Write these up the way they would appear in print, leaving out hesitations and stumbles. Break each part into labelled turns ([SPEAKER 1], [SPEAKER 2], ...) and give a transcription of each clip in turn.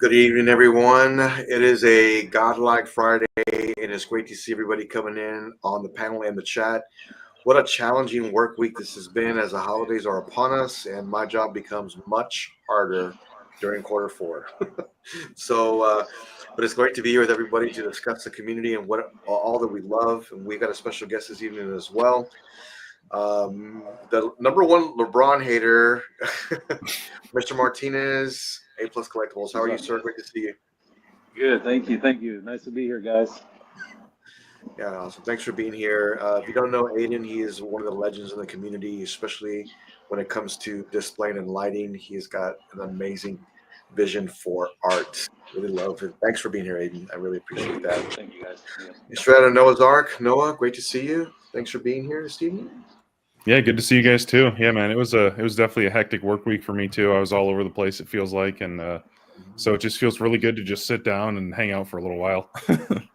[SPEAKER 1] Good evening, everyone. It is a Godlike Friday, and it's great to see everybody coming in on the panel and the chat. What a challenging work week this has been as the holidays are upon us, and my job becomes much harder during quarter four. But it's great to be here with everybody to discuss the community and what all that we love. And we got a special guest this evening as well. The number one LeBron hater, Mr. Martinez, A Plus Collectibles. How are you, sir? Great to see you.
[SPEAKER 2] Good, thank you. Nice to be here, guys.
[SPEAKER 1] Yeah, awesome. Thanks for being here. If you don't know Aiden, he is one of the legends in the community, especially when it comes to displaying and lighting. He's got an amazing vision for art. Really love it. Thanks for being here, Aiden. I really appreciate that.
[SPEAKER 2] Thank you, guys.
[SPEAKER 1] Straight out of Noah's Ark. Noah, great to see you. Thanks for being here this evening.
[SPEAKER 3] Yeah, good to see you guys too. Yeah, man, it was definitely a hectic work week for me too. I was all over the place, it feels like, and so it just feels really good to just sit down and hang out for a little while.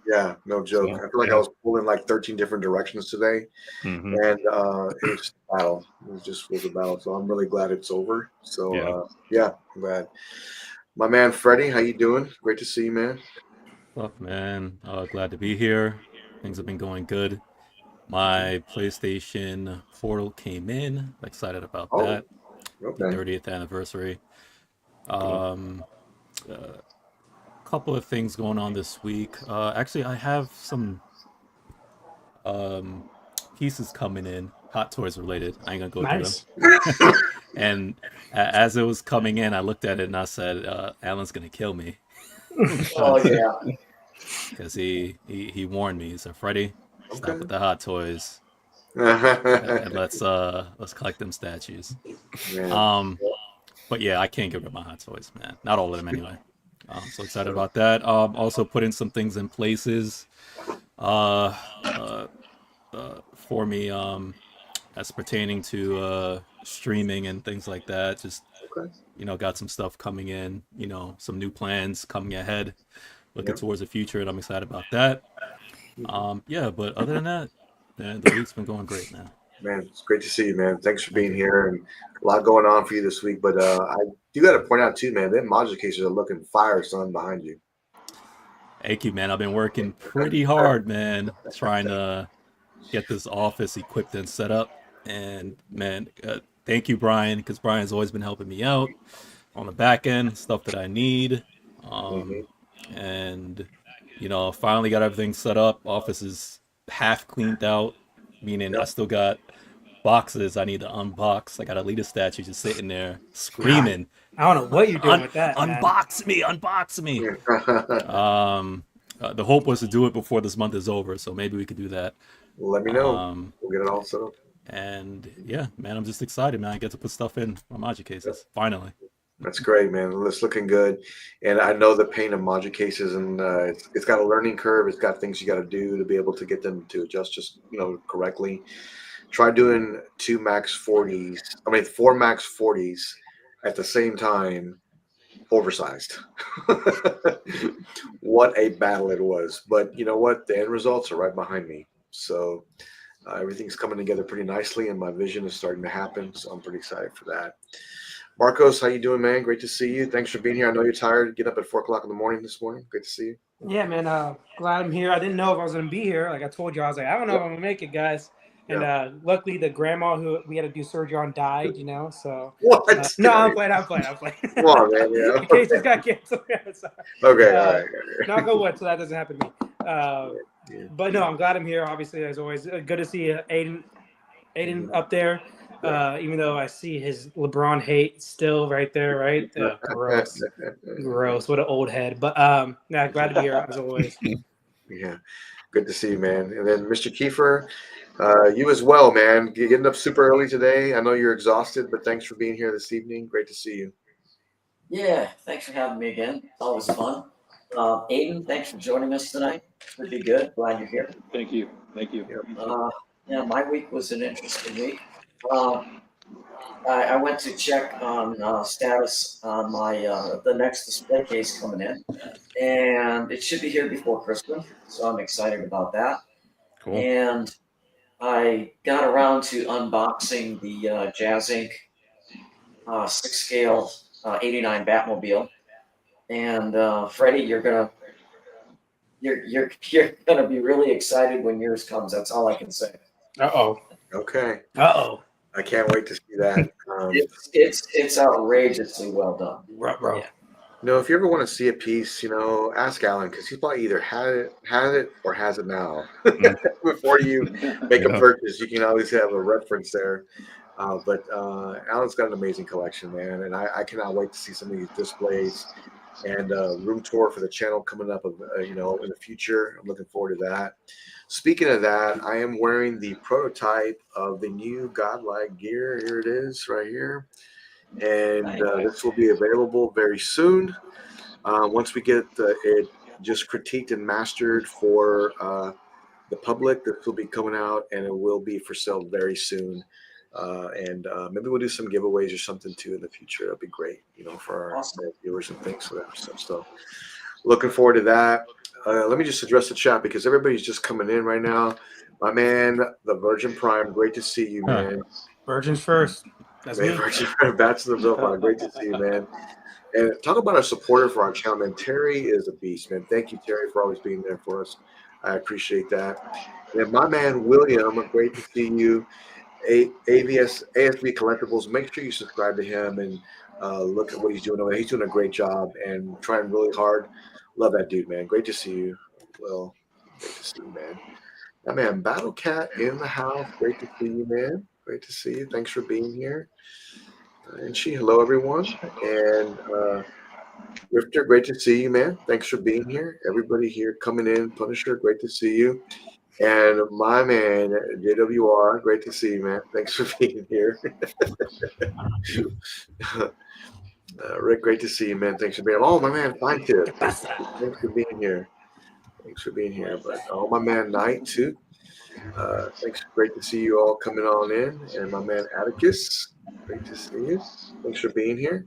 [SPEAKER 1] Yeah, no joke. So, I feel like I was pulling like 13 different directions today, and it was a battle. It was a battle. So I'm really glad it's over. So yeah, I'm glad. My man Freddie, how you doing? Great to see you, man.
[SPEAKER 4] Fuck, man. Glad to be here. Things have been going good. My PlayStation Portal came in. Excited about that.
[SPEAKER 1] Okay.
[SPEAKER 4] 30th anniversary. Couple of things going on this week. Actually, I have some pieces coming in, Hot Toys related. I ain't gonna go through them. And as it was coming in, I looked at it and I said, Alan's gonna kill me.
[SPEAKER 1] Oh yeah.
[SPEAKER 4] Because he warned me. He said, Freddie, stop with the Hot Toys. And let's collect them statues. Yeah. But yeah, I can't get rid of my Hot Toys, man. Not all of them anyway. I'm so excited about that. Also putting some things in places for me as pertaining to streaming and things like that. Just got some stuff coming in, some new plans coming ahead, looking towards the future, and I'm excited about that. But other than that, man, the week's been going great, man.
[SPEAKER 1] Man, it's great to see you, man. Thanks for being here, and a lot going on for you this week. But I do got to point out too, man, them module cases are looking fire, son, behind you.
[SPEAKER 4] Thank you, man. I've been working pretty hard, man, trying to get this office equipped and set up. And man, thank you, Brian, because Brian's always been helping me out on the back end, stuff that I need. And finally got everything set up. Office is half cleaned out, meaning I still got boxes I need to unbox. I got a Lita statue just sitting there screaming.
[SPEAKER 5] I don't know what you're doing with that.
[SPEAKER 4] Unbox me. The hope was to do it before this month is over, so maybe we could do that.
[SPEAKER 1] Let me know. We'll get it all set up.
[SPEAKER 4] And yeah, man, I'm just excited, man. I get to put stuff in my module cases finally.
[SPEAKER 1] That's great, man. It's looking good, and I know the pain of module cases, and it's got a learning curve. It's got things you got to do to be able to get them to adjust just correctly. Try doing 4 Max 40s at the same time, oversized. What a battle it was! But you know what? The end results are right behind me, so everything's coming together pretty nicely, and my vision is starting to happen. So I'm pretty excited for that. Marcos, how you doing, man? Great to see you. Thanks for being here. I know you're tired. Get up at 4 o'clock in the morning this morning. Great to see you.
[SPEAKER 5] Yeah, man. Glad I'm here. I didn't know if I was going to be here. Like I told you, I was like, I don't know if I'm going to make it, guys. And luckily, the grandma who we had to do surgery on died, So
[SPEAKER 1] what?
[SPEAKER 5] No, I'm playing.
[SPEAKER 1] Come on, man. Yeah.
[SPEAKER 5] In case this got canceled.
[SPEAKER 1] Okay, all right.
[SPEAKER 5] Knock on wood, so that doesn't happen to me. But no, I'm glad I'm here. Obviously, as always, good to see Aiden up there. Even though I see his LeBron hate still right there, right? Gross. What an old head. But glad to be here as always.
[SPEAKER 1] Yeah, good to see you, man. And then Mr. Kiefer, you as well, man. You're getting up super early today. I know you're exhausted, but thanks for being here this evening. Great to see you.
[SPEAKER 6] Yeah, thanks for having me again. It's always fun. Aiden, thanks for joining us tonight. It's pretty good. Glad you're here.
[SPEAKER 2] Thank you.
[SPEAKER 6] My week was an interesting week. I went to check on status on my the next display case coming in, and it should be here before Christmas, so I'm excited about that.
[SPEAKER 4] Cool.
[SPEAKER 6] And I got around to unboxing the Jazz Inc. 6-scale 89 Batmobile, And Freddie, you're gonna be really excited when yours comes. That's all I can say.
[SPEAKER 1] Okay.
[SPEAKER 5] Uh-oh.
[SPEAKER 1] I can't wait to see that.
[SPEAKER 6] It's outrageously well done.
[SPEAKER 5] Bro.
[SPEAKER 6] Yeah.
[SPEAKER 1] If you ever want to see a piece, ask Alan, because he's probably either had it or has it now. Before you make a purchase, you can always have a reference there. But Alan's got an amazing collection, man, and I cannot wait to see some of these displays and room tour for the channel coming up, in the future. I'm looking forward to that. Speaking of that, I am wearing the prototype of the new Godlike gear. Here it is, right here. And this will be available very soon. Once we get it just critiqued and mastered for the public, this will be coming out, and it will be for sale very soon. And maybe we'll do some giveaways or something too in the future. That'll be great, for our viewers and things for that stuff. So looking forward to that. Let me just address the chat because everybody's just coming in right now. My man, the Virgin Prime, great to see you, man.
[SPEAKER 5] Virgins first. That's me.
[SPEAKER 1] Virgin Prime, Bachelor of Phone, great to see you, man. And talk about a supporter for our channel, man. Terry is a beast, man. Thank you, Terry, for always being there for us. I appreciate that. And my man, William, great to see you. ASB Collectibles, make sure you subscribe to him and look at what he's doing over there. He's doing a great job and trying really hard. Love that dude, man. Great to see you. Well, great to see you, man. That man, Battle Cat in the house. Great to see you, man. Great to see you. Thanks for being here. And hello, everyone. And Rifter, great to see you, man. Thanks for being here. Everybody here coming in. Punisher, great to see you. And my man, JWR, great to see you, man. Thanks for being here. Rick, great to see you, man. Thanks for being here. Oh, my man, Fine Tip. Thanks for being here. But my man, Knight, too. Thanks. Great to see you all coming on in. And my man, Atticus, great to see you. Thanks for being here.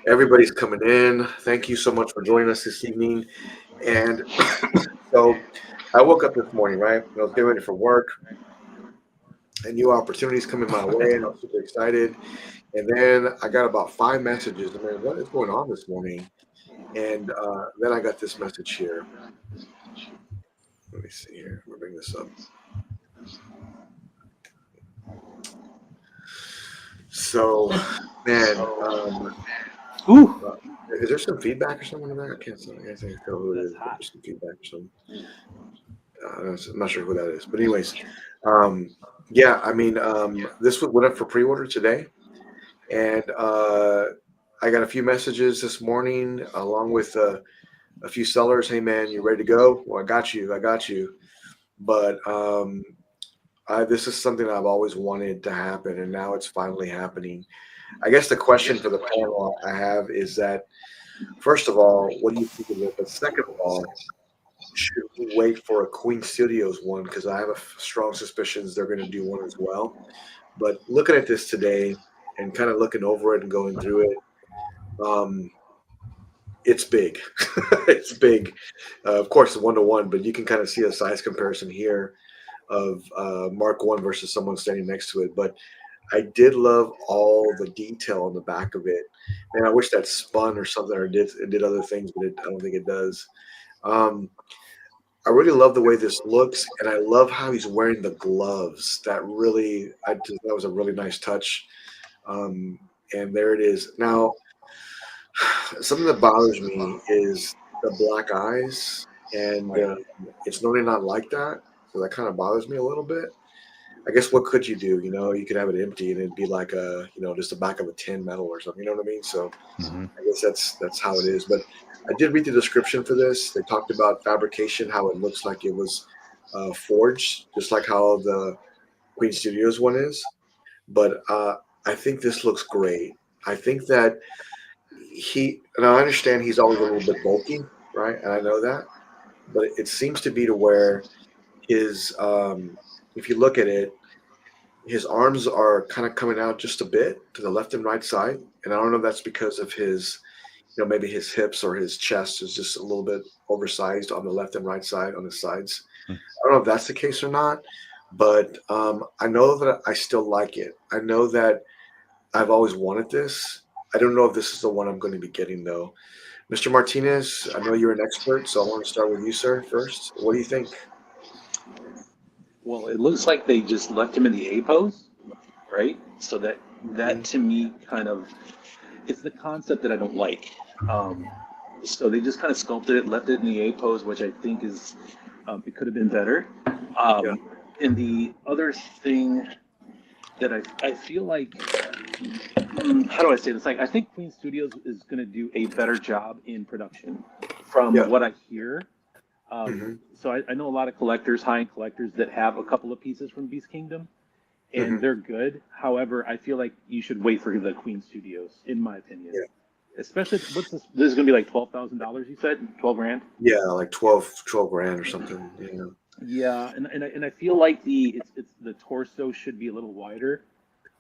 [SPEAKER 1] Everybody's coming in. Thank you so much for joining us this evening. And so I woke up this morning, right? I was getting ready for work. And new opportunities coming my way, and I was super excited. And then I got about 5 messages. I mean, what is going on this morning? And then I got this message here. Let me see here. We'll bring this up. So, man, is there some feedback or something in there? I can't tell who it is. There's some feedback or something. I'm not sure who that is. But anyways, yeah, I mean, this went up for pre-order today. And I got a few messages this morning along with a few sellers. Hey, man, you ready to go? Well, I got you. But this is something I've always wanted to happen, and now it's finally happening. I guess the question for the panel I have is that, first of all, what do you think of it? But second of all, should we wait for a Queen Studios one? Because I have a strong suspicions they're going to do one as well. But looking at this today and kind of looking over it and going through it, it's big. It's big. Of course, it's 1-to-1, but you can kind of see a size comparison here of Mark 1 versus someone standing next to it. But I did love all the detail on the back of it. And I wish that spun or something or did other things, but I don't think it does. I really love the way this looks, and I love how he's wearing the gloves. That was a really nice touch. And there it is. Now, something that bothers me is the black eyes, and it's normally not like that, so that kind of bothers me a little bit. I guess what could you do? You could have it empty, and it'd be like just the back of a tin metal or something. You know what I mean? So I guess that's how it is. But I did read the description for this. They talked about fabrication, how it looks like it was forged, just like how the Queen Studios one is. But I think this looks great. I think that and I understand he's always a little bit bulky, right? And I know that. But it seems to be to where his, if you look at it, his arms are kind of coming out just a bit to the left and right side. And I don't know if that's because of his, maybe his hips or his chest is just a little bit oversized on the left and right side on the sides. I don't know if that's the case or not, but I know that I still like it. I know that I've always wanted this. I don't know if this is the one I'm going to be getting though. Mr. Martinez, I know you're an expert, so I want to start with you, sir, first. What do you think?
[SPEAKER 2] Well, it looks like they just left him in the A pose, right? So that to me kind of it's the concept that I don't like. So they just kind of sculpted it, left it in the A pose, which I think is it could have been better.
[SPEAKER 1] Yeah.
[SPEAKER 2] And the other thing that I feel like, how do I say this? Like I think Queen Studios is going to do a better job in production, from
[SPEAKER 1] Yeah.
[SPEAKER 2] what I hear.
[SPEAKER 1] Mhm.
[SPEAKER 2] So I know a lot of collectors, high-end collectors, that have a couple of pieces from Beast Kingdom, and
[SPEAKER 1] Mhm.
[SPEAKER 2] they're good. However, I feel like you should wait for the Queen Studios, in my opinion.
[SPEAKER 1] Yeah.
[SPEAKER 2] Especially, what's this? This is going to be like $12,000. You said 12 grand.
[SPEAKER 1] Yeah, like 12 grand or something.
[SPEAKER 2] Yeah, and I feel like it's the torso should be a little wider,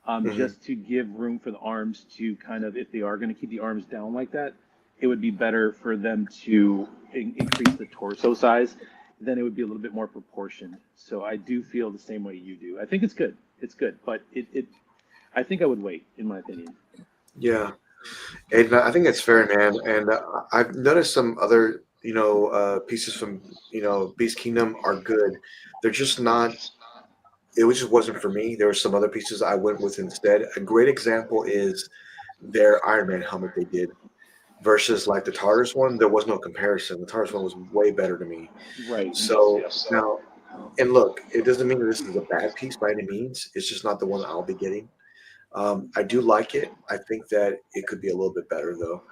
[SPEAKER 1] Mhm.
[SPEAKER 2] just to give room for the arms to kind of, if they are going to keep the arms down like that, it would be better for them to increase the torso size. Then it would be a little bit more proportioned. So I do feel the same way you do. I think it's good. It's good, but I think I would wait, in my opinion.
[SPEAKER 1] Yeah. And I think that's fair, man. And I've noticed some other, pieces from, Beast Kingdom are good. They're just not. Just wasn't for me. There were some other pieces I went with instead. A great example is their Iron Man helmet they did versus like the Tartarus one. There was no comparison. The Tartarus one was way better to me.
[SPEAKER 2] Right.
[SPEAKER 1] So
[SPEAKER 2] Yes.
[SPEAKER 1] now, and look, it doesn't mean that this is a bad piece by any means. It's just not the one that I'll be getting. I do like it. I think that it could be a little bit better though.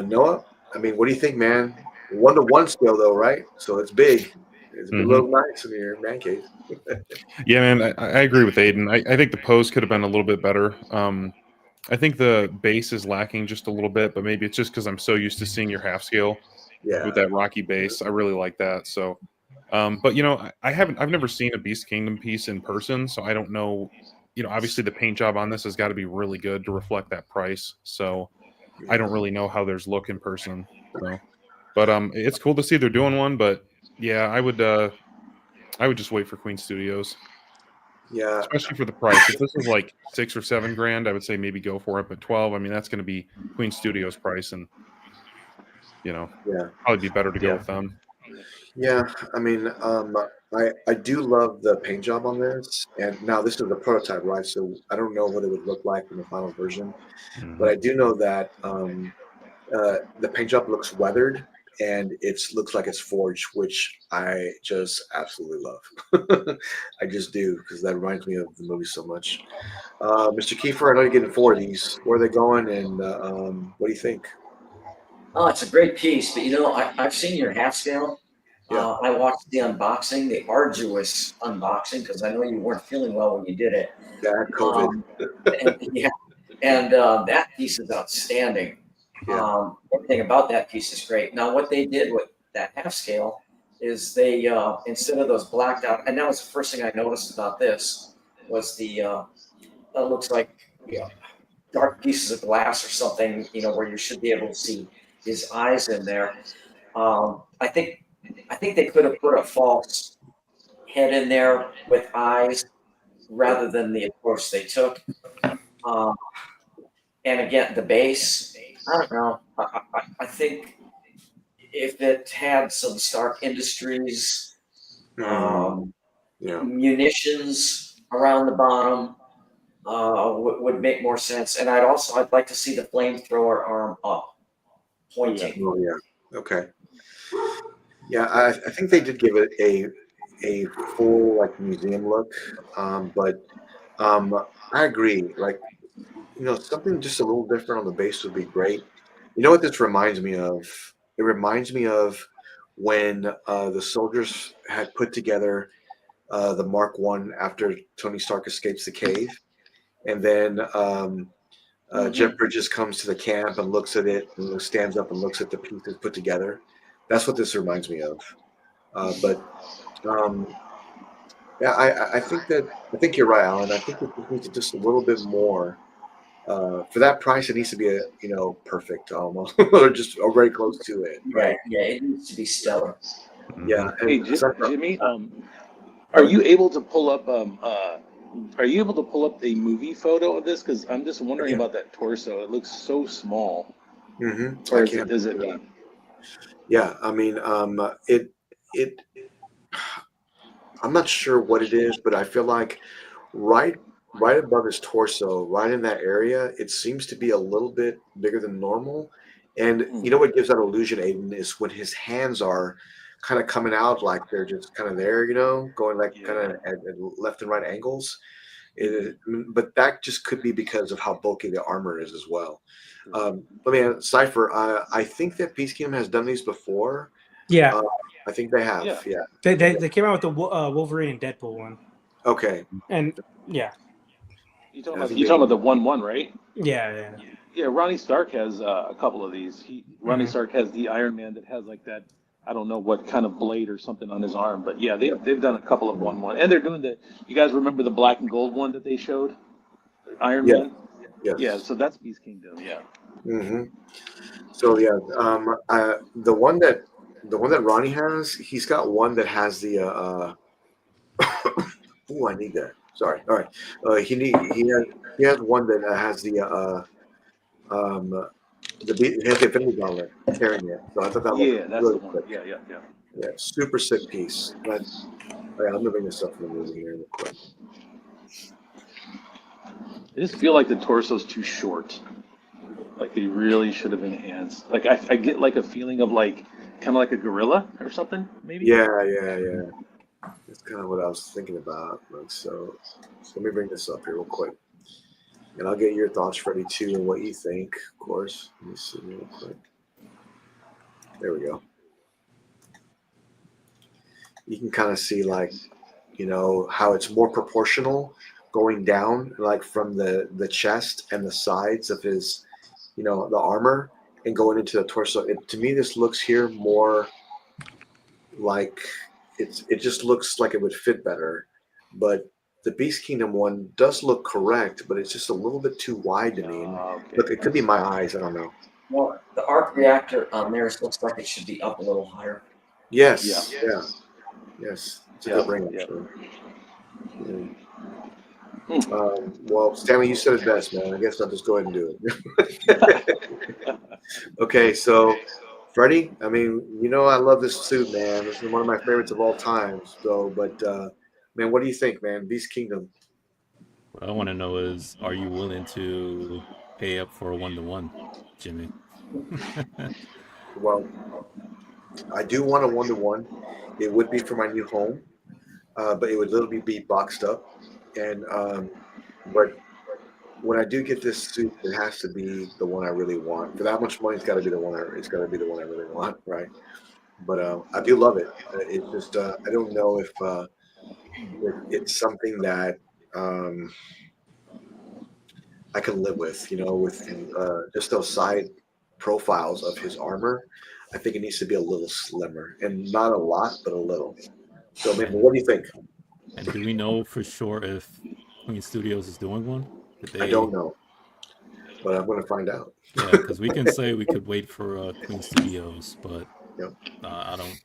[SPEAKER 1] Noah, I mean, what do you think, man? 1-to-1 scale though, right? So it's big. It's a little nice in your man cave.
[SPEAKER 3] Yeah, man, I agree with Aiden. I think the pose could have been a little bit better. I think the base is lacking just a little bit, but maybe it's just because I'm so used to seeing your half scale
[SPEAKER 1] Yeah.
[SPEAKER 3] with that rocky base. I really like that. So, but I've never seen a Beast Kingdom piece in person, so I don't know. Obviously the paint job on this has got to be really good to reflect that price. So I don't really know how theirs look in person. So, but it's cool to see they're doing one. But yeah, I would just wait for Queen Studios.
[SPEAKER 1] Yeah.
[SPEAKER 3] Especially for the price. If this was like 6 or 7 grand, I would say maybe go for it. But 12, I mean, that's going to be Queen Studios price, and
[SPEAKER 1] Yeah.
[SPEAKER 3] probably be better to go with them.
[SPEAKER 1] Yeah. I mean, I do love the paint job on this. And now this is a prototype, right? So I don't know what it would look like in the final version. But I do know that the paint job looks weathered and it looks like it's forged, which I just absolutely love. I just do because that reminds me of the movie so much. Mr. Kiefer, I know you're getting 4 of these. Where are they going, and what do you think?
[SPEAKER 6] Oh, it's a great piece, but I've seen your half scale.
[SPEAKER 1] Yeah.
[SPEAKER 6] I watched the unboxing, the arduous unboxing, because I know you weren't feeling well when you did it.
[SPEAKER 1] Yeah, COVID.
[SPEAKER 6] And that piece is outstanding.
[SPEAKER 1] Yeah.
[SPEAKER 6] Everything about that piece is great. Now, what they did with that half scale is they instead of those blacked out, and that was the first thing I noticed about this was it looks like dark pieces of glass or something, where you should be able to see his eyes in there. I think they could have put a false head in there with eyes rather than the approach they took. And again, the base, I don't know. I think if it had some Stark Industries munitions around the bottom, would make more sense. And I'd like to see the flamethrower arm up, pointing.
[SPEAKER 1] Oh yeah. Okay. Yeah, I think they did give it a full like museum look, but I agree. Like something just a little different on the base would be great. You know what this reminds me of? It reminds me of when the soldiers had put together the Mark One after Tony Stark escapes the cave, and then Jeff Bridges comes to the camp and looks at it and stands up and looks at the pieces put together. That's what this reminds me of. Yeah, I think you're right, Alan. I think it needs just a little bit more. For that price, it needs to be perfect almost, or just or very close to it. Right?
[SPEAKER 6] Yeah, it needs to be stellar.
[SPEAKER 1] Yeah.
[SPEAKER 2] Hey, Jimmy, are you able to pull up a movie photo of this? Because I'm just wondering about that torso. It looks so small.
[SPEAKER 1] Mm-hmm.
[SPEAKER 2] Or
[SPEAKER 1] I
[SPEAKER 2] is
[SPEAKER 1] can.
[SPEAKER 2] is it?
[SPEAKER 1] Yeah, I mean, it. I'm not sure what it is, but I feel like right, right above his torso, right in that area, it seems to be a little bit bigger than normal. And you know what gives that illusion, Aiden, is when his hands are kind of coming out like they're just kind of there, going like kind of at left and right angles. But that just could be because of how bulky the armor is as well. Let me Cypher. I think that Peace Kingdom has done these before.
[SPEAKER 5] Yeah,
[SPEAKER 1] I think they have.
[SPEAKER 2] Yeah.
[SPEAKER 1] Yeah.
[SPEAKER 5] they came out with the Wolverine and Deadpool one,
[SPEAKER 1] Okay.
[SPEAKER 5] and yeah,
[SPEAKER 2] You talking
[SPEAKER 1] I
[SPEAKER 2] about
[SPEAKER 1] think
[SPEAKER 2] you talking about the 1/1, right?
[SPEAKER 5] yeah.
[SPEAKER 2] Yeah, Ronnie Stark has a couple of these. Ronnie
[SPEAKER 5] Mhm.
[SPEAKER 2] Stark has the Iron Man that has like that. I don't know what kind of blade or something on his arm, but yeah, they've done a couple of 1/1, and they're doing the. You guys remember the black and gold one that they showed, Iron
[SPEAKER 1] Yeah.
[SPEAKER 2] Man?
[SPEAKER 1] Yes.
[SPEAKER 2] Yeah, so that's Beast Kingdom. Yeah.
[SPEAKER 1] Hmm. So yeah, the one that Ronnie has, he's got one that has the oh, I need that. Sorry. All right. He has one that has he has the Infinity Gauntlet carrying it. So I thought that looked
[SPEAKER 2] Yeah, that's the
[SPEAKER 1] really
[SPEAKER 2] one.
[SPEAKER 1] sick.
[SPEAKER 2] Yeah.
[SPEAKER 1] Yeah, super sick piece. But all right, I'm gonna bring this up for the movie here real quick.
[SPEAKER 2] I just feel like the torso's too short. Like they really should have enhanced. Like I get like a feeling of like kind of like a gorilla or something, maybe.
[SPEAKER 1] Yeah. That's kind of what I was thinking about. So let me bring this up here real quick. And I'll get your thoughts, Freddie, too, and what you think, of course. Let me see real quick. There we go. You can kind of see, like, how it's more proportional going down, like from the chest and the sides of his, the armor, and going into the torso. To me, this looks here more like it just looks like it would fit better. But the Beast Kingdom one does look correct, but it's just a little bit too wide to me. And
[SPEAKER 2] Okay.
[SPEAKER 1] look, it could be my eyes. I don't know.
[SPEAKER 6] Well, the arc reactor on theirs looks like it should be up a little higher.
[SPEAKER 1] Yes.
[SPEAKER 2] Yeah.
[SPEAKER 1] Yeah. Yes. It's a
[SPEAKER 2] Yeah,
[SPEAKER 1] good bring,
[SPEAKER 2] yeah.
[SPEAKER 1] actually. Well, Stanley, you said it best, man. I guess I'll just go ahead and do it. Okay, so Freddie, I mean, I love this suit, man. This is one of my favorites of all time. So, but man, what do you think, man? Beast Kingdom.
[SPEAKER 4] What I want to know is, are you willing to pay up for a 1-to-1, Jimmy?
[SPEAKER 1] Well, I do want a 1-to-1. It would be for my new home, but it would literally be boxed up. And but when I do get this suit, it has to be the one I really want. For that much money, it's got to be the one. It's got to be the one I really want, right? But I do love it. It's just I don't know if it's something that I can live with. With just those side profiles of his armor. I think it needs to be a little slimmer, and not a lot, but a little. So, man, what do you think?
[SPEAKER 4] And do we know for sure if Queen Studios is doing one?
[SPEAKER 1] I don't know, but I'm going to find out.
[SPEAKER 4] Yeah, because we can say we could wait for Queen Studios, but
[SPEAKER 1] Yep.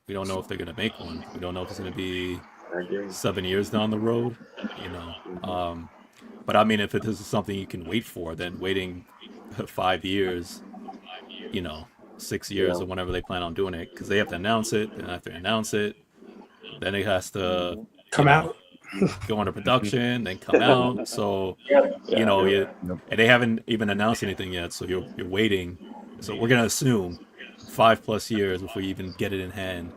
[SPEAKER 4] we don't know if they're gonna make one. We don't know if it's gonna be
[SPEAKER 1] I agree.
[SPEAKER 4] 7 years down the road. But I mean, if this is something you can wait for, then waiting 5 years, 6 years,
[SPEAKER 1] Yeah.
[SPEAKER 4] or whenever they plan on doing it, because they have to announce it, and after they announce it, then it has to
[SPEAKER 5] Come out.
[SPEAKER 4] go into production, then come out. So and they haven't even announced anything yet. So you're waiting. So we're gonna assume 5+ years before you even get it in hand,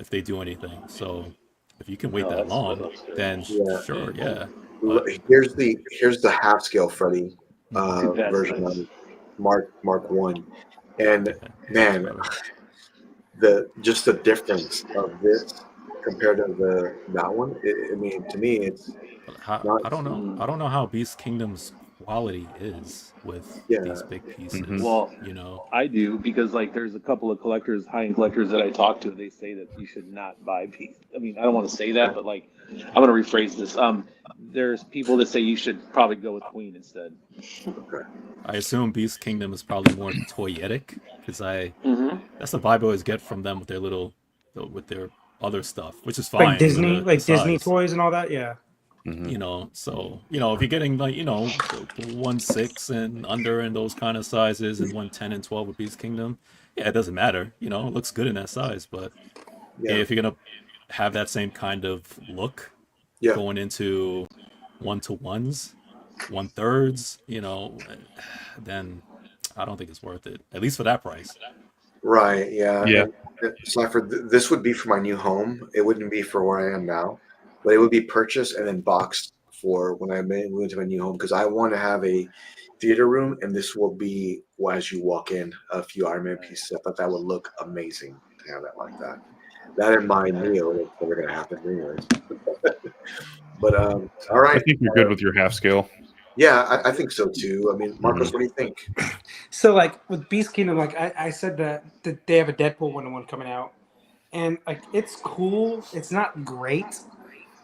[SPEAKER 4] if they do anything. So if you can wait that long, then
[SPEAKER 1] Yeah.
[SPEAKER 4] sure, yeah.
[SPEAKER 1] Here's the half scale Freddy
[SPEAKER 2] That's
[SPEAKER 1] version
[SPEAKER 2] nice.
[SPEAKER 1] of Mark 1, and
[SPEAKER 4] Thanks,
[SPEAKER 1] man,
[SPEAKER 4] brother.
[SPEAKER 1] just the difference of this compared to that one. I mean, to me, it's
[SPEAKER 4] But
[SPEAKER 1] not.
[SPEAKER 4] I don't know. I don't know how Beast Kingdom's quality is with
[SPEAKER 1] Yeah.
[SPEAKER 4] these big pieces.
[SPEAKER 3] Mhm.
[SPEAKER 2] Well,
[SPEAKER 4] You know,
[SPEAKER 2] I do because like there's a couple of collectors, high-end collectors that I talk to. They say that you should not buy Beast. I mean, I don't want to say that, but like I'm gonna rephrase this. There's people that say you should probably go with Queen instead.
[SPEAKER 4] I assume Beast Kingdom is probably more toyetic because
[SPEAKER 2] Mm-hmm.
[SPEAKER 4] that's the vibe I always get from them with their other stuff, which is fine.
[SPEAKER 5] Like Disney,
[SPEAKER 4] for the
[SPEAKER 5] Disney
[SPEAKER 4] size.
[SPEAKER 5] toys and all that. Yeah.
[SPEAKER 4] You know, so if you're getting like the 1/6 and under in those kind of sizes, and 1/10 and 12 with Beast Kingdom, yeah, it doesn't matter. It looks good in that size. But
[SPEAKER 1] Yeah.
[SPEAKER 4] if you're gonna have that same kind of look
[SPEAKER 1] Yeah.
[SPEAKER 4] going into 1-to-1s, 1/3s, then I don't think it's worth it. At least for that price.
[SPEAKER 1] Right. Yeah.
[SPEAKER 3] Yeah.
[SPEAKER 1] Cypher, this would be for my new home. It wouldn't be for where I am now, but it would be purchased and then boxed for when I move into my new home, because I want to have a theater room, and this will be as you walk in, a few Iron Man pieces. I thought that would look amazing to have that like that. That in my meal, it's never going to happen anyways. But all right.
[SPEAKER 3] I think you're good with your half scale.
[SPEAKER 1] Yeah, I think so too. I mean, Marcos, what do you think?
[SPEAKER 5] So like with Beast Kingdom, like I said that they have a Deadpool 1-to-1 coming out, and like it's cool. It's not great.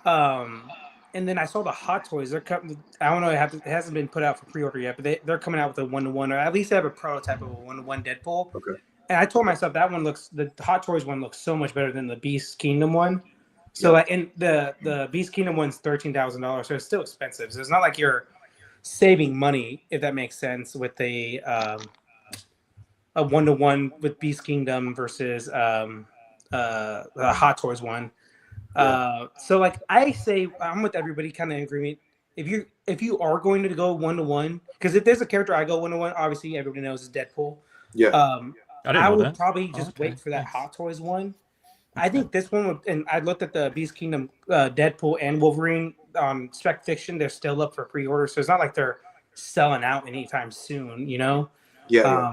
[SPEAKER 5] And then I saw the Hot Toys. They're coming. I don't know. It hasn't been put out for pre-order yet, but they're coming out with a 1-to-1, or at least they have a prototype of a 1-to-1 Deadpool.
[SPEAKER 1] Okay.
[SPEAKER 5] And I told myself the Hot Toys one looks so much better than the Beast Kingdom one. So like, and the Beast Kingdom one's $13,000, so it's still expensive. So it's not like you're saving money, if that makes sense, with a 1-to-1 with Beast Kingdom versus the Hot Toys one. So like I say, I'm with everybody kind of in agreement. If you are going to go 1-to-1, because if there's a character I go 1-to-1, obviously everybody knows is Deadpool.
[SPEAKER 1] Yeah.
[SPEAKER 5] I would probably just wait for that Hot Toys one. I think this one would, and I looked at the Beast Kingdom Deadpool and Wolverine on Spec Fiction. They're still up for pre-order, so it's not like they're selling out anytime soon,
[SPEAKER 1] Yeah.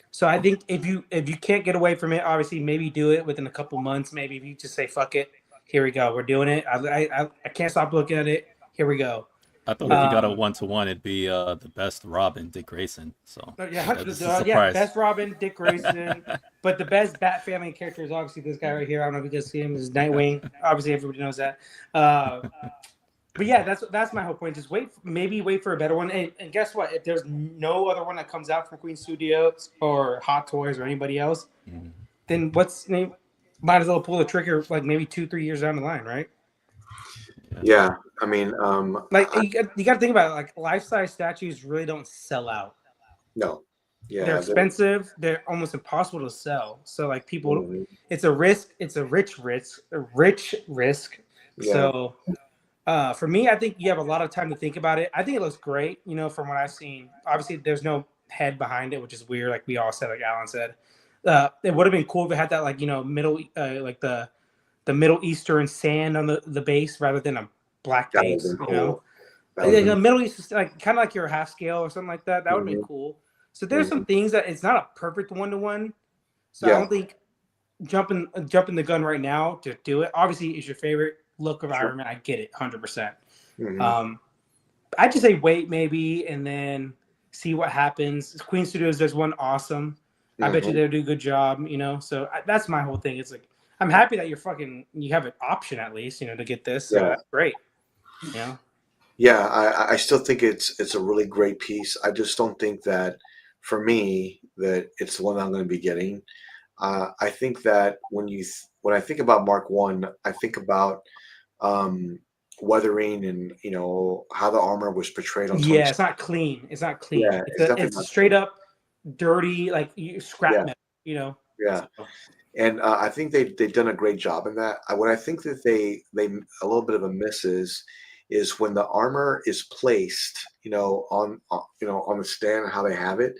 [SPEAKER 5] So I think if you can't get away from it, obviously maybe do it within a couple months. Maybe if you just say fuck it, here we go, we're doing it. I can't stop looking at it. Here we go.
[SPEAKER 4] I thought if you got a 1-to-1, it'd be the best Robin, Dick Grayson. So
[SPEAKER 5] best Robin, Dick Grayson. But the best Bat Family character is obviously this guy right here. I don't know if you guys see him. This is Nightwing. Obviously, everybody knows that. But yeah, that's my whole point. Just wait for a better one. And guess what? If there's no other one that comes out from Queen Studios or Hot Toys or anybody else, then might as well pull the trigger like maybe 2-3 years down the line, right?
[SPEAKER 1] Yeah. I mean,
[SPEAKER 5] you got to think about it. Like life-size statues really don't sell out.
[SPEAKER 1] No. Yeah.
[SPEAKER 5] They're expensive. They're almost impossible to sell. So like people, it's a risk. It's a rich risk. Yeah. So for me, I think you have a lot of time to think about it. I think it looks great. From what I've seen. Obviously, there's no head behind it, which is weird. Like we all said, like Alan said, it would have been cool if it had that middle like the Middle Eastern sand on the base rather than a black base.
[SPEAKER 1] Cool.
[SPEAKER 5] The Middle East is like kind of like your half scale or something like that. That would have been cool. So there's some things that it's not a perfect 1-to-1. So I don't think jumping the gun right now to do it. Obviously, it's your favorite look of Iron Man. I get it, 100%. I just say wait maybe and then see what happens. Queen Studios does one awesome. I bet you they'll do a good job. So that's my whole thing. It's like I'm happy that you have an option at least, to get this. So that's great.
[SPEAKER 1] Yeah, I still think it's a really great piece. I just don't think that for me that it's the one I'm going to be getting. I think that when I think about Mark 1, I think about weathering and how the armor was portrayed on.
[SPEAKER 5] Yeah, it's not clean. It's not clean.
[SPEAKER 1] Yeah,
[SPEAKER 5] it's straight up dirty, like scrap metal.
[SPEAKER 1] Yeah. And I think they've done a great job in that. What I think that they a little bit of a miss is when the armor is placed, on the stand and how they have it.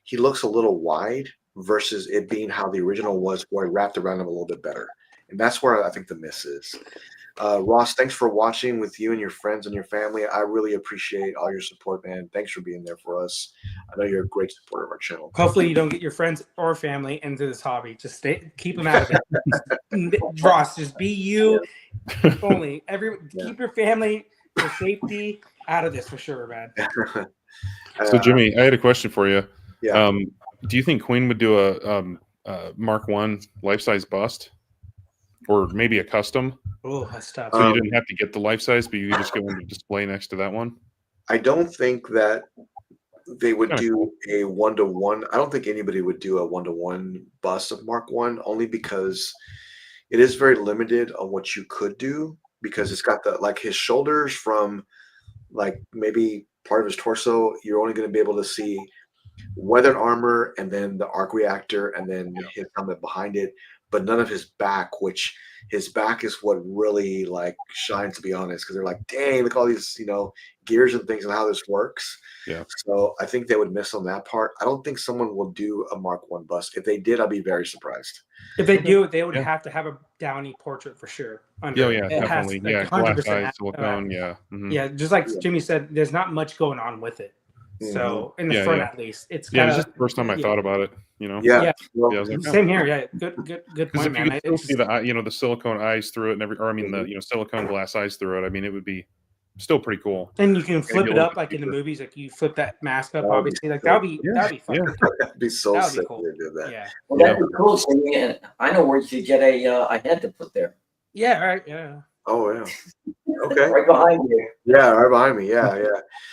[SPEAKER 1] He looks a little wide versus it being how the original was, where it wrapped around him a little bit better. And that's where I think the miss is. Ross, thanks for watching with you and your friends and your family. I really appreciate all your support, man. Thanks for being there for us. I know you're a great supporter of our channel.
[SPEAKER 5] Hopefully you don't get your friends or family into this hobby. Just keep them out of it. Ross, just be you only. Keep your family, your safety out of this for sure, man.
[SPEAKER 3] So Jimmy, I had a question for you.
[SPEAKER 1] Yeah.
[SPEAKER 3] Do you think Queen would do a Mark 1 life-size bust? Or maybe a custom?
[SPEAKER 5] Oh, that's tough.
[SPEAKER 3] So you didn't have to get the life size, but you could just go into display next to that one?
[SPEAKER 1] I don't think that they would do a 1-to-1. I don't think anybody would do a 1-to-1 bust of Mark 1, only because it is very limited on what you could do. because it's got the like his shoulders from like maybe part of his torso. You're only going to be able to see weathered armor and then the arc reactor and then his helmet behind it, but none of his back, which his back is what really like shines, to be honest, because they're like, dang, look at all these, gears and things and how this works.
[SPEAKER 3] Yeah.
[SPEAKER 1] So I think they would miss on that part. I don't think someone will do a Mark I bust. If they did, I'd be very surprised.
[SPEAKER 5] If they do, they would have to have a Downey portrait for sure.
[SPEAKER 3] Yeah, definitely.
[SPEAKER 5] Like,
[SPEAKER 3] glass eyes, silicone. Yeah. Mm-hmm.
[SPEAKER 5] Yeah, just like Jimmy said, there's not much going on with it. So in the front, at least, it's kind
[SPEAKER 3] of. It's just the first time I thought about it.
[SPEAKER 1] Yeah.
[SPEAKER 5] Well, I was like, same here. Yeah, good point, man.
[SPEAKER 3] If you see the the silicone eyes through it, and the silicone glass eyes through it. I mean, it would be still pretty cool.
[SPEAKER 5] And you can flip it up like in the movies, like you flip that mask up. Obviously, like that'd be fun.
[SPEAKER 1] That'd be so sick
[SPEAKER 5] cool.
[SPEAKER 1] to do that.
[SPEAKER 5] Yeah.
[SPEAKER 6] Well, that'd be cool. Jimmy, and I know where you could get a head to put there.
[SPEAKER 5] Yeah. Right. Yeah.
[SPEAKER 1] Oh yeah. Okay.
[SPEAKER 6] Right behind you.
[SPEAKER 1] Yeah, right behind me. Yeah.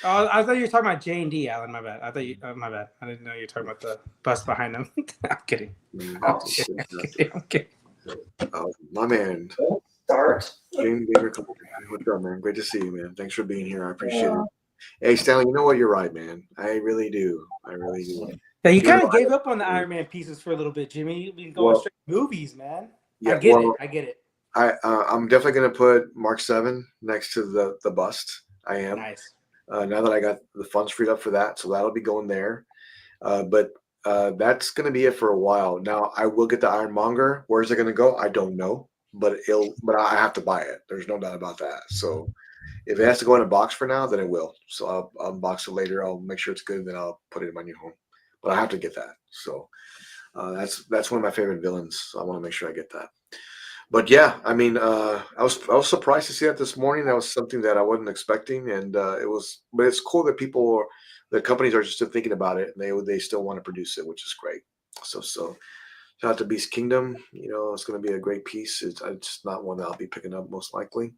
[SPEAKER 5] Oh, I thought you were talking about J&D, Alan. My bad. I thought you. My bad. I didn't know you were talking about the bus behind him. I'm kidding. I'm kidding.
[SPEAKER 1] Oh, my man.
[SPEAKER 6] Start.
[SPEAKER 1] What's up, man? Great to see you, man. Thanks for being here. I appreciate it. Hey, Stanley, you know what? You're right, man. I really do.
[SPEAKER 5] Yeah, you kind of gave up on the Iron Man pieces for a little bit, Jimmy. You've been going straight to movies, man. Yeah, I get it.
[SPEAKER 1] I'm definitely gonna put Mark 7 next to the bust. I am.
[SPEAKER 5] Nice.
[SPEAKER 1] Now that I got the funds freed up for that, so that'll be going there. But that's gonna be it for a while. Now I will get the Ironmonger. Where's it gonna go? I don't know, but I have to buy it. There's no doubt about that. So if it has to go in a box for now, then it will. So I'll unbox it later. I'll make sure it's good, and then I'll put it in my new home. But I have to get that. So that's one of my favorite villains. So I want to make sure I get that. But yeah, I mean, I was surprised to see that this morning. That was something that I wasn't expecting, and but it's cool that the companies are just still thinking about it, and they still want to produce it, which is great. So shout out to Beast Kingdom. It's going to be a great piece. It's just not one that I'll be picking up most likely.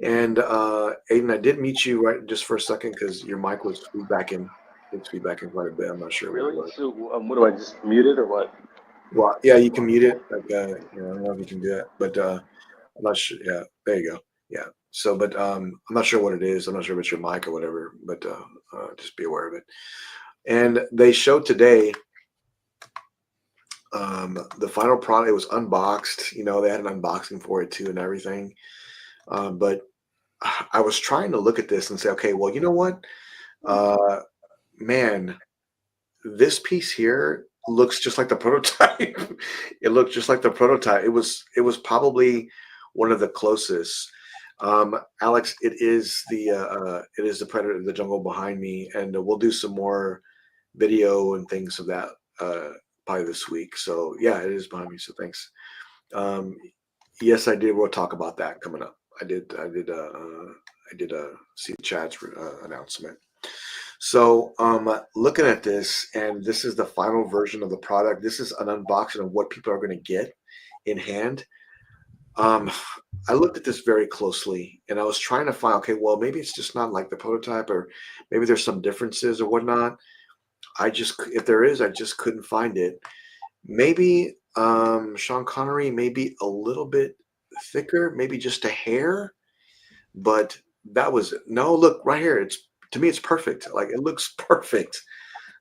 [SPEAKER 1] And Aiden, I did meet you right just for a second because your mic was feedbacking. It's feedbacking quite a bit. I'm not sure.
[SPEAKER 2] Really? So what do I just mute it or what?
[SPEAKER 1] Well, yeah, you can mute it. Like, I don't know if you can do that, but I'm not sure. Yeah, there you go. Yeah. So, but I'm not sure what it is. I'm not sure if it's your mic or whatever, but just be aware of it. And they showed today the final product. It was unboxed. They had an unboxing for it too and everything. But I was trying to look at this and say, okay, well, you know what, man, this piece here looks just like the prototype. It looked just like the prototype. It was probably one of the closest. Alex, it is the Predator, the jungle behind me, and we'll do some more video and things of that probably this week. So yeah, it is behind me. So thanks. Yes, I did. We'll talk about that coming up. I did see Chad's announcement. So looking at this, and this is the final version of the product. This is an unboxing of what people are going to get in hand. I looked at this very closely, and I was trying to find, okay, well, maybe it's just not like the prototype, or maybe there's some differences or whatnot. If there is, I just couldn't find it. Maybe Sean Connery, maybe a little bit thicker, maybe just a hair, but that was it. No, look right here. To me, it's perfect. Like, it looks perfect.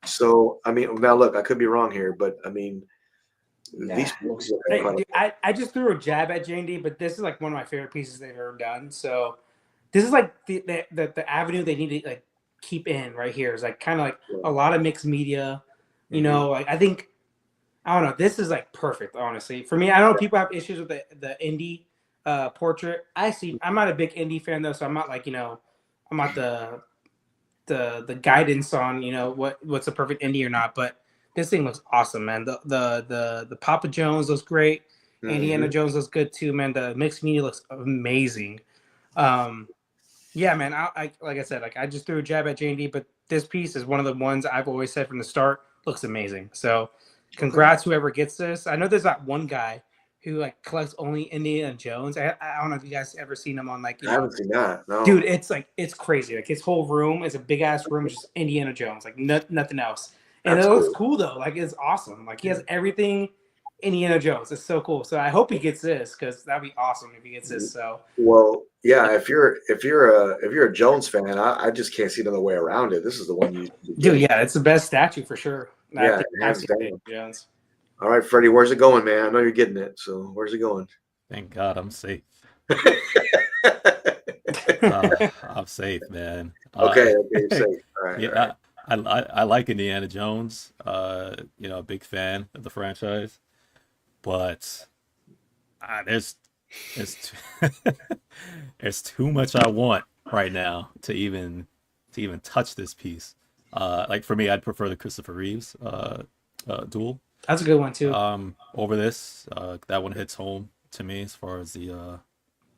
[SPEAKER 1] So, I mean, now look, I could be wrong here, but I mean, these looks incredible.
[SPEAKER 5] I just threw a jab at J&D, but this is like one of my favorite pieces they've ever done. So this is like the avenue they need to like keep in right here. Is like kind of like a lot of mixed media, like I think, I don't know, this is like perfect, honestly. For me, I know people have issues with the indie portrait. I'm not a big indie fan though, so I'm not like, I'm not the guidance on, what's a perfect indie or not, but this thing looks awesome, man. The Papa Jones looks great. Indiana Jones looks good too, man. The mixed media looks amazing. Yeah, man. Like I said, like I just threw a jab at J&D, but this piece is one of the ones I've always said from the start looks amazing. So, congrats whoever gets this. I know there's that one guy who like collects only Indiana Jones. I don't know if you guys ever seen him on like.
[SPEAKER 1] I haven't seen that. No.
[SPEAKER 5] Dude, it's crazy. Like his whole room is a big ass room, just Indiana Jones, like nothing else. And it looks cool though. Like it's awesome. Like he has everything Indiana Jones. It's so cool. So I hope he gets this because that'd be awesome if he gets this. So
[SPEAKER 1] Well, yeah, if you're a Jones fan, I just can't see another way around it. This is the one you
[SPEAKER 5] dude, yeah, it's the best statue for sure. I
[SPEAKER 1] Yeah,
[SPEAKER 5] think
[SPEAKER 1] hands
[SPEAKER 5] I've seen
[SPEAKER 1] down.
[SPEAKER 5] Indiana Jones.
[SPEAKER 1] All right, Freddie, where's it going, man? I know you're getting it. So where's it going?
[SPEAKER 4] Thank God I'm safe. I'm safe, man.
[SPEAKER 1] Okay, you're safe. All right,
[SPEAKER 4] Yeah,
[SPEAKER 1] all right.
[SPEAKER 4] I like Indiana Jones. A big fan of the franchise, but there's there's too much I want right now to even touch this piece. Like for me, I'd prefer the Christopher Reeves duel
[SPEAKER 5] That's a good one too.
[SPEAKER 4] over this. That one hits home to me as far as the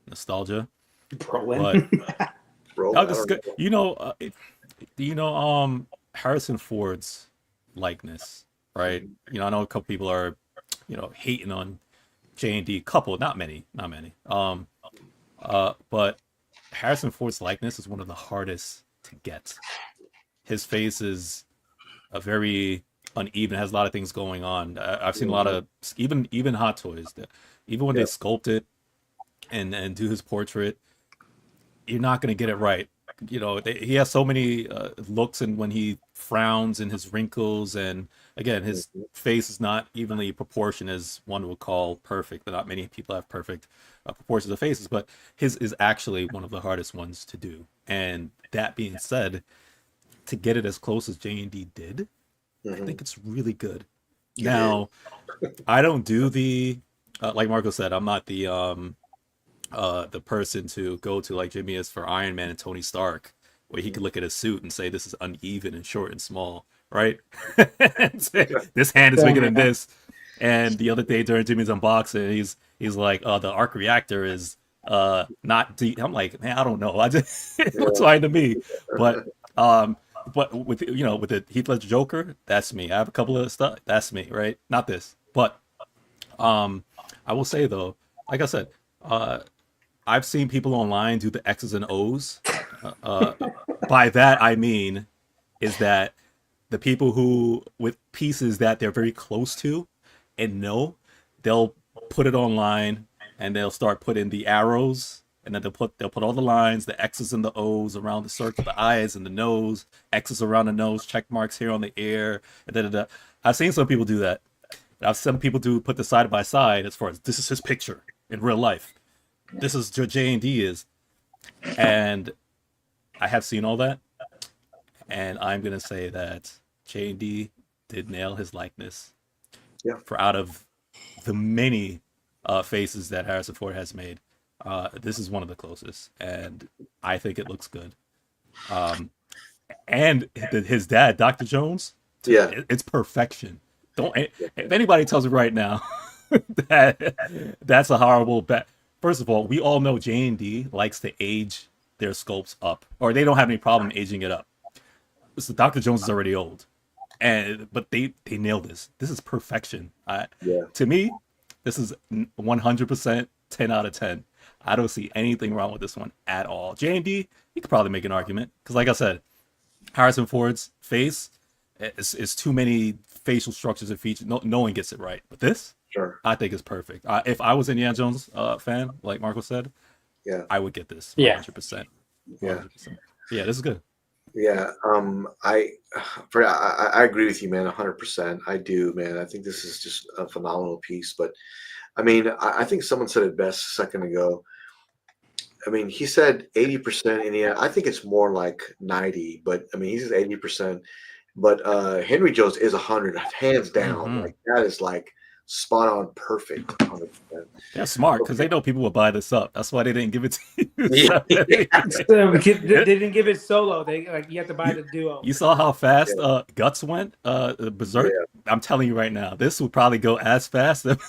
[SPEAKER 4] nostalgia.
[SPEAKER 5] Brolin.
[SPEAKER 4] But
[SPEAKER 1] Bro,
[SPEAKER 4] oh,
[SPEAKER 1] I
[SPEAKER 4] this is
[SPEAKER 1] don't
[SPEAKER 4] good.
[SPEAKER 1] know.
[SPEAKER 4] Do you know Harrison Ford's likeness, right? I know a couple people are, hating on J&D. Couple, not many. But Harrison Ford's likeness is one of the hardest to get. His face is a very uneven, has a lot of things going on. I've seen a lot of even Hot Toys. Even when they sculpt it and do his portrait, you're not going to get it right. He has so many looks, and when he frowns and his wrinkles, and again, his face is not evenly proportioned as one would call perfect. Not many people have perfect proportions of faces, but his is actually one of the hardest ones to do. And that being said, to get it as close as J&D did, I think it's really good. Now, I don't do the like Marco said, I'm not the person to go to like Jimmy is for Iron Man and Tony Stark, where he could look at his suit and say this is uneven and short and small, right? Say, this hand is bigger than this. And the other day during Jimmy's unboxing, he's like, the arc reactor is not deep. I'm like, man, I don't know. I just it looks fine to me. But with with the Heath Ledger Joker, that's me. I have a couple of stuff, that's me, right? Not this. But I will say though, like I said, I've seen people online do the X's and O's. By that I mean is that the people who with pieces that they're very close to and know, they'll put it online and they'll start putting the arrows, and then they'll put all the lines, the X's and the O's around the circle, the eyes and the nose, X's around the nose, check marks here on the ear, and da. I've seen some people do that. I've seen people put the side by side as far as this is his picture in real life. This is what J&D is. And I have seen all that. And I'm going to say that J&D did nail his likeness.
[SPEAKER 1] Yeah.
[SPEAKER 4] For out of the many faces that Harrison Ford has made, this is one of the closest. And I think it looks good. And his dad, Dr. Jones, it's perfection. If anybody tells me right now that's a horrible bet. First of all, we all know J&D likes to age their sculpts up, or they don't have any problem aging it up. So Dr. Jones is already old, but they nailed this. This is perfection. To me, this is 100% 10 out of 10. I don't see anything wrong with this one at all. J&D, you could probably make an argument because, like I said, Harrison Ford's face is too many facial structures and features. No one gets it right, but this.
[SPEAKER 1] Sure.
[SPEAKER 4] I think it's perfect. If I was an Indiana Jones fan, like Marco said, I would get this 100%.
[SPEAKER 1] Yeah.
[SPEAKER 4] Yeah, this is good.
[SPEAKER 1] Yeah. I agree with you, man, 100%. I do, man. I think this is just a phenomenal piece. But I mean, I think someone said it best a second ago. I mean, he said 80% Indiana. I think it's more like 90, but I mean, he says 80%. But Henry Jones is 100, hands down. Like that is like spot on, perfect. 100%.
[SPEAKER 4] They're smart because they know people will buy this up. That's why they didn't give it to you.
[SPEAKER 5] They didn't give it solo. They you have to buy the duo.
[SPEAKER 4] You saw how fast Guts went, Berserk. Yeah. I'm telling you right now, this would probably go as fast, if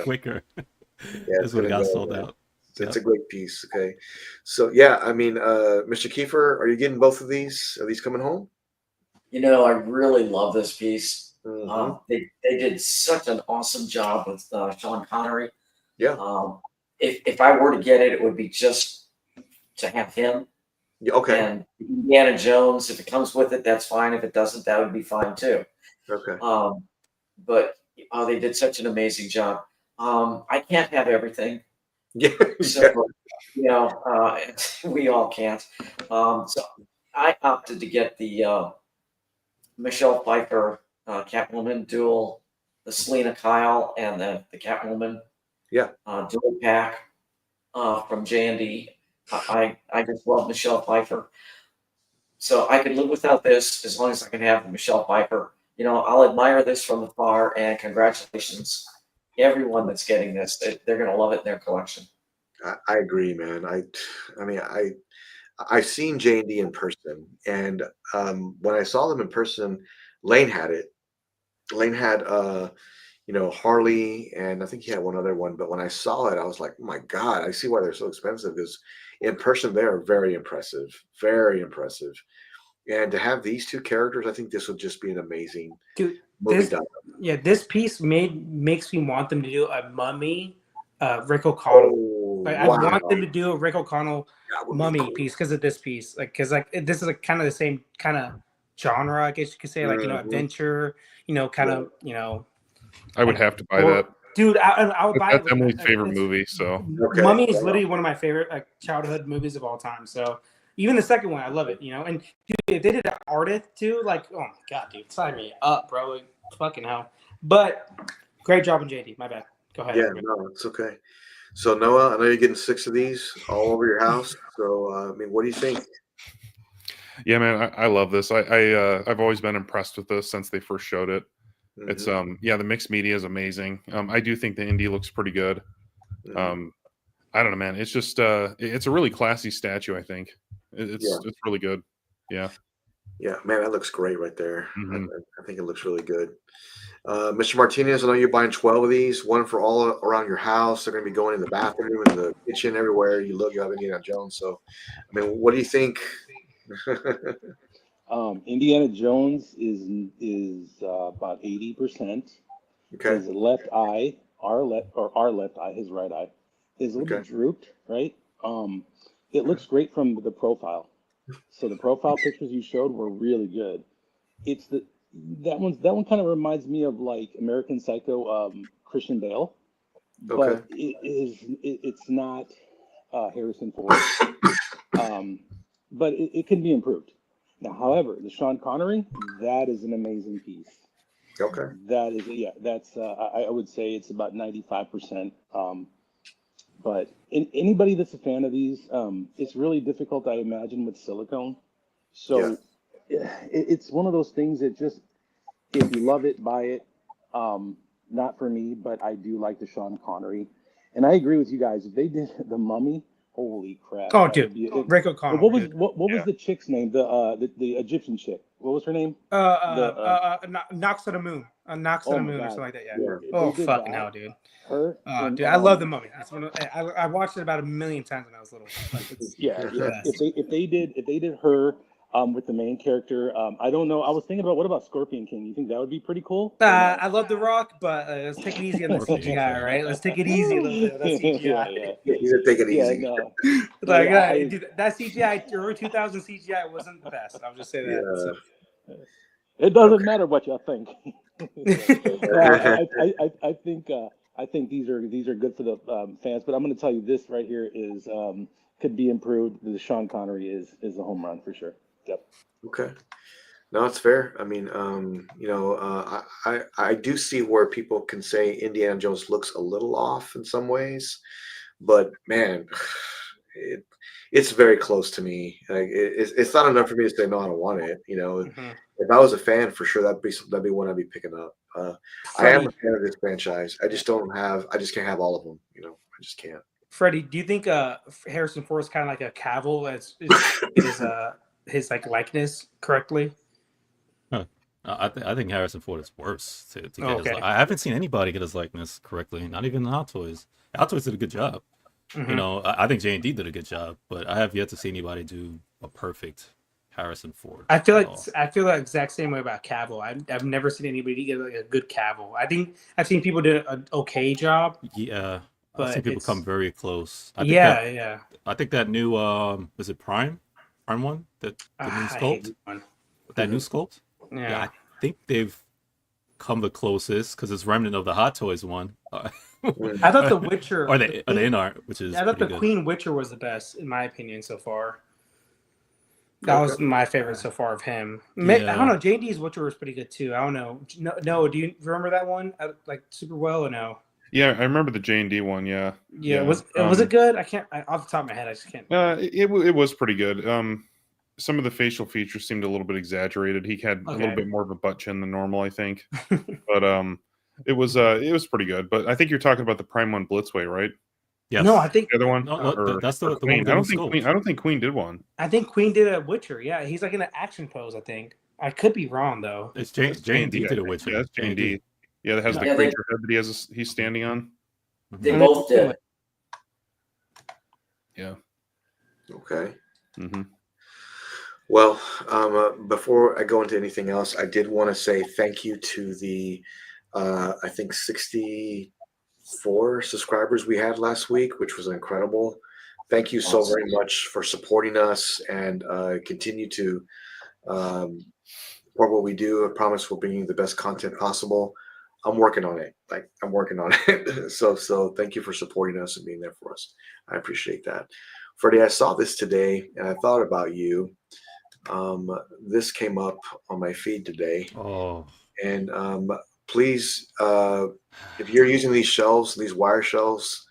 [SPEAKER 4] quicker. This would have got sold out.
[SPEAKER 1] It's a great piece. Okay, so yeah, I mean, Mr. Kiefer, are you getting both of these? Are these coming home?
[SPEAKER 6] I really love this piece. They did such an awesome job with Sean Connery.
[SPEAKER 1] Yeah.
[SPEAKER 6] If I were to get it, it would be just to have him.
[SPEAKER 1] Okay.
[SPEAKER 6] And Indiana Jones, if it comes with it, that's fine. If it doesn't, that would be fine too.
[SPEAKER 1] Okay.
[SPEAKER 6] But Oh, they did such an amazing job. I can't have everything,
[SPEAKER 1] Yeah,
[SPEAKER 6] so we all can't. So I opted to get the Michelle Pfeiffer Catwoman dual, the Selena Kyle and the Catwoman
[SPEAKER 1] yeah.
[SPEAKER 6] dual pack from J&D. I just love Michelle Pfeiffer. So I can live without this as long as I can have Michelle Pfeiffer. I'll admire this from afar, and congratulations, everyone that's getting this. They're going to love it in their collection.
[SPEAKER 1] I agree, man. I mean, I've seen J&D in person, and when I saw them in person, Lane had it. Lane had Harley, and I think he had one other one. But when I saw it, I was like, oh my God, I see why they're so expensive. Because in person, they are very impressive, very impressive. And to have these two characters, I think this would just be an amazing movie done.
[SPEAKER 5] Yeah, this piece makes me want them to do a Mummy, Rick O'Connell.
[SPEAKER 1] Oh,
[SPEAKER 5] Like,
[SPEAKER 1] wow.
[SPEAKER 5] I want them to do a Rick O'Connell
[SPEAKER 1] That would be
[SPEAKER 5] Mummy
[SPEAKER 1] cool.
[SPEAKER 5] piece because of this piece. Like, because this is kind of the same kind of genre, I guess you could say. Like, adventure. Kind of.
[SPEAKER 3] I would have to buy that.
[SPEAKER 5] Dude, I would buy it.
[SPEAKER 3] That's Emily's favorite movie. So
[SPEAKER 5] Mummy is literally one of my favorite childhood movies of all time. So even the second one, I love it. And dude, if they did an artist too, like, oh my God, dude, sign me up, bro. Like, fucking hell. But great job on JD. My bad. Go ahead.
[SPEAKER 1] Yeah, no, it's okay. So Noah, I know you're getting 6 of these all over your house. So I mean, what do you think?
[SPEAKER 3] Yeah, man, I love this. I've always been impressed with this since they first showed it.
[SPEAKER 1] Mhm.
[SPEAKER 3] It's the mixed media is amazing. I do think the indie looks pretty good.
[SPEAKER 1] Mhm.
[SPEAKER 3] I don't know, man. It's just it's a really classy statue. I think it's really good. Yeah.
[SPEAKER 1] Yeah, man, that looks great right there.
[SPEAKER 3] Mhm.
[SPEAKER 1] I think it looks really good. Mr. Martinez, I know you're buying 12 of these, one for all around your house. They're going to be going in the bathroom, in the kitchen, everywhere you look. You have Indiana Jones. So, I mean, what do you think?
[SPEAKER 2] Indiana Jones is about 80%.
[SPEAKER 1] Okay.
[SPEAKER 2] His left eye, our left eye, his right eye, is a little bit drooped, right? It looks great from the profile. So the profile pictures you showed were really good. It's that one kind of reminds me of like American Psycho, Christian Bale, but it's not Harrison Ford. But it can be improved. Now, however, the Sean Connery, that is an amazing piece.
[SPEAKER 1] Okay.
[SPEAKER 2] That is, that's, I would say it's about 95%. But anybody that's a fan of these, it's really difficult, I imagine, with silicone. So it's one of those things that just, if you love it, buy it. Not for me, but I do like the Sean Connery. And I agree with you guys. If they did the Mummy, holy crap!
[SPEAKER 5] Oh, dude, Rick O'Connell.
[SPEAKER 2] What was the chick's name? The Egyptian chick. What was her name?
[SPEAKER 5] Knocks on the Moon. Knocks on the Moon or something like that. Yeah. Oh, fucking hell, dude.
[SPEAKER 2] Her.
[SPEAKER 5] Dude, I love the Mummy. I watched it about 1 million times when I was little. Like,
[SPEAKER 2] If they did her. With the main character, I don't know. I was thinking about what about Scorpion King? You think that would be pretty cool?
[SPEAKER 5] I love The Rock, but let's take it easy on the CGI, right? Let's take it easy a little bit. That's CGI.
[SPEAKER 1] You take it easy.
[SPEAKER 5] No. Dude, that CGI, early 2000 CGI wasn't the best. I'll just say that. So.
[SPEAKER 2] It doesn't matter what you think. I think these are good for the fans, but I'm going to tell you this right here is could be improved. The Sean Connery is a home run for sure. Yep.
[SPEAKER 1] Okay. No, it's fair. I mean, I do see where people can say Indiana Jones looks a little off in some ways, but man, it's very close to me. Like it's not enough for me to say no, I don't want it. If I was a fan, for sure that'd be one I'd be picking up. I am a fan of this franchise. I just can't have all of them. I just can't.
[SPEAKER 5] Freddie, do you think Harrison Ford is kind of like a Cavill as his like likeness correctly?
[SPEAKER 4] I think Harrison Ford is worse to get his. I haven't seen anybody get his likeness correctly, not even Hot Toys. Hot Toys did a good job.
[SPEAKER 5] Mm-hmm.
[SPEAKER 4] I think J&D did a good job, but I have yet to see anybody do a perfect Harrison Ford.
[SPEAKER 5] I feel the exact same way about Cavill. I've never seen anybody get like a good Cavill. I think I've seen people do an okay job.
[SPEAKER 4] Yeah, I've seen people come very close. I think that new is it Prime one, that the new sculpt, that new sculpt.
[SPEAKER 5] Yeah,
[SPEAKER 4] I think they've come the closest because it's remnant of the Hot Toys one.
[SPEAKER 5] I thought the Witcher
[SPEAKER 4] or the in art, which is
[SPEAKER 5] I thought the
[SPEAKER 4] good.
[SPEAKER 5] Queen Witcher was the best in my opinion so far. That was my favorite so far of him. I don't know. J&D's Witcher was pretty good too. I don't know. No, do you remember that one like super well or no?
[SPEAKER 3] Yeah, I remember the J&D one. Yeah.
[SPEAKER 5] Was it good? I can't. Off the top of my head, I just can't.
[SPEAKER 3] It was pretty good. Some of the facial features seemed a little bit exaggerated. He had a little bit more of a butt chin than normal, I think. But it was pretty good. But I think you're talking about the Prime One Blitzway, right?
[SPEAKER 4] Yes.
[SPEAKER 5] No, I think
[SPEAKER 3] the other one.
[SPEAKER 4] No, that's the
[SPEAKER 3] Queen.
[SPEAKER 4] one.
[SPEAKER 3] I don't think Queen did one.
[SPEAKER 5] I think Queen did a Witcher. Yeah, he's like in an action pose. I think I could be wrong though.
[SPEAKER 4] It's J&D did a Witcher.
[SPEAKER 3] Yeah, that's J&D. Yeah, that has the creature head that he's standing on.
[SPEAKER 6] They both did.
[SPEAKER 3] Yeah.
[SPEAKER 1] Okay.
[SPEAKER 3] Mm-hmm.
[SPEAKER 1] Well, before I go into anything else, I did want to say thank you to the, I think 64 subscribers we had last week, which was incredible. Thank you so very much for supporting us and continue to support what we do. I promise we'll bring you the best content possible. I'm working on it. So thank you for supporting us and being there for us. I appreciate that. Freddie, I saw this today and I thought about you. This came up on my feed today.
[SPEAKER 4] Oh.
[SPEAKER 1] And please, if you're using these shelves, these wire shelves,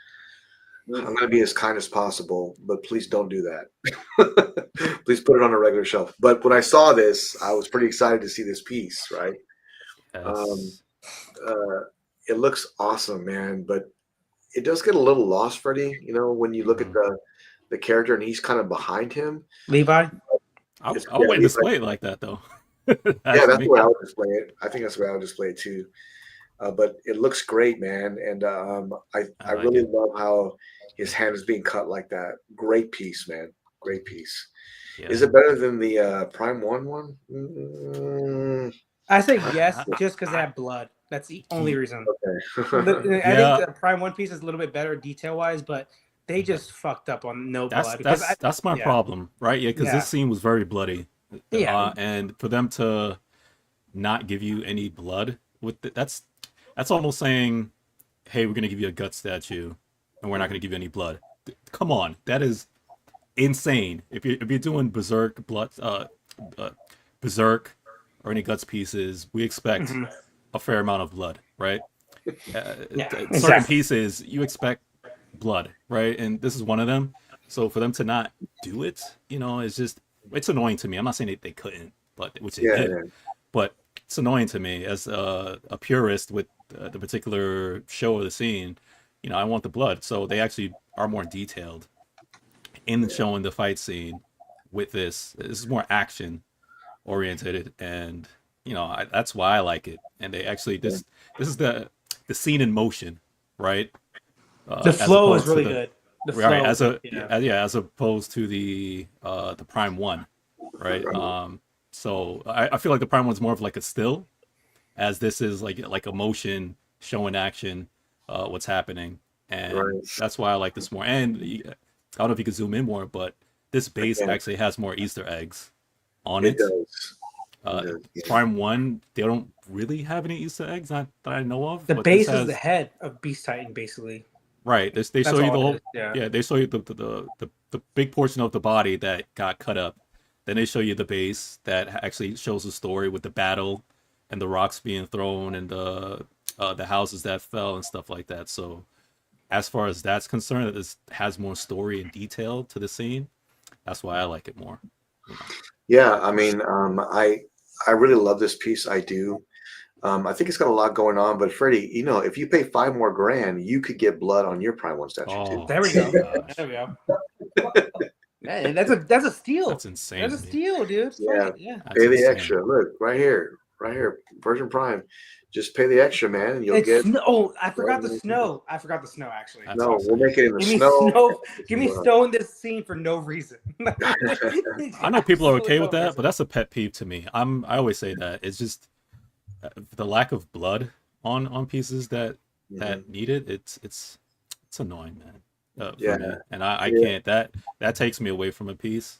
[SPEAKER 1] I'm going to be as kind as possible, but please don't do that. Please put it on a regular shelf. But when I saw this, I was pretty excited to see this piece, right?
[SPEAKER 4] Yes.
[SPEAKER 1] It looks awesome, man, but it does get a little lost, Freddie. You know, when you look at the character and he's kind of behind him.
[SPEAKER 5] Levi?
[SPEAKER 4] I wouldn't display it like that, though.
[SPEAKER 1] That's the way I would display it. I think that's the way I would display it, too. But it looks great, man. And I really love how his hand is being cut like that. Great piece, man. Great piece. Yeah. Is it better than the Prime one?
[SPEAKER 5] I say yes, just because they have blood. That's the only reason.
[SPEAKER 1] Okay.
[SPEAKER 5] I think the Prime One piece is a little bit better detail-wise, but they just fucked up on no blood.
[SPEAKER 4] That's my problem, right? Yeah, because this scene was very bloody.
[SPEAKER 5] Yeah.
[SPEAKER 4] And for them to not give you any blood with it, that's almost saying, hey, we're going to give you a gut statue and we're not going to give you any blood. Come on. That is insane. If you're doing Berserk Berserk or any guts pieces, we expect a fair amount of blood, right? Certain pieces, you expect blood, right? And this is one of them. So for them to not do it, it's annoying to me. I'm not saying they couldn't, which they did. Yeah. But it's annoying to me as a purist with the particular show or the scene. I want the blood. So they actually are more detailed in showing the fight scene with this. This is more action oriented, and that's why I like it. And they actually this is the scene in motion, right?
[SPEAKER 5] The flow is really good. The flow,
[SPEAKER 4] as opposed to the Prime One, right? So I feel like the Prime One's more of like a still, as this is like a motion showing action, what's happening, and that's why I like this more. And I don't know if you could zoom in more, but this base actually has more Easter eggs on it. Prime One, they don't really have any Easter eggs that I know of.
[SPEAKER 5] The base is the head of Beast Titan, basically.
[SPEAKER 4] Right. They show you the whole. Yeah, they show you the big portion of the body that got cut up. Then they show you the base that actually shows the story with the battle and the rocks being thrown and the houses that fell and stuff like that. So, as far as that's concerned, this has more story and detail to the scene. That's why I like it more.
[SPEAKER 1] Yeah, I mean, I really love this piece. I do. I think it's got a lot going on, but Freddie, if you pay $5 more grand, you could get blood on your Prime One statue too.
[SPEAKER 5] There we go. There we go. Man, that's a steal.
[SPEAKER 4] That's insane.
[SPEAKER 5] That's a steal, dude.
[SPEAKER 1] Yeah. Pay the extra. Look, right here, Version Prime. Just pay the extra, man, and you'll get.
[SPEAKER 5] I forgot the snow. I forgot the snow actually.
[SPEAKER 1] No, we'll make it in the snow.
[SPEAKER 5] Give me snow in this scene for no reason.
[SPEAKER 4] I know people are okay with that, but that's a pet peeve to me. I always say that it's just the lack of blood on pieces that need it. It's annoying, man. For me. And I can't. That takes me away from a piece.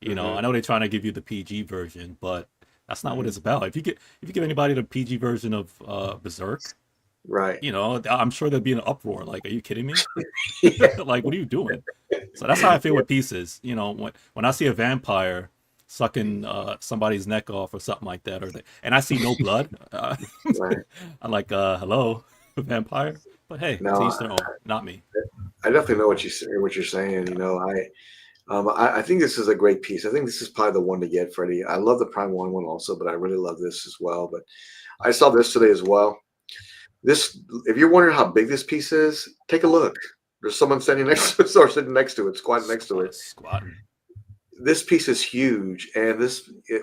[SPEAKER 4] I know they're trying to give you the PG version, but That's not what it's about. If you give anybody the PG version of Berserk,
[SPEAKER 1] Right.
[SPEAKER 4] I'm sure there'd be an uproar. Like, are you kidding me?
[SPEAKER 1] Yeah.
[SPEAKER 4] Like, what are you doing? So that's how I feel with pieces. When I see a vampire sucking somebody's neck off or something like that, and I see no blood,
[SPEAKER 1] Right.
[SPEAKER 4] I'm like, hello, vampire. But hey, to
[SPEAKER 1] No,
[SPEAKER 4] each their own. Not me.
[SPEAKER 1] I definitely know what you're saying. I think this is a great piece. I think this is probably the one to get, Freddie. I love the Prime one also, but I really love this as well. But I saw this today as well. This, if you're wondering how big this piece is, take a look. There's someone standing next to it or sitting next to it, squatting next to it.
[SPEAKER 4] Squatting.
[SPEAKER 1] This piece is huge, and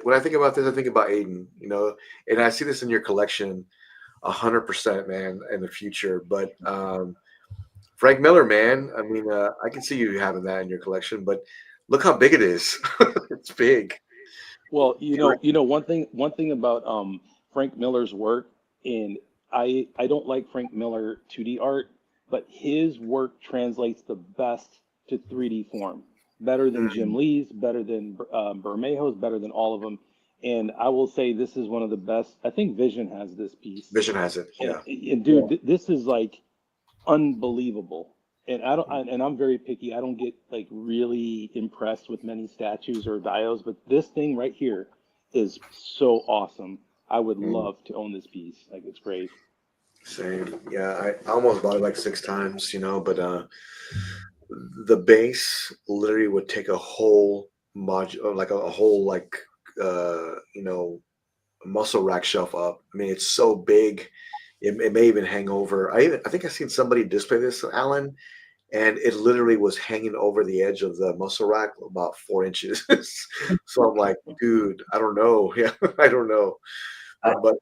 [SPEAKER 1] when I think about this, I think about Aiden. And I see this in your collection, 100%, man, in the future. But Frank Miller, man, I mean, I can see you having that in your collection, but look how big it is. It's big.
[SPEAKER 2] Well, one thing about Frank Miller's work, and I don't like Frank Miller 2D art, but his work translates the best to 3D form. Better than Jim Lee's, better than Bermejo's, better than all of them. And I will say this is one of the best. I think Vision has this piece.
[SPEAKER 1] Vision has it, yeah.
[SPEAKER 2] And dude, this is like unbelievable. And I'm very picky. I don't get like really impressed with many statues or dios, but this thing right here is so awesome. I would love to own this piece. Like, it's great.
[SPEAKER 1] Same. Yeah, I almost bought it like 6 times, but the base literally would take a whole module, like a whole muscle rack shelf up. I mean, it's so big. It may even hang over. I think I've seen somebody display this, Alan, and it literally was hanging over the edge of the muscle rack about 4 inches. So I'm like, dude, I don't know. Yeah, I don't know. But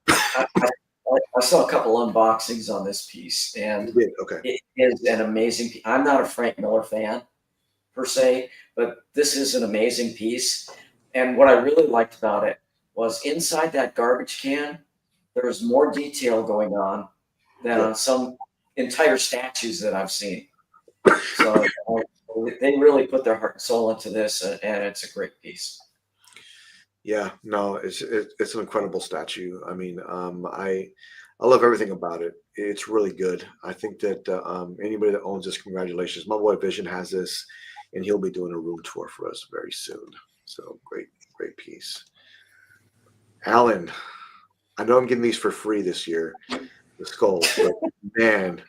[SPEAKER 6] I saw a couple unboxings on this piece, and
[SPEAKER 1] okay.
[SPEAKER 6] It is an amazing piece. I'm not a Frank Miller fan per se, but this is an amazing piece. And what I really liked about it was inside that garbage can, there was more detail going on than on some entire statues that I've seen. So they really put their heart and soul into this, and it's a great piece.
[SPEAKER 1] Yeah, no, it's an incredible statue. I mean, I love everything about it. It's really good. I think that anybody that owns this, congratulations. My boy Vision has this, and he'll be doing a room tour for us very soon. So great piece. Alan, I know I'm getting these for free this year, the skulls, but man,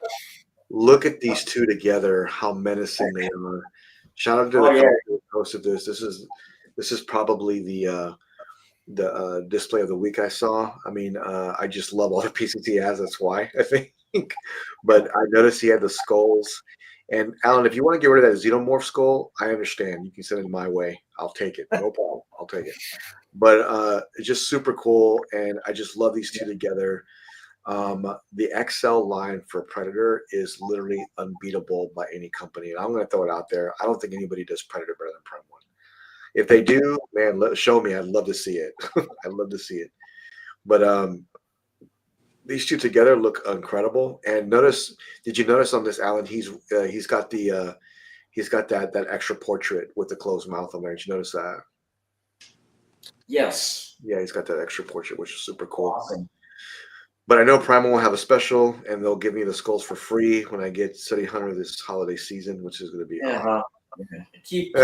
[SPEAKER 1] look at these two together, how menacing they are. Shout out to the company who posted this. This is probably the display of the week I saw. I mean, I just love all the pieces he has. That's why, I think. But I noticed he had the skulls. And Alan, if you want to get rid of that xenomorph skull, I understand. You can send it my way. I'll take it. No problem. I'll take it. But it's just super cool. And I just love these two together. The XL line for Predator is literally unbeatable by any company. And I'm going to throw it out there. I don't think anybody does Predator better than Prime 1. If they do, man, show me. I'd love to see it. I'd love to see it. But these two together look incredible. And did you notice on this, Alan? He's got that extra portrait with the closed mouth on there. Did you notice that?
[SPEAKER 6] Yes.
[SPEAKER 1] Yeah, he's got that extra portrait, which is super cool.
[SPEAKER 6] Awesome.
[SPEAKER 1] But I know Primal will have a special, and they'll give me the skulls for free when I get City Hunter this holiday season, which is going to be awesome.
[SPEAKER 6] Keep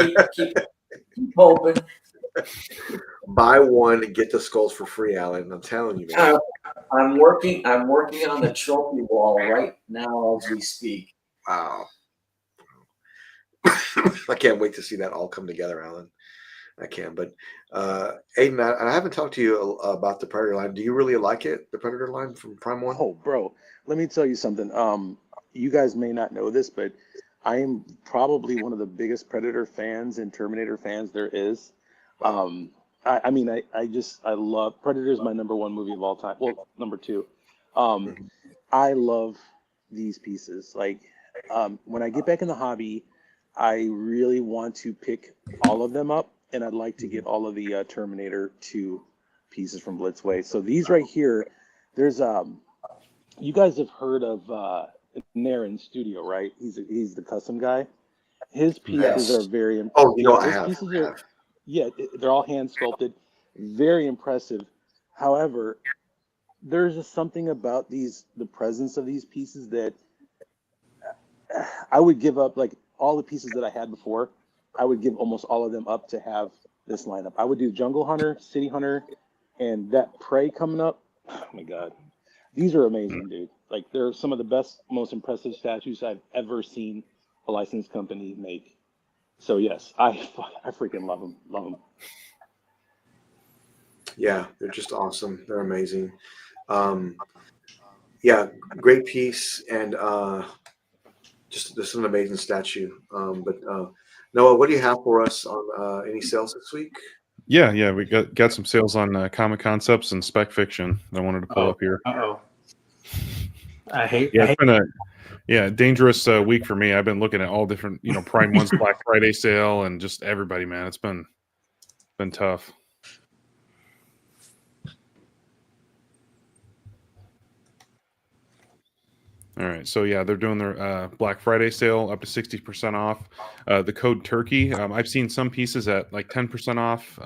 [SPEAKER 6] hoping.
[SPEAKER 1] Buy one and get the skulls for free, Alan. I'm telling you, man.
[SPEAKER 6] I'm working on the trophy wall right now as we speak.
[SPEAKER 1] Wow. I can't wait to see that all come together, Alan. I can. But Aiden, I haven't talked to you about the Predator line. Do you really like it, the Predator line from Prime 1?
[SPEAKER 2] Oh, bro, let me tell you something. You guys may not know this, but I am probably one of the biggest Predator fans and Terminator fans there is. I love Predator is my #1 movie of all time. Well, #2. I love these pieces. Like, when I get back in the hobby, I really want to pick all of them up, and I'd like to get all of the Terminator 2 pieces from Blitzway. So these right here, there's you guys have heard of Naren Studio, right? He's the custom guy. His pieces are very
[SPEAKER 1] impressive. Oh, I have.
[SPEAKER 2] Yeah, they're all hand sculpted, very impressive.
[SPEAKER 7] However, there's just something about the presence of these pieces that I would give up, like all the pieces that I had before. I would give almost all of them up to have this lineup. I would do Jungle Hunter, City Hunter, and that Prey coming up. Oh my God. These are amazing, dude. Like, they're some of the best, most impressive statues I've ever seen a licensed company make. So yes, I freaking love them. Love them.
[SPEAKER 1] Yeah, they're just awesome. They're amazing. Yeah, great piece, and just this is an amazing statue. But Noah, what do you have for us on any sales this week?
[SPEAKER 3] Yeah, we got some sales on Comic Concepts and Spec Fiction that I wanted to pull up here.
[SPEAKER 5] I hate.
[SPEAKER 3] It's been a dangerous week for me. I've been looking at all different, Prime One's Black Friday sale and just everybody, man. It's been tough. All right, so yeah, they're doing their Black Friday sale up to 60% off. The code Turkey, I've seen some pieces at like 10% off.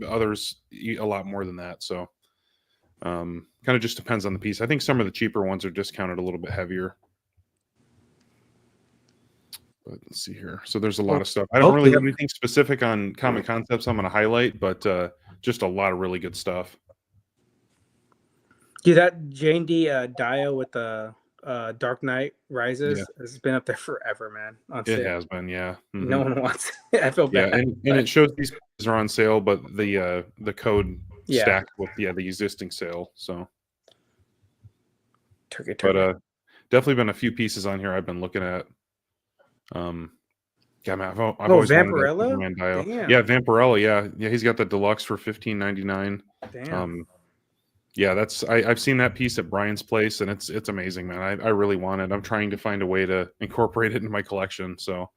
[SPEAKER 3] Others a lot more than that. So kind of just depends on the piece. I think some of the cheaper ones are discounted a little bit heavier. But let's see here. So there's a lot of stuff. I don't really have anything specific on Comic Concepts I'm going to highlight, but just a lot of really good stuff.
[SPEAKER 5] Dude, that Jane D. Dio with the Dark Knight Rises has been up there forever, man. On sale.
[SPEAKER 3] It has been, yeah. Mm-hmm.
[SPEAKER 5] No one wants it. I feel bad.
[SPEAKER 3] Yeah, and it shows these pieces are on sale, but the code stacked with the existing sale. So,
[SPEAKER 5] Turkey.
[SPEAKER 3] But definitely been a few pieces on here I've been looking at. Yeah, man, I've always
[SPEAKER 5] Vampirella?
[SPEAKER 3] wanted Dio.
[SPEAKER 5] Damn.
[SPEAKER 3] Yeah, Vampirella. Yeah, he's got the deluxe for $15.99.
[SPEAKER 5] Damn.
[SPEAKER 3] Yeah, I've seen that piece at Brian's place, and it's amazing, man. I really want it. I'm trying to find a way to incorporate it into my collection. So,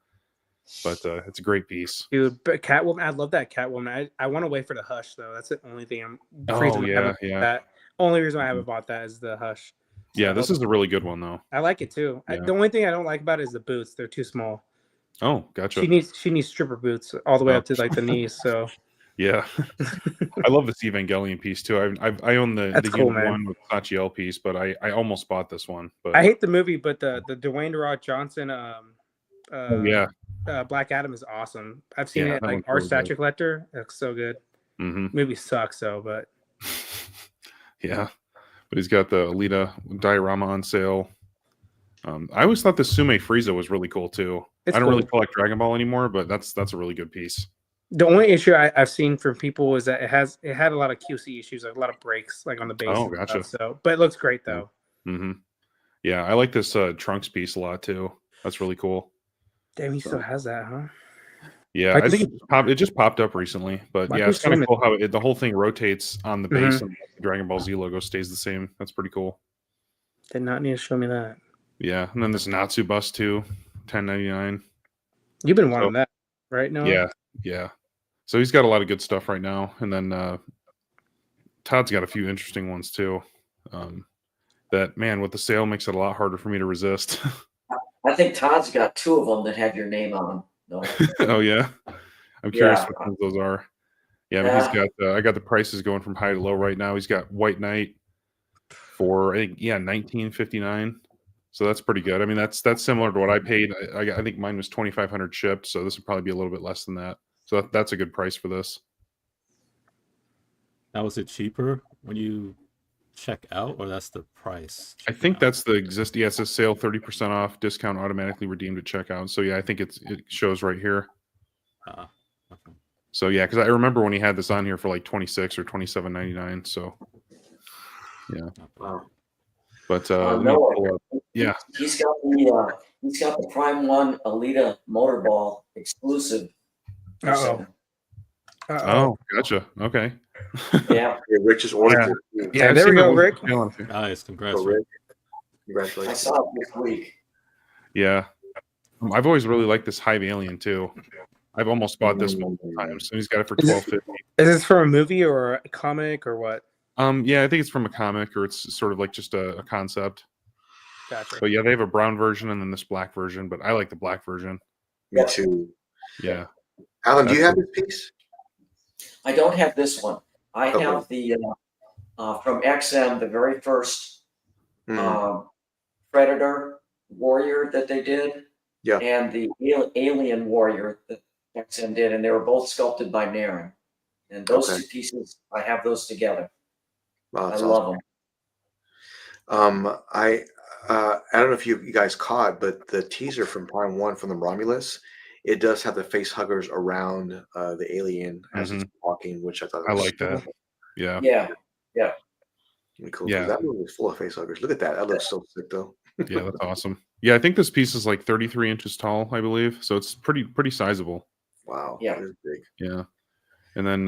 [SPEAKER 3] but it's a great piece,
[SPEAKER 5] dude. But Catwoman, I love that Catwoman. I want to wait for the Hush though. That's the only thing I'm.
[SPEAKER 3] Yeah.
[SPEAKER 5] Only reason I haven't bought that is the Hush.
[SPEAKER 3] Yeah, this is a really good one though.
[SPEAKER 5] I like it too.
[SPEAKER 3] Yeah.
[SPEAKER 5] The only thing I don't like about it is the boots. They're too small.
[SPEAKER 3] Oh, gotcha.
[SPEAKER 5] She needs stripper boots all the way up to like the knees. So.
[SPEAKER 3] Yeah, I love this Evangelion piece too. I own the
[SPEAKER 5] cool,
[SPEAKER 3] one with Sachiel piece, but I almost bought this one. But
[SPEAKER 5] I hate the movie, but the Dwayne The Rock Johnson Black Adam is awesome. I've seen it like Art Statue Collector. It looks so good.
[SPEAKER 3] Mm-hmm.
[SPEAKER 5] Movie sucks though, but
[SPEAKER 3] yeah, but he's got the Alita diorama on sale. I always thought the Sume Frieza was really cool too. I don't really collect Dragon Ball anymore, but that's a really good piece.
[SPEAKER 5] The only issue I've seen from people is that it had a lot of QC issues, like a lot of breaks, like on the base.
[SPEAKER 3] Oh, gotcha.
[SPEAKER 5] So, but it looks great though.
[SPEAKER 3] Mm-hmm. Yeah, I like this Trunks piece a lot too. That's really cool.
[SPEAKER 5] Damn, he still has that, huh?
[SPEAKER 3] Yeah, I think it just popped up recently, but yeah, it's kind of cool how the whole thing rotates on the base, and the Dragon Ball Z logo stays the same. That's pretty cool.
[SPEAKER 5] Did not need to show me that.
[SPEAKER 3] Yeah, and then this Natsu bus too, $10.99.
[SPEAKER 5] You've been wanting that, right? No.
[SPEAKER 3] Yeah. So he's got a lot of good stuff right now, and then Todd's got a few interesting ones too. That, man, with the sale makes it a lot harder for me to resist.
[SPEAKER 6] I think Todd's got two of them that have your name on them. No.
[SPEAKER 3] Oh yeah, I'm curious what ones those are. Yeah, but he's got. I got the prices going from high to low right now. He's got White Knight for $19.59. So that's pretty good. I mean, that's similar to what I paid. I think mine was $2,500 shipped, so this would probably be a little bit less than that. So that's a good price for this.
[SPEAKER 4] Now, was it cheaper when you check out, or that's the price?
[SPEAKER 3] I think that's the existing. Yeah, it says sale 30% off, discount automatically redeemed at checkout. So yeah, I think it shows right here.
[SPEAKER 4] Okay.
[SPEAKER 3] So yeah, because I remember when he had this on here for like $26 or $27.99. So yeah.
[SPEAKER 6] Wow.
[SPEAKER 3] But
[SPEAKER 6] yeah, he's got the Prime One Alita Motorball exclusive.
[SPEAKER 3] Oh, gotcha. Okay.
[SPEAKER 6] Yeah,
[SPEAKER 1] Rich is ordered.
[SPEAKER 5] Yeah, there we go, Rick.
[SPEAKER 4] Nice, congrats.
[SPEAKER 1] Rick. Congratulations.
[SPEAKER 6] I saw it this week.
[SPEAKER 3] Yeah, I've always really liked this Hive Alien too. I've almost bought this multiple times, and he's got it for $12.50.
[SPEAKER 5] Is this from a movie or a comic or what?
[SPEAKER 3] Yeah, I think it's from a comic, or it's sort of like just a concept.
[SPEAKER 5] Gotcha.
[SPEAKER 3] But yeah, they have a brown version and then this black version, but I like the black version.
[SPEAKER 1] Me too.
[SPEAKER 3] Yeah.
[SPEAKER 1] Alan, do you have this piece?
[SPEAKER 6] I don't have this one. I have the from XM, the very first Predator Warrior that they did,
[SPEAKER 1] Yeah.
[SPEAKER 6] and the Alien Warrior that XM did, and they were both sculpted by Naren. And those two pieces, I have those together.
[SPEAKER 1] Wow,
[SPEAKER 6] I love them.
[SPEAKER 1] I don't know if you guys caught, but the teaser from Prime 1 from the Romulus, it does have the face huggers around the alien as it's walking, which I thought
[SPEAKER 3] I
[SPEAKER 1] was
[SPEAKER 3] like that. Yeah.
[SPEAKER 6] Yeah.
[SPEAKER 1] really cool.
[SPEAKER 3] Yeah.
[SPEAKER 1] That movie is full of face huggers. Look at that. That looks so sick, though.
[SPEAKER 3] Yeah, that's awesome. Yeah, I think this piece is like 33 inches tall, I believe. So it's pretty sizable.
[SPEAKER 1] Wow.
[SPEAKER 6] Yeah.
[SPEAKER 1] That is big.
[SPEAKER 3] Yeah. And then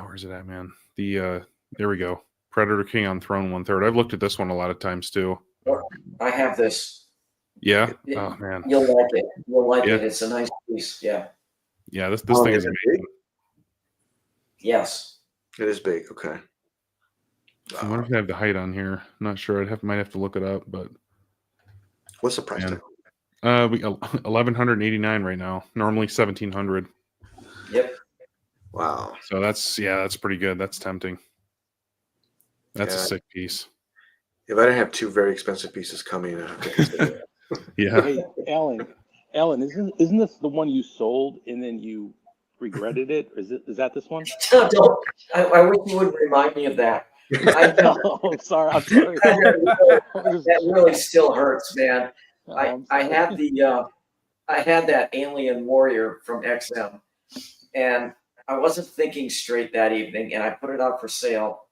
[SPEAKER 3] where's it at, man? The there we go. Predator King on Throne 1/3. I've looked at this one a lot of times too.
[SPEAKER 6] I have this.
[SPEAKER 3] Yeah. Oh man.
[SPEAKER 6] You'll like it. You'll like it. It's a nice piece. Yeah.
[SPEAKER 3] Yeah, this thing is amazing.
[SPEAKER 6] Yes.
[SPEAKER 1] It is big. Okay.
[SPEAKER 3] I wonder if they have the height on here. I'm not sure. Might have to look it up, but
[SPEAKER 1] what's the price tag?
[SPEAKER 3] We 1,189 right now. Normally 1,700.
[SPEAKER 6] Yep.
[SPEAKER 1] Wow.
[SPEAKER 3] So that's pretty good. That's tempting. That's a sick piece.
[SPEAKER 1] If I didn't have two very expensive pieces coming, I could consider that.
[SPEAKER 3] Yeah.
[SPEAKER 7] Hey, Alan, isn't this the one you sold and then you regretted it? Is that this one?
[SPEAKER 6] Don't. I wish you would remind me of that.
[SPEAKER 7] Oh, sorry. I'm sorry.
[SPEAKER 6] That really still hurts, man. I had that Alien Warrior from XM, and I wasn't thinking straight that evening, and I put it out for sale,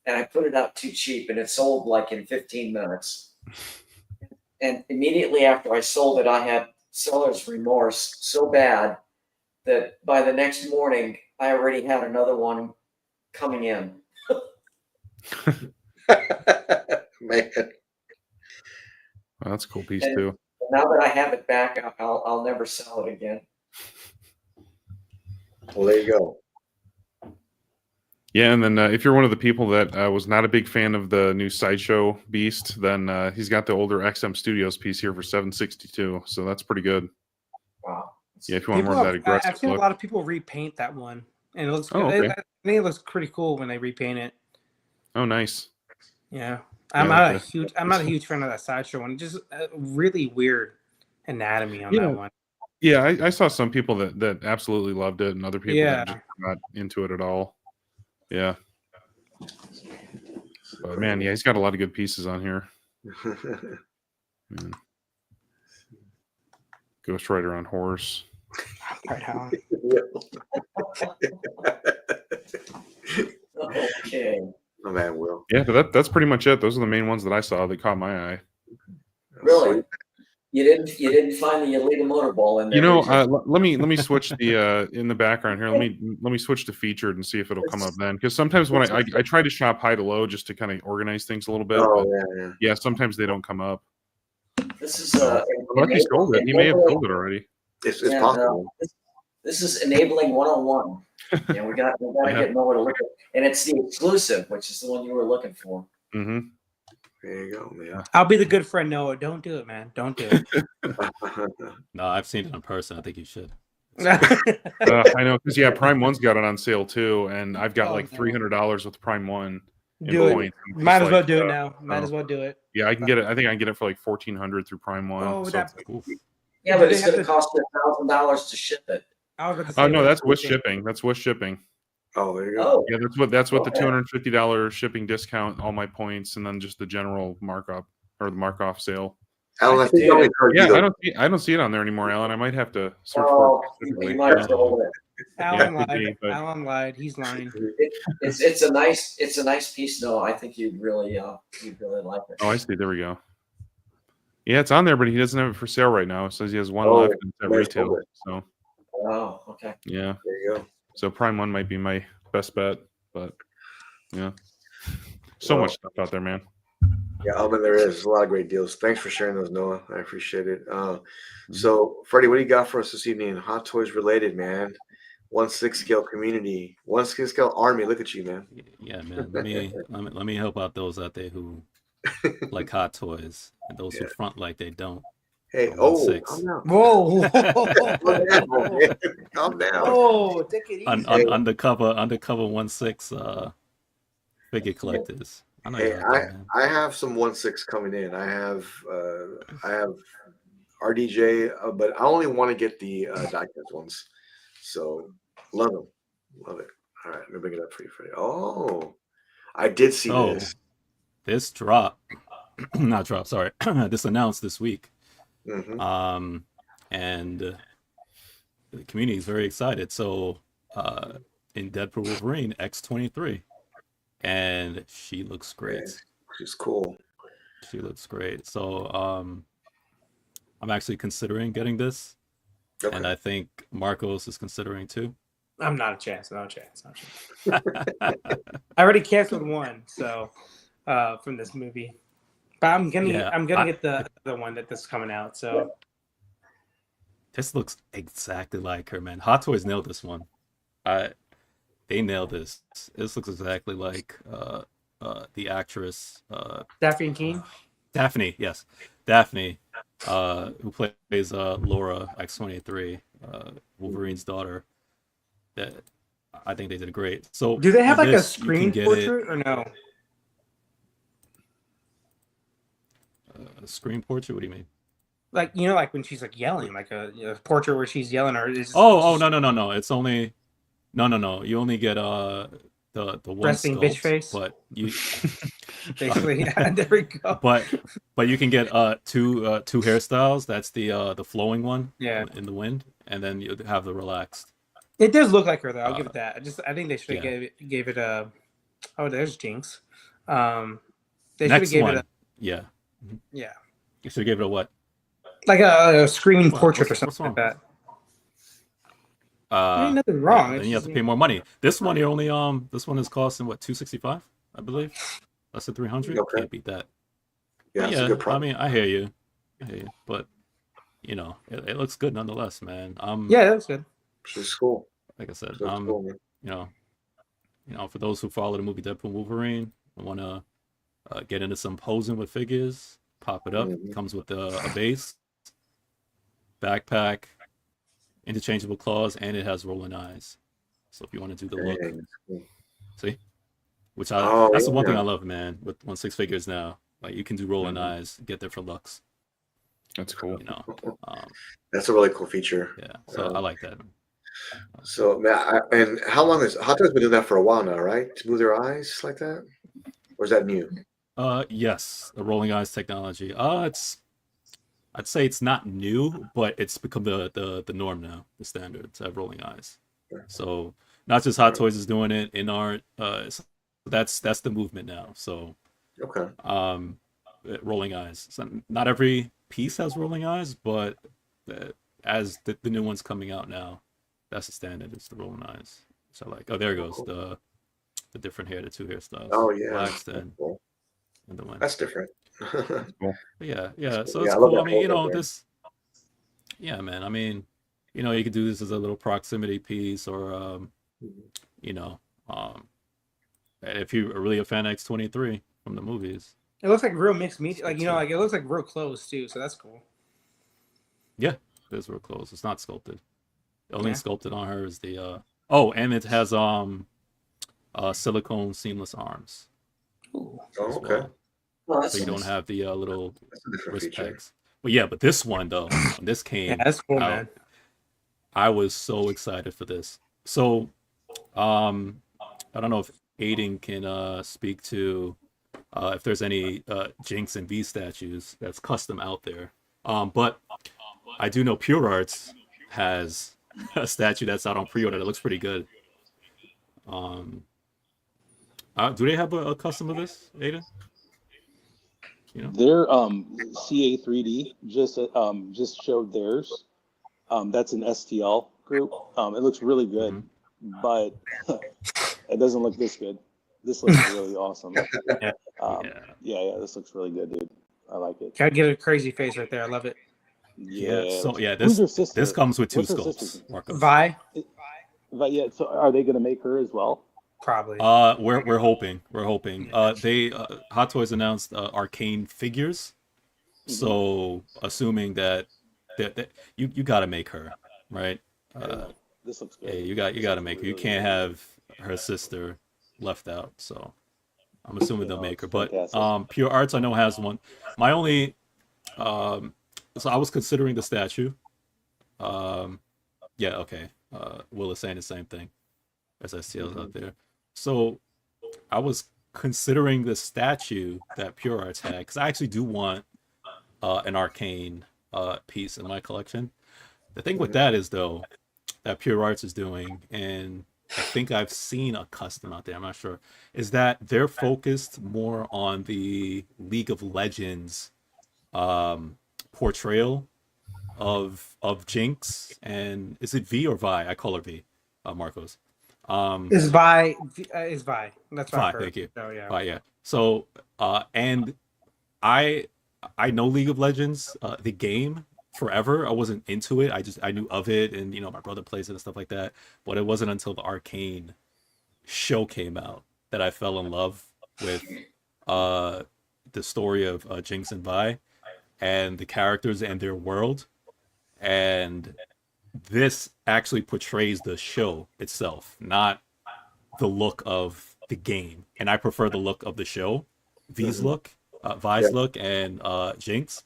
[SPEAKER 6] and I put it out too cheap, and it sold like in 15 minutes. And immediately after I sold it, I had seller's remorse so bad that by the next morning, I already had another one coming in.
[SPEAKER 1] Man.
[SPEAKER 3] Well, that's a cool piece too.
[SPEAKER 6] Now that I have it back, I'll never sell it again.
[SPEAKER 1] Well, there you go.
[SPEAKER 3] Yeah, and then if you're one of the people that was not a big fan of the new Sideshow Beast, then he's got the older XM Studios piece here for $762. So that's pretty good.
[SPEAKER 6] Wow.
[SPEAKER 3] Yeah, if you want more of that aggressive
[SPEAKER 5] I've seen
[SPEAKER 3] look.
[SPEAKER 5] a lot of people repaint that one, and it looks good.
[SPEAKER 3] Oh, okay.
[SPEAKER 5] I think it looks pretty cool when they repaint it.
[SPEAKER 3] Oh, nice.
[SPEAKER 5] Yeah, I'm not a huge fan of that Sideshow one. Just really weird anatomy on that one.
[SPEAKER 3] Yeah, I saw some people that absolutely loved it, and other people that just not into it at all. Yeah. But man, yeah, he's got a lot of good pieces on here. Ghost Rider on horse.
[SPEAKER 5] Right on.
[SPEAKER 6] Okay.
[SPEAKER 1] Oh man, Will.
[SPEAKER 3] Yeah, but that's pretty much it. Those are the main ones that I saw that caught my eye.
[SPEAKER 6] Really? You didn't find the illegal motorball in there.
[SPEAKER 3] You know, let me switch the in the background here. Let me switch to featured and see if it'll come up then. Because sometimes when I try to shop high to low just to kind of organize things a little bit.
[SPEAKER 1] Oh,
[SPEAKER 3] but yeah, sometimes they don't come up.
[SPEAKER 6] This is
[SPEAKER 3] Unless he sold it. He may have sold it already.
[SPEAKER 1] It's possible.
[SPEAKER 6] This is enabling 101. Yeah, we got to get Noah to look at, and it's the exclusive, which is the one you were looking for.
[SPEAKER 3] Mm-hmm.
[SPEAKER 1] There you go, man.
[SPEAKER 5] I'll be the good friend, Noah. Don't do it, man. Don't do it.
[SPEAKER 4] No, I've seen it in person. I think you should.
[SPEAKER 3] I know, because Prime 1's got it on sale too, and I've got like $300 with Prime 1.
[SPEAKER 5] Do it. Might as well do it now. Might as well do it.
[SPEAKER 3] Yeah, I can get it. I think I can get it for like $1,400 through Prime 1.
[SPEAKER 5] Oh,
[SPEAKER 3] so
[SPEAKER 6] yeah, but it's going to cost you $1,000 to ship it.
[SPEAKER 3] Oh no, that's with shipping. That's with shipping.
[SPEAKER 1] Oh, there you go.
[SPEAKER 6] Oh.
[SPEAKER 3] Yeah, that's what the $250 shipping discount, all my points, and then just the general markup or the mark off sale.
[SPEAKER 1] Alan, I think
[SPEAKER 3] I don't see it on there anymore, Alan. I might have to search
[SPEAKER 6] for
[SPEAKER 3] it.
[SPEAKER 6] You might have to hold it.
[SPEAKER 5] Alan lied. Alan lied. He's lying.
[SPEAKER 6] It's a nice piece, though. I think you'd really like it.
[SPEAKER 3] Oh, I see. There we go. Yeah, it's on there, but he doesn't have it for sale right now. It says he has one left at retail. So.
[SPEAKER 6] Oh, okay.
[SPEAKER 3] Yeah.
[SPEAKER 1] There you go.
[SPEAKER 3] So Prime 1 might be my best bet, but yeah. So much stuff out there, man.
[SPEAKER 1] Yeah, there is. There's a lot of great deals. Thanks for sharing those, Noah. I appreciate it. So, Freddie, what do you got for us this evening? Hot Toys related, man. 1/6 scale community, 1/6 scale army. Look at you, man.
[SPEAKER 4] Yeah, man. Let me help out those out there who like Hot Toys and those who front like they don't.
[SPEAKER 1] Hey, calm down.
[SPEAKER 5] Whoa.
[SPEAKER 1] Calm down.
[SPEAKER 5] Oh, take it easy.
[SPEAKER 4] Undercover 1/6 figure collectors. I know
[SPEAKER 1] Hey,
[SPEAKER 4] you're out there, man.
[SPEAKER 1] I have some 1/6 coming in. I have RDJ, but I only want to get the diecast ones. So love them, love it. All right, let me bring it up for you, Freddie. Oh, I did see
[SPEAKER 4] So
[SPEAKER 1] this.
[SPEAKER 4] this drop, not drop, sorry, this announced this week.
[SPEAKER 1] Mm-hmm.
[SPEAKER 4] And the community is very excited. So in Deadpool Wolverine X-23, and she looks great.
[SPEAKER 1] Yeah, she's cool.
[SPEAKER 4] She looks great. So I'm actually considering getting this,
[SPEAKER 1] Okay.
[SPEAKER 4] and I think Marcos is considering too.
[SPEAKER 5] I'm not a chance. No chance. No chance. I already canceled one, so from this movie, but I'm gonna get the other one that this is coming out. So
[SPEAKER 4] this looks exactly like her, man. Hot Toys nailed this one. They nailed this. This looks exactly like the actress
[SPEAKER 5] Daphne Keane.
[SPEAKER 4] Daphne, yes, Daphne, who plays Laura X-23, Wolverine's daughter. That I think they did great. So
[SPEAKER 5] do they have like a
[SPEAKER 4] this,
[SPEAKER 5] screen portrait or no?
[SPEAKER 4] A screen portrait? What do you mean?
[SPEAKER 5] Like like when she's like yelling, like a portrait where she's yelling, or is
[SPEAKER 4] No. It's only no. You only get the one
[SPEAKER 5] resting
[SPEAKER 4] sculpt,
[SPEAKER 5] bitch face,
[SPEAKER 4] but you
[SPEAKER 5] basically. There we go.
[SPEAKER 4] But you can get two hairstyles. That's the flowing one,
[SPEAKER 5] Yeah,
[SPEAKER 4] in the wind, and then you have the relaxed.
[SPEAKER 5] it does look like her though. I'll give it that. I think they should have gave it a. Oh, there's Jinx. They should have gave it a.
[SPEAKER 4] Yeah.
[SPEAKER 5] Yeah.
[SPEAKER 4] You should give it a what?
[SPEAKER 5] Like a screen portrait or
[SPEAKER 4] what's
[SPEAKER 5] something like that.
[SPEAKER 4] Ain't
[SPEAKER 5] nothing wrong.
[SPEAKER 4] Then you have to pay more money. This one you're only this one is costing what, $265, I believe. Less than $300.
[SPEAKER 1] Okay.
[SPEAKER 4] Can't beat that.
[SPEAKER 1] Yeah, that's a good price.
[SPEAKER 4] I mean, I hear you, but it looks good nonetheless, man.
[SPEAKER 5] Yeah, that's good.
[SPEAKER 1] She's cool.
[SPEAKER 4] Like I said,
[SPEAKER 1] Cool,
[SPEAKER 4] for those who follow the movie Deadpool Wolverine, I want to get into some posing with figures. Pop it up.
[SPEAKER 1] Mhm.
[SPEAKER 4] Comes with a base, backpack, interchangeable claws, and it has rolling eyes. So if you want to do the look, see, that's the one thing I love, man, with 1/6 figures now. Like you can do rolling eyes, get there for looks.
[SPEAKER 3] That's cool.
[SPEAKER 1] That's a really cool feature.
[SPEAKER 4] Yeah, so I like that.
[SPEAKER 1] So, and how long is Hot Toys been doing that for a while now, right? To move their eyes like that, or is that new?
[SPEAKER 4] Yes, the rolling eyes technology. I'd say it's not new, but it's become the norm now, the standard to have rolling eyes. So not just Hot Toys is doing it in art. That's the movement now. So
[SPEAKER 1] okay.
[SPEAKER 4] Rolling eyes. So not every piece has rolling eyes, but as the new ones coming out now, that's the standard. It's the rolling eyes. So like, oh, there goes the different hair, the two hairstyles.
[SPEAKER 1] Oh yeah,
[SPEAKER 4] waxed and the one.
[SPEAKER 1] That's different.
[SPEAKER 3] Cool.
[SPEAKER 4] Yeah. So it's cool. I mean, this. Yeah, man. I mean, you could do this as a little proximity piece, or if you're really a fan of X-23 from the movies.
[SPEAKER 5] It looks like real mixed media. Like like it looks like real clothes too. So that's cool.
[SPEAKER 4] Yeah, it is real close. It's not sculpted. The only sculpted on her is the and it has silicone seamless arms.
[SPEAKER 5] Ooh.
[SPEAKER 1] Oh, okay.
[SPEAKER 6] Well,
[SPEAKER 4] So you don't have the little wrist
[SPEAKER 1] feature.
[SPEAKER 4] pegs. But this one though, when this came
[SPEAKER 5] Yeah, that's cool, man.
[SPEAKER 4] I was so excited for this. So I don't know if Aiden can speak to if there's any Jinx and V statues that's custom out there. But I do know Pure Arts has a statue that's out on pre-order that looks pretty good. Do they have a custom of this, Aiden?
[SPEAKER 7] Their CA3D just showed theirs. That's an STL group. It looks really good, but it doesn't look this good. This looks really awesome. Yeah, this looks really good, dude. I like it.
[SPEAKER 5] Gotta get a crazy face right there. I love it.
[SPEAKER 7] Yeah.
[SPEAKER 4] So
[SPEAKER 7] Who's her sister?
[SPEAKER 4] this comes with two
[SPEAKER 7] What's her
[SPEAKER 4] sculpts.
[SPEAKER 7] sister's name?
[SPEAKER 4] Marcos.
[SPEAKER 5] Vi,
[SPEAKER 7] But yeah, so are they gonna make her as well?
[SPEAKER 5] probably.
[SPEAKER 4] We're hoping. They Hot Toys announced Arcane figures, so assuming that you got to make her, right?
[SPEAKER 7] This looks good.
[SPEAKER 4] Yeah, you got to make her. You can't have her sister left out. So I'm assuming
[SPEAKER 7] You
[SPEAKER 4] they'll
[SPEAKER 7] know,
[SPEAKER 4] make her.
[SPEAKER 7] it's
[SPEAKER 4] But
[SPEAKER 7] fantastic.
[SPEAKER 4] Pure Arts I know has one. My only so I was considering the statue. Um, yeah, okay. Will is saying the same thing as I see it out there. So I was considering the statue that Pure Arts had because I actually do want an arcane piece in my collection. The thing with that is though that Pure Arts is doing, and I think I've seen a custom out there. I'm not sure. Is that they're focused more on the League of Legends portrayal of Jinx, and is it V or Vi? I call her V, Marcos.
[SPEAKER 5] Is Vi is Vi. That's what I've
[SPEAKER 4] Vi,
[SPEAKER 5] heard.
[SPEAKER 4] thank you.
[SPEAKER 5] Oh yeah.
[SPEAKER 4] Vi, yeah. So and I I know League of Legends, the game forever. I wasn't into it. I knew of it, and you know my brother plays it and stuff like that. But it wasn't until the Arcane show came out that I fell in love with uh the story of Jinx and Vi and the characters and their world. And this actually portrays the show itself, not the look of the game. And I prefer the look of the show, V's look, Vi's look, and Jinx.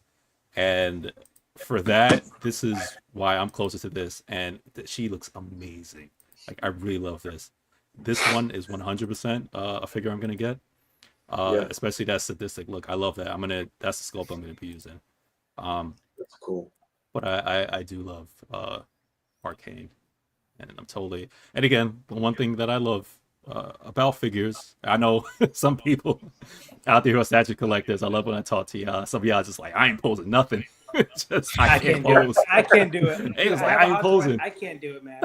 [SPEAKER 4] And for that, this is why I'm closer to this. And she looks amazing. Like I really love this. This one is 100% a figure I'm gonna get. Especially that sadistic look. I love that. That's the sculpt I'm gonna be using.
[SPEAKER 1] That's cool.
[SPEAKER 4] But I do love Arcane, and I'm totally. And again, the one thing that I love about figures, I know some people out there who are statue collectors. I love when I talk to y'all. Some of y'all just like, I ain't posing nothing. Just I can't
[SPEAKER 5] do it.
[SPEAKER 4] pose.
[SPEAKER 5] I can't do it.
[SPEAKER 4] Hey, it's
[SPEAKER 5] I
[SPEAKER 4] like
[SPEAKER 5] have
[SPEAKER 4] I
[SPEAKER 5] a
[SPEAKER 4] ain't
[SPEAKER 5] hot toy.
[SPEAKER 4] posing.
[SPEAKER 5] I can't do it, man.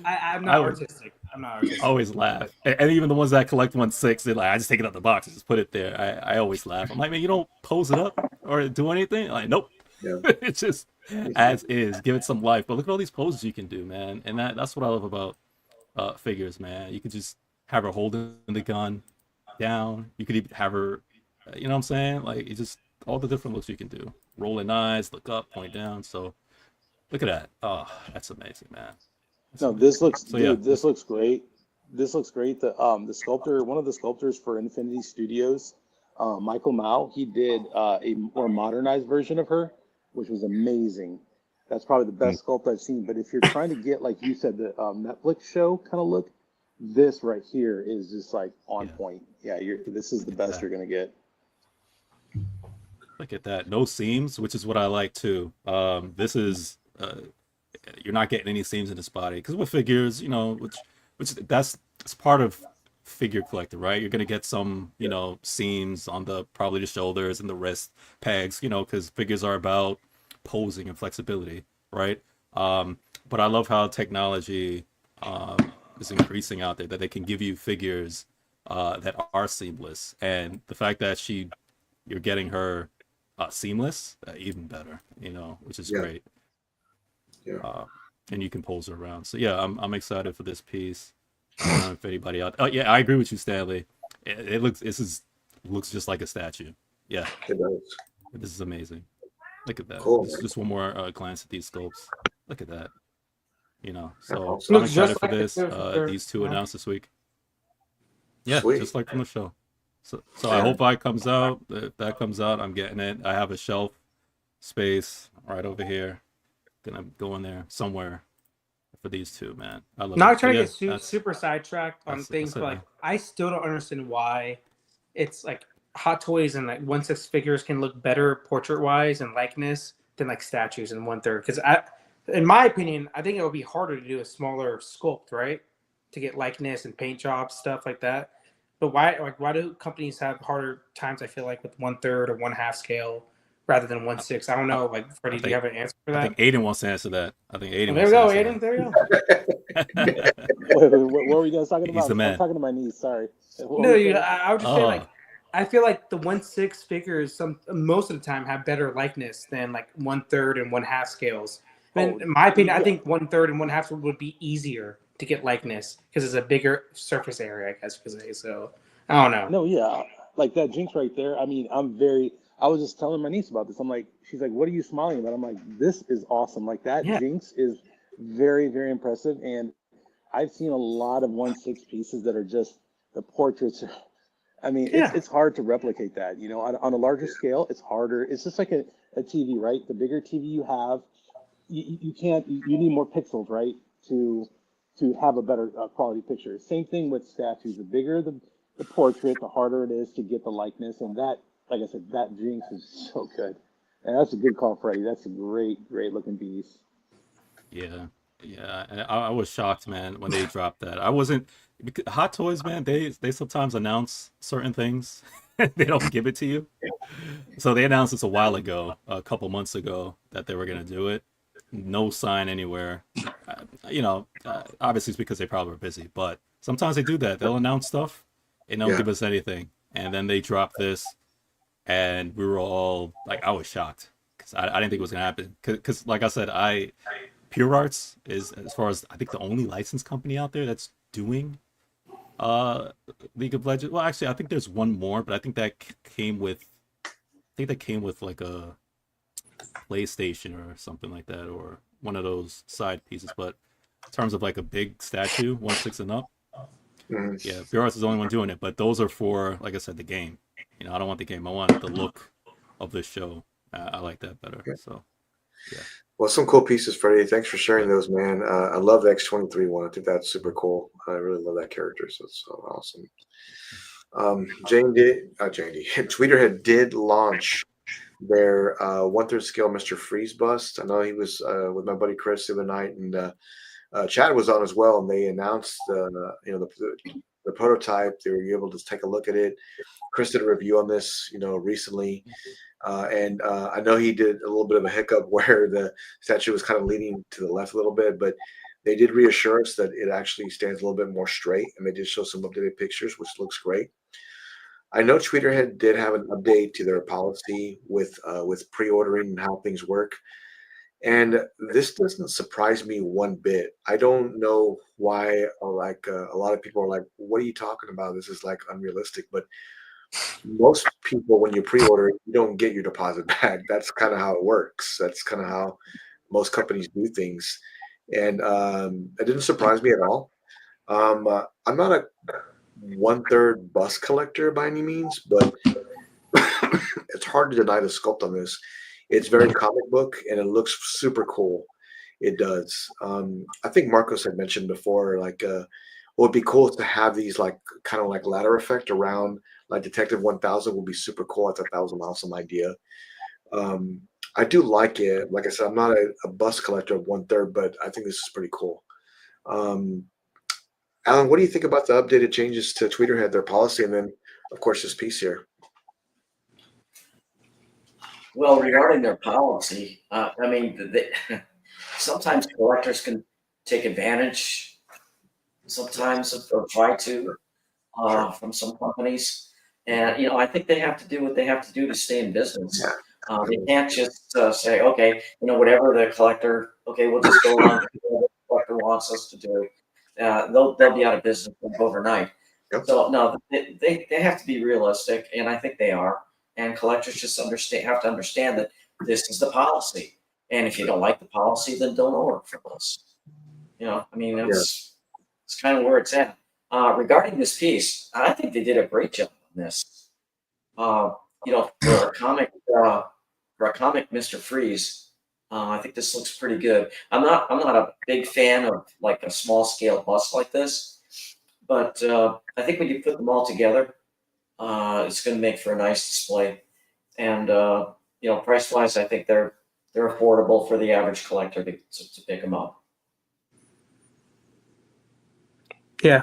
[SPEAKER 5] I'm not artistic. I'm not artistic.
[SPEAKER 4] I always laugh, and even the ones that collect 1/6, they're like, I just take it out the box and just put it there. I always laugh. I'm like, man, you don't pose it up or do anything. Like, nope.
[SPEAKER 1] Yeah.
[SPEAKER 4] It's just as is. Give it some life. But look at all these poses you can do, man. And that's what I love about figures, man. You can just have her holding the gun down. You could even have her, you know what I'm saying? Like, it's just all the different looks you can do. Rolling eyes, look up, point down. So look at that. Oh, that's amazing, man.
[SPEAKER 7] No, this looks,
[SPEAKER 4] So,
[SPEAKER 7] dude,
[SPEAKER 4] yeah.
[SPEAKER 7] this looks great. This looks great. The sculptor, one of the sculptors for Infinity Studios, Michael Mao, he did a more modernized version of her, which was amazing. That's probably the best sculpt I've seen. But if you're trying to get, like you said, the Netflix show kind of look, this right here is just like on point. Yeah, this is the best you're gonna get.
[SPEAKER 4] Look at that. No seams, which is what I like too. This is you're not getting any seams in this body because with figures, you know, which that's part of figure collector, right? You're gonna get some, you know, seams on probably the shoulders and the wrist pegs, you know, because figures are about posing and flexibility, right? But I love how technology is increasing out there that they can give you figures that are seamless, and the fact that you're getting her seamless, even better, you know, which is great.
[SPEAKER 1] Yeah.
[SPEAKER 4] And you can pose her around. So yeah, I'm excited for this piece. I don't know if anybody else. Oh yeah, I agree with you, Stanley. It looks just like a statue. Yeah,
[SPEAKER 1] It does.
[SPEAKER 4] this is amazing. Look at that.
[SPEAKER 1] Cool.
[SPEAKER 4] Just one more glance at these sculpts. Look at that. You know, so
[SPEAKER 1] Awesome.
[SPEAKER 4] I'm
[SPEAKER 5] Looks
[SPEAKER 4] excited
[SPEAKER 5] just
[SPEAKER 4] for
[SPEAKER 5] like
[SPEAKER 4] this.
[SPEAKER 5] it for sure.
[SPEAKER 4] These two
[SPEAKER 5] Yeah.
[SPEAKER 4] announced this week. Yeah,
[SPEAKER 1] Sweet.
[SPEAKER 4] just like from the show. So I hope Vi comes out. If that comes out, I'm getting it. I have a shelf space right over here. Gonna go in there somewhere for these two, man. I love
[SPEAKER 5] Not
[SPEAKER 4] it.
[SPEAKER 5] trying
[SPEAKER 4] So,
[SPEAKER 5] to
[SPEAKER 4] yeah,
[SPEAKER 5] get super sidetracked on
[SPEAKER 4] that's
[SPEAKER 5] things,
[SPEAKER 4] it,
[SPEAKER 5] but like
[SPEAKER 4] man.
[SPEAKER 5] I still don't understand why it's like Hot Toys and like 1/6 figures can look better portrait wise and likeness than like statues in 1/3. Because in my opinion, I think it would be harder to do a smaller sculpt, right? To get likeness and paint jobs, stuff like that. But why do companies have harder times? I feel like with 1/3 or 1/2 scale rather than 1/6. I don't know. Like Freddie, do you have an answer for that?
[SPEAKER 4] I think Aiden wants to answer that. I think Aiden.
[SPEAKER 5] There we go,
[SPEAKER 4] wants to
[SPEAKER 5] Aiden.
[SPEAKER 4] answer
[SPEAKER 5] There you go.
[SPEAKER 4] that.
[SPEAKER 7] What were you guys talking
[SPEAKER 4] He's
[SPEAKER 7] about?
[SPEAKER 4] the man.
[SPEAKER 7] I'm talking to my niece. Sorry. What
[SPEAKER 5] No,
[SPEAKER 7] were you saying?
[SPEAKER 5] I would just say like I feel like the 1/6 figures most of the time have better likeness than like 1/3 and 1/2 scales. In my opinion, I think 1/3 and 1/2 would be easier to get likeness because it's a bigger surface area, I guess you could say. So I don't know.
[SPEAKER 7] No, yeah, like that Jinx right there. I mean, I was just telling my niece about this. I'm like, she's like, what are you smiling about? I'm like, this is awesome. Like that Jinx is very, very impressive. And I've seen a lot of 1/6 pieces that are just the portraits. I mean,
[SPEAKER 5] Yeah.
[SPEAKER 7] it's hard to replicate that. You know, on a larger scale, it's harder. It's just like a TV, right? The bigger TV you have, you can't. You need more pixels, right, to have a better quality picture. Same thing with statues. The bigger the portrait, the harder it is to get the likeness. And that, like I said, that Jinx is so good. And that's a good call, Freddie. That's a great looking piece.
[SPEAKER 4] Yeah, yeah. And I was shocked, man, when they dropped that. I wasn't Hot Toys, man. They sometimes announce certain things, they don't give it to you. So they announced this a while ago, a couple months ago, that they were gonna do it. No sign anywhere. Obviously it's because they probably were busy, but sometimes they do that. They'll announce stuff and don't give us anything, and then they drop this, and we were all like, I was shocked because I didn't think it was gonna happen. Because like I said, Pure Arts is, as far as I think, the only licensed company out there that's doing League of Legends. Well, actually, I think there's one more, but I think that came with like a PlayStation or something like that, or one of those side pieces. But in terms of like a big statue, 1/6 and up, yeah, Pure Arts is the only one doing it. But those are for, like I said, the game. You know, I don't want the game. I want the look of the show. I like that better. So, yeah.
[SPEAKER 1] Well, some cool pieces, Freddie. Thanks for sharing those, man. I love the X-23 one. I think that's super cool. I really love that character. So it's so awesome. Tweeterhead did launch their 1/3 scale Mr. Freeze bust. I know he was with my buddy Chris the other night, and Chad was on as well. And they announced the prototype. They were able to take a look at it. Chris did a review on this, recently. And I know he did a little bit of a hiccup where the statue was kind of leaning to the left a little bit, but they did reassure us that it actually stands a little bit more straight, and they did show some updated pictures, which looks great. I know Tweeterhead did have an update to their policy with pre-ordering and how things work, and this doesn't surprise me one bit. I don't know why, like a lot of people are like, "What are you talking about? This is like unrealistic," but most people, when you pre-order, you don't get your deposit back. That's kind of how it works. That's kind of how most companies do things, and it didn't surprise me at all. I'm not a 1/3 bus collector by any means, but it's hard to deny the sculpt on this. It's very comic book, and it looks super cool. It does. I think Marcos had mentioned before, like, what would be cool is to have these like kind of like ladder effect around, like Detective 1000 would be super cool. I thought that was an awesome idea. I do like it. Like I said, I'm not a bus collector of 1/3, but I think this is pretty cool. Alan, what do you think about the updated changes to Tweeterhead, their policy, and then, of course, this piece here?
[SPEAKER 6] Well, regarding their policy, I mean, sometimes collectors can take advantage, sometimes, or try to, from some companies. And, I think they have to do what they have to do to stay in business. They can't just say, okay, whatever the collector, okay, we'll just go along with what the collector wants us to do. They'll be out of business overnight.
[SPEAKER 1] Yep.
[SPEAKER 6] So, no, they have to be realistic, and I think they are. And collectors just have to understand that this is the policy. And if you don't like the policy, then don't order from us. It's kind of where it's at. Regarding this piece, I think they did a great job on this. For a comic, Mr. Freeze, I think this looks pretty good. I'm not a big fan of like a small scale bust like this, but I think when you put them all together, it's going to make for a nice display. And price wise, I think they're affordable for the average collector to pick them up.
[SPEAKER 5] Yeah.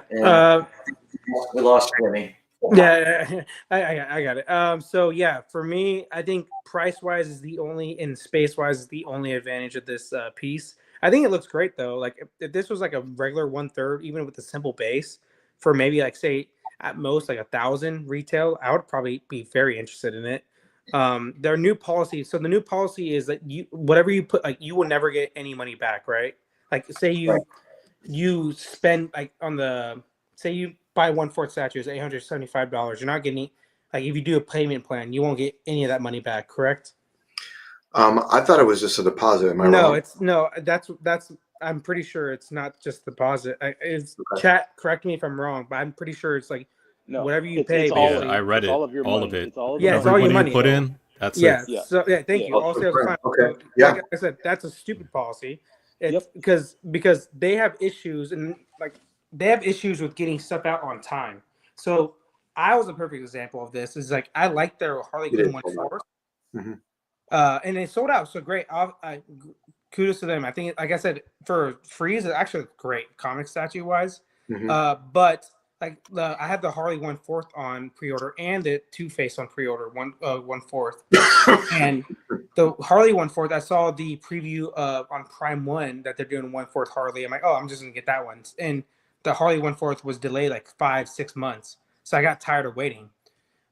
[SPEAKER 6] We lost Jimmy.
[SPEAKER 5] Yeah, I got it. So yeah, for me, I think price wise is the only, and space wise is the only advantage of this piece. I think it looks great though. Like if this was like a regular 1/3, even with a simple base, for maybe like say at most like 1,000 retail, I would probably be very interested in it. Their new policy. So the new policy is that whatever you put, like you will never get any money back, right? Like say you spend like say you buy 1/4 statue is $875. You're not getting, like if you do a payment plan, you won't get any of that money back, correct?
[SPEAKER 1] I thought it was just a deposit. Am I wrong?
[SPEAKER 5] That's I'm pretty sure it's not just deposit. Chat, correct me if I'm wrong, but I'm pretty sure it's like
[SPEAKER 7] No,
[SPEAKER 5] whatever you
[SPEAKER 7] it's
[SPEAKER 5] pay,
[SPEAKER 7] all
[SPEAKER 4] Yeah,
[SPEAKER 5] basically.
[SPEAKER 4] I read
[SPEAKER 7] it's
[SPEAKER 4] it.
[SPEAKER 7] all of your
[SPEAKER 4] All
[SPEAKER 7] money.
[SPEAKER 4] of it.
[SPEAKER 7] It's all of
[SPEAKER 5] Yeah,
[SPEAKER 7] your
[SPEAKER 5] it's all
[SPEAKER 4] Every
[SPEAKER 5] your
[SPEAKER 4] money
[SPEAKER 5] money.
[SPEAKER 4] you put in, that's
[SPEAKER 5] Yeah.
[SPEAKER 4] it.
[SPEAKER 7] Yeah.
[SPEAKER 5] So yeah, thank
[SPEAKER 7] Yeah.
[SPEAKER 5] you. All sales are fine.
[SPEAKER 1] Okay.
[SPEAKER 5] So,
[SPEAKER 1] Yeah.
[SPEAKER 5] like I said, that's a stupid policy. It's
[SPEAKER 7] Yep.
[SPEAKER 5] because they have issues and like they have issues with getting stuff out on time. So I was a perfect example of this. Is like I like their Harley
[SPEAKER 1] You
[SPEAKER 5] Quinn
[SPEAKER 1] did sold out.
[SPEAKER 5] 1/4,
[SPEAKER 1] Mhm.
[SPEAKER 5] and they sold out so great. Kudos to them. I think, like I said, for Freeze, it's actually great comic statue wise.
[SPEAKER 1] Mhm.
[SPEAKER 5] But like I had the Harley 1/4 on pre-order and the Two Face on pre-order 1/4, and the Harley 1/4. I saw the preview on Prime One that they're doing 1/4 Harley. I'm like, oh, I'm just gonna get that one. And the Harley 1/4 was delayed like 5-6 months, so I got tired of waiting.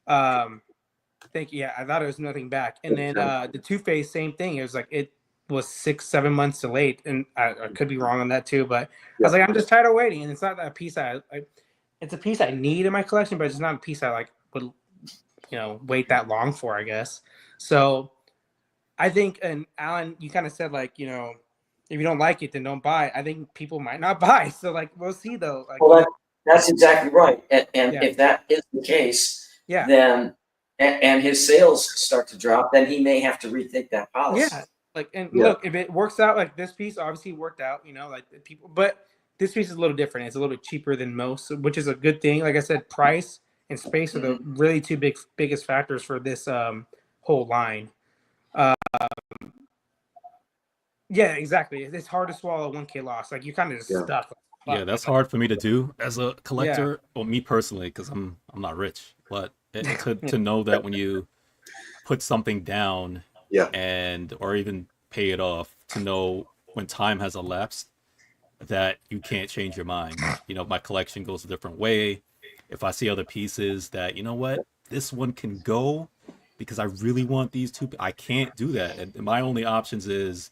[SPEAKER 5] Thank you. Yeah, I thought it was nothing back. And then the Two Face, same thing. It was like it was 6-7 months delayed, and I could be wrong on that too. But I was like, I'm just tired of waiting, and it's not that piece it's a piece I need in my collection, but it's not a piece I like would wait that long for, I guess. So I think, and Alan, you kind of said like if you don't like it, then don't buy it. I think people might not buy. So like we'll see though. Like,
[SPEAKER 6] Well, that's exactly right. And
[SPEAKER 5] Yeah.
[SPEAKER 6] if that is the case,
[SPEAKER 5] yeah,
[SPEAKER 6] then and his sales start to drop, then he may have to rethink that policy.
[SPEAKER 5] yeah. Like, and
[SPEAKER 1] Yeah.
[SPEAKER 5] look, if it works out, like this piece obviously worked out, like the people, but this piece is a little different. It's a little bit cheaper than most, which is a good thing. Like I said, price and space are the really two biggest factors for this whole line. Yeah, exactly. It's hard to swallow a 1K loss. Like you kind of just
[SPEAKER 1] Yeah.
[SPEAKER 5] stuck.
[SPEAKER 4] Yeah, that's hard for me to do as a collector, or me personally, because I'm not rich. But to know that when you put something down,
[SPEAKER 1] Yeah.
[SPEAKER 4] and or even pay it off, to know when time has elapsed that you can't change your mind. My collection goes a different way. If I see other pieces that this one can go because I really want these two, I can't do that. And my only options is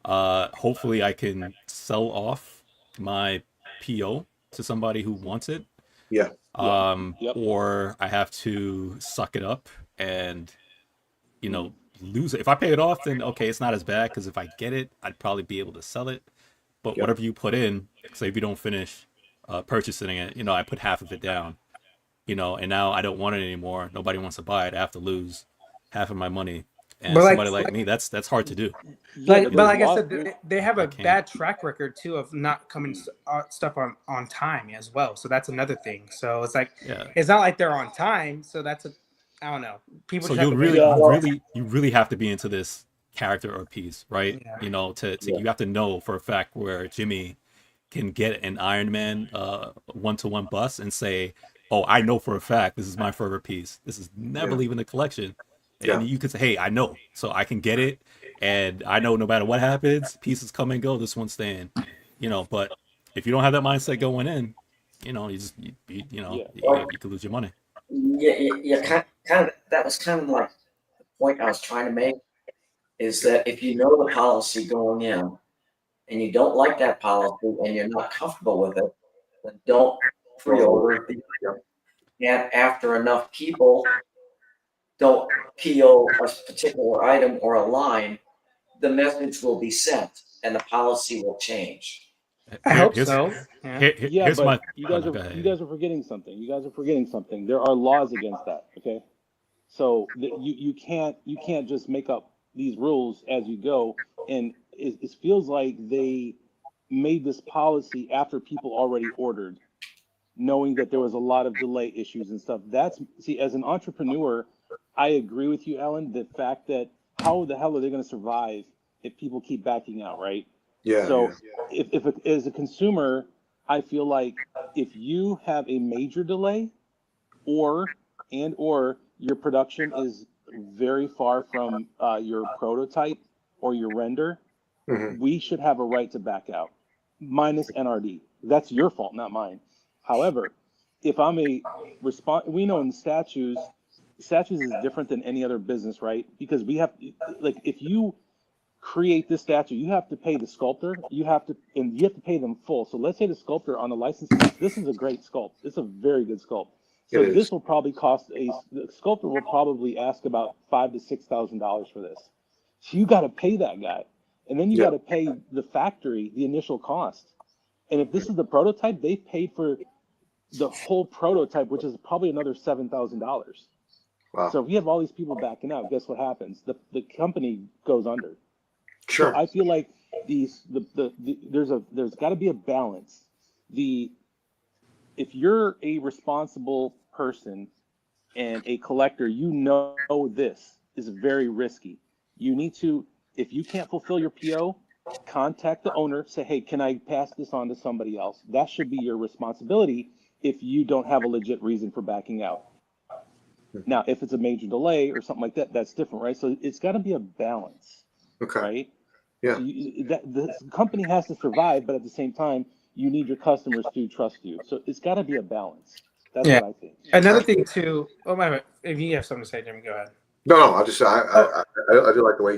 [SPEAKER 4] hopefully I can sell off my PO to somebody who wants it.
[SPEAKER 1] Yeah.
[SPEAKER 7] Yep.
[SPEAKER 4] Or I have to suck it up and lose it. If I pay it off, then okay, it's not as bad, because if I get it, I'd probably be able to sell it. But
[SPEAKER 1] Yep.
[SPEAKER 4] whatever you put in, say if you don't finish purchasing it, I put half of it down, and now I don't want it anymore. Nobody wants to buy it. I have to lose half of my money. And
[SPEAKER 5] But
[SPEAKER 4] somebody like me, that's hard to do.
[SPEAKER 7] Yeah,
[SPEAKER 5] but like I said, they have
[SPEAKER 4] I
[SPEAKER 5] a
[SPEAKER 4] can't.
[SPEAKER 5] bad track record too of not coming stuff on time as well. So that's another thing. So it's like it's not like they're on time. So that's I don't know. People.
[SPEAKER 4] So
[SPEAKER 5] just
[SPEAKER 4] you
[SPEAKER 5] have to
[SPEAKER 4] really have to be into this character or piece, right?
[SPEAKER 5] Yeah.
[SPEAKER 4] You have to know for a fact where Jimmy can get an Iron Man 1-to-1 bust and say, oh, I know for a fact this is my favorite piece. This is never leaving the collection. And you could say, hey, I know, so I can get it, and I know no matter what happens, pieces come and go, this one's staying. But if you don't have that mindset going in, you could lose your money.
[SPEAKER 6] Yeah, kind of. That was kind of like the point I was trying to make, is that if you know the policy going in, and you don't like that policy, and you're not comfortable with it, then don't pre-order. And after enough people don't PO a particular item or a line, the message will be sent, and the policy will change.
[SPEAKER 5] I hope so.
[SPEAKER 7] Yeah, but you guys are forgetting something. There are laws against that. Okay, so you can't just make up these rules as you go, and it feels like they made this policy after people already ordered, knowing that there was a lot of delay issues and stuff. As an entrepreneur, I agree with you, Alan. The fact that how the hell are they going to survive if people keep backing out, right?
[SPEAKER 1] Yeah.
[SPEAKER 7] So if as a consumer, I feel like if you have a major delay, or your production is very far from your prototype or your render, we should have a right to back out, minus NRD. That's your fault, not mine. However, if I'm we know in statues is different than any other business, right? Because we have, like, if you create this statue, you have to pay the sculptor, you have to pay them full. So let's say the sculptor on the license, this is a great sculpt. It's a very good sculpt. So this will probably the sculptor will probably ask about $5,000 to $6,000 for this. So you got to pay that guy. And then you got to pay the factory the initial cost. And if this is the prototype, they paid for the whole prototype, which is probably another $7,000.
[SPEAKER 1] Wow.
[SPEAKER 7] So if you have all these people backing out, guess what happens? The company goes under.
[SPEAKER 1] Sure.
[SPEAKER 7] So I feel like there's got to be a balance. If you're a responsible person and a collector, you know this is very risky. You need to, if you can't fulfill your PO, contact the owner, say, hey, can I pass this on to somebody else? That should be your responsibility if you don't have a legit reason for backing out. Now, if it's a major delay or something like that, that's different, right? So it's got to be a balance,
[SPEAKER 1] Okay.
[SPEAKER 7] right?
[SPEAKER 1] Yeah.
[SPEAKER 7] So the company has to survive, but at the same time, you need your customers to trust you. So it's got to be a balance. That's what I think.
[SPEAKER 5] Another thing too. Oh my! If you have something to say, Jimmy, go ahead.
[SPEAKER 1] No, I just I do like the way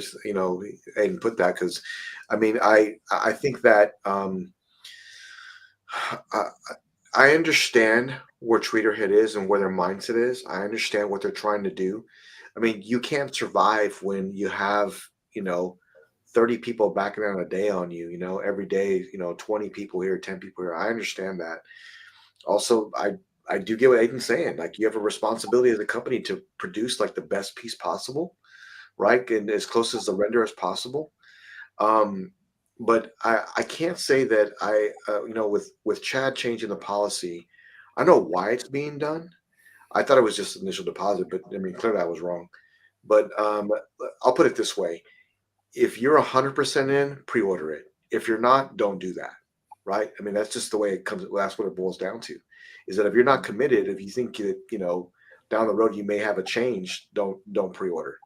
[SPEAKER 1] Aiden put that, because I mean I think that I understand where Tweeterhead is and where their mindset is. I understand what they're trying to do. I mean, you can't survive when you have 30 people backing out a day on you. Every day 20 people here, 10 people here. I understand that. Also, I do get what Aiden's saying. Like, you have a responsibility as a company to produce like the best piece possible, right? And as close as the render as possible. But I can't say that with Chad changing the policy, I know why it's being done. I thought it was just initial deposit, but I mean, clearly I was wrong. But I'll put it this way. If you're 100% in, pre-order it. If you're not, don't do that, right? I mean, that's just the way it comes. That's what it boils down to, is that if you're not committed, if you think that, down the road you may have a change, don't pre-order,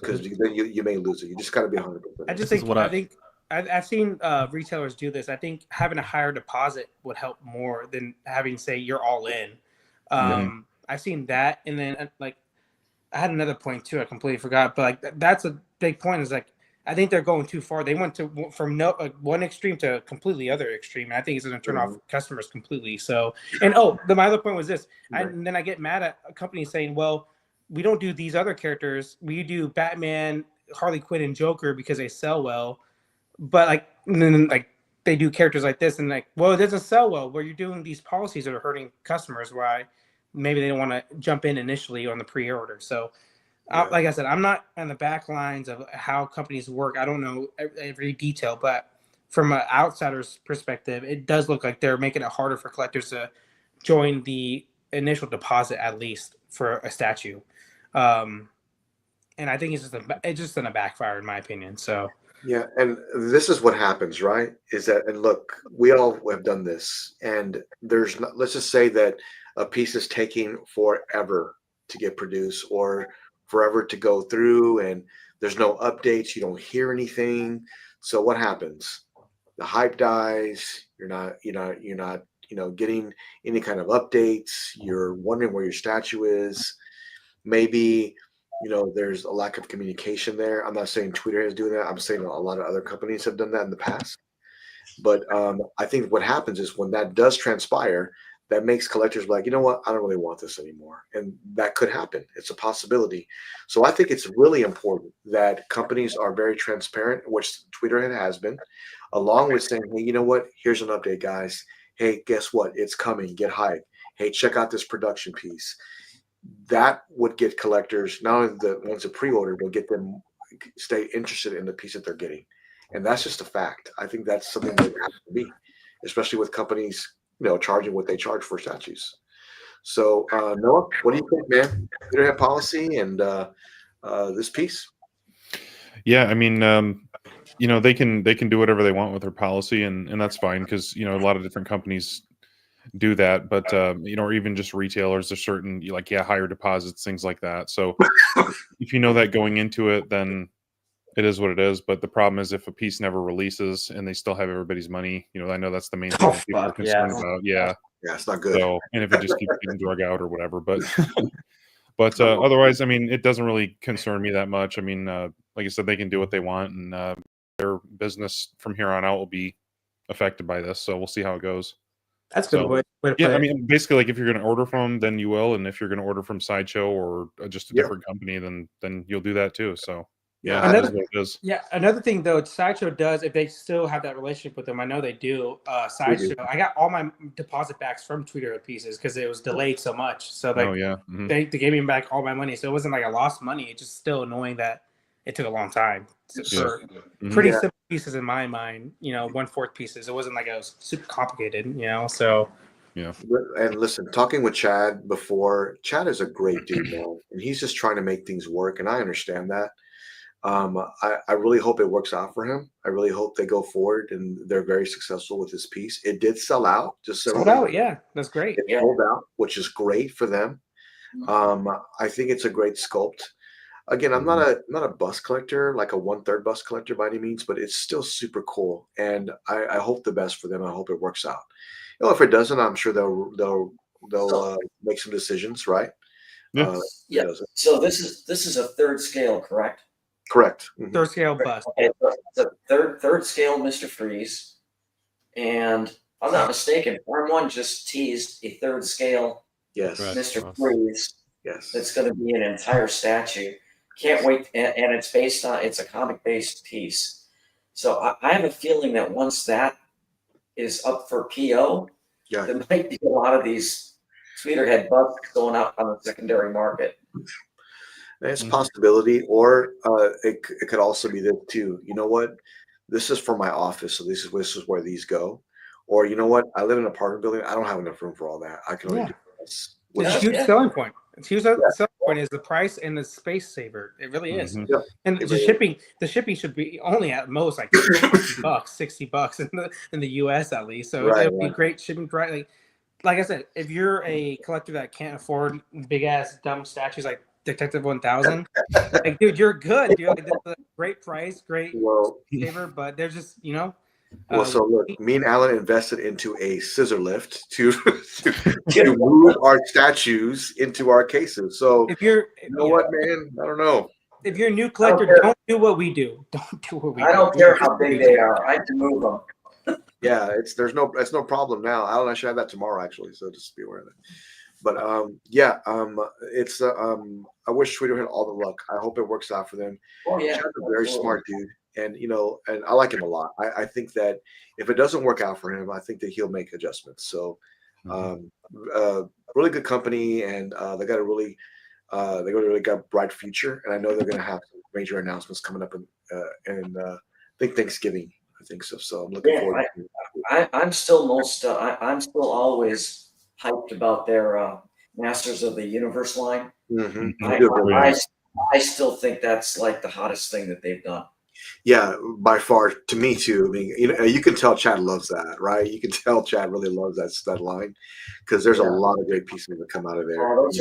[SPEAKER 1] because then you may lose it. You just got to be 100%.
[SPEAKER 5] I just think I've seen retailers do this. I think having a higher deposit would help more than having, say, you're all in. I've seen that, and then like I had another point too. I completely forgot, but like that's a big point. Is like I think they're going too far. They went from one extreme to a completely other extreme. And I think it's going to turn off customers completely. So, and my other point was this. And then I get mad at a company saying, well, we don't do these other characters. We do Batman, Harley Quinn, and Joker because they sell well. But then they do characters like this, and well, it doesn't sell well. Where you're doing these policies that are hurting customers, why maybe they don't want to jump in initially on the pre-order. So, like I said, I'm not on the back lines of how companies work. I don't know every detail, but from an outsider's perspective, it does look like they're making it harder for collectors to join the initial deposit, at least for a statue. And I think it's just going to backfire, in my opinion. So.
[SPEAKER 1] Yeah, and this is what happens, right? Is that, and look, we all have done this, and there's not, let's just say that a piece is taking forever to get produced or forever to go through, and there's no updates, you don't hear anything. So what happens? The hype dies. You're not getting any kind of updates. You're wondering where your statue is. Maybe there's a lack of communication there. I'm not saying Twitter is doing that. I'm saying a lot of other companies have done that in the past. But I think what happens is when that does transpire, that makes collectors like, you know what, I don't really want this anymore. And that could happen. It's a possibility. So I think it's really important that companies are very transparent, which Tweeterhead has been, along with saying, hey, you know what, here's an update, guys. Hey, guess what? It's coming. Get hyped. Hey, check out this production piece. That would get collectors, not only the ones that pre-order, but get them stay interested in the piece that they're getting. And that's just a fact. I think that's something that has to be, especially with companies, charging what they charge for statues. So, Noah, what do you think, man? Tweeterhead policy and this piece?
[SPEAKER 3] Yeah, I mean, they can do whatever they want with their policy, and that's fine, because a lot of different companies do that, but or even just retailers, there's certain higher deposits, things like that. So if you know that going into it, then it is what it is. But the problem is if a piece never releases and they still have everybody's money, I know that's the main thing that people are concerned about. Yeah,
[SPEAKER 1] it's not good.
[SPEAKER 3] So, and if it just keeps getting drug out or whatever, but otherwise, I mean, it doesn't really concern me that much. I mean, like I said, they can do what they want, and their business from here on out will be affected by this. So we'll see how it goes.
[SPEAKER 5] That's good. Way to
[SPEAKER 3] yeah, I mean, basically, if you're going to order from them, then you will, and if you're going to order from Sideshow or just a different company, then you'll do that too. So Yeah,
[SPEAKER 5] Another-
[SPEAKER 3] that is what it is.
[SPEAKER 5] Yeah, another thing though, Sideshow does, if they still have that relationship with them, I know they do. Sideshow, I got all my deposit backs from Tweeterhead pieces because it was delayed so much. So like,
[SPEAKER 3] Oh yeah. Mhm.
[SPEAKER 5] they gave me back all my money, so it wasn't like I lost money. It's just still annoying that it took a long time for
[SPEAKER 3] Mhm.
[SPEAKER 5] pretty
[SPEAKER 1] Yeah.
[SPEAKER 5] simple pieces in my mind. 1/4 pieces. It wasn't like it was super complicated. So
[SPEAKER 3] Yeah.
[SPEAKER 1] And listen, talking with Chad before, Chad is a great dude, man, and he's just trying to make things work, and I understand that. I really hope it works out for him. I really hope they go forward and they're very successful with this piece. It did sell out, just so
[SPEAKER 5] sold
[SPEAKER 1] everybody-
[SPEAKER 5] out. Yeah, that's great.
[SPEAKER 1] It sold out, which is great for them. I think it's a great sculpt. Again, I'm not a bust collector, like a 1/3 bust collector by any means, but it's still super cool, and I hope the best for them. I hope it works out. If it doesn't, I'm sure they'll make some decisions, right?
[SPEAKER 3] Yeah.
[SPEAKER 1] If it
[SPEAKER 6] Yeah.
[SPEAKER 1] doesn't.
[SPEAKER 6] So this is a third scale, correct?
[SPEAKER 1] Correct. Mhm.
[SPEAKER 5] Third scale bust.
[SPEAKER 6] Okay, so it's a third scale Mr. Freeze. And if I'm not mistaken, Farm One just teased a third scale
[SPEAKER 1] Yes.
[SPEAKER 4] Correct.
[SPEAKER 6] Mr. Freeze
[SPEAKER 1] Yes.
[SPEAKER 6] that's going to be an entire statue. Can't wait, and it's a comic based piece. So I have a feeling that once that is up for PO,
[SPEAKER 1] Yeah.
[SPEAKER 6] there might be a lot of these Tweeterhead busts going out on the secondary market.
[SPEAKER 1] It's a
[SPEAKER 3] Mhm.
[SPEAKER 1] possibility, or it could also be this too. You know what? This is for my office, so this is where these go. Or you know what? I live in an apartment building. I don't have enough room for all that. I can only
[SPEAKER 5] Yeah.
[SPEAKER 1] do this.
[SPEAKER 5] It's a
[SPEAKER 6] Yeah.
[SPEAKER 5] huge selling point. It's huge selling point is the price and the space saver. It really is.
[SPEAKER 3] Mhm.
[SPEAKER 5] And
[SPEAKER 1] It
[SPEAKER 5] the
[SPEAKER 1] really
[SPEAKER 5] shipping should be only at most like $60 in the US at least. So
[SPEAKER 1] Right,
[SPEAKER 5] it'll be
[SPEAKER 1] right.
[SPEAKER 5] great shipping price. Like I said, if you're a collector that can't afford big ass dumb statues like Detective 1000, like dude, you're good. Dude, like, that's a great price, great
[SPEAKER 1] Well,
[SPEAKER 5] saver, but they're just
[SPEAKER 1] so look, me and Alan invested into a scissor lift to to move our statues into our cases. So
[SPEAKER 5] if you're
[SPEAKER 1] you know what, man? I don't know.
[SPEAKER 5] if you're a new collector,
[SPEAKER 6] care.
[SPEAKER 5] don't do what we do. Don't do what we do.
[SPEAKER 6] I don't care how big they are. I can move them.
[SPEAKER 1] Yeah, it's no problem now. Alan, I should have that tomorrow actually, so just be aware of it. But it's I wish Twitter had all the luck. I hope it works out for them.
[SPEAKER 6] Oh yeah,
[SPEAKER 1] Chad's a very smart dude, and and I like him a lot. I think that if it doesn't work out for him, I think that he'll make adjustments. So, really good company, and they got a really got bright future, and I know they're going to have some major announcements coming up in I think Thanksgiving. I think so. So I'm looking forward to it.
[SPEAKER 6] I'm still I'm still always hyped about their Masters of the Universe line.
[SPEAKER 1] Mhm.
[SPEAKER 6] I still think that's like the hottest thing that they've done.
[SPEAKER 1] Yeah, by far to me too. I mean, you can tell Chad loves that, right? You can tell Chad really loves that line because there's a lot of great pieces that come out of there.
[SPEAKER 6] Oh, those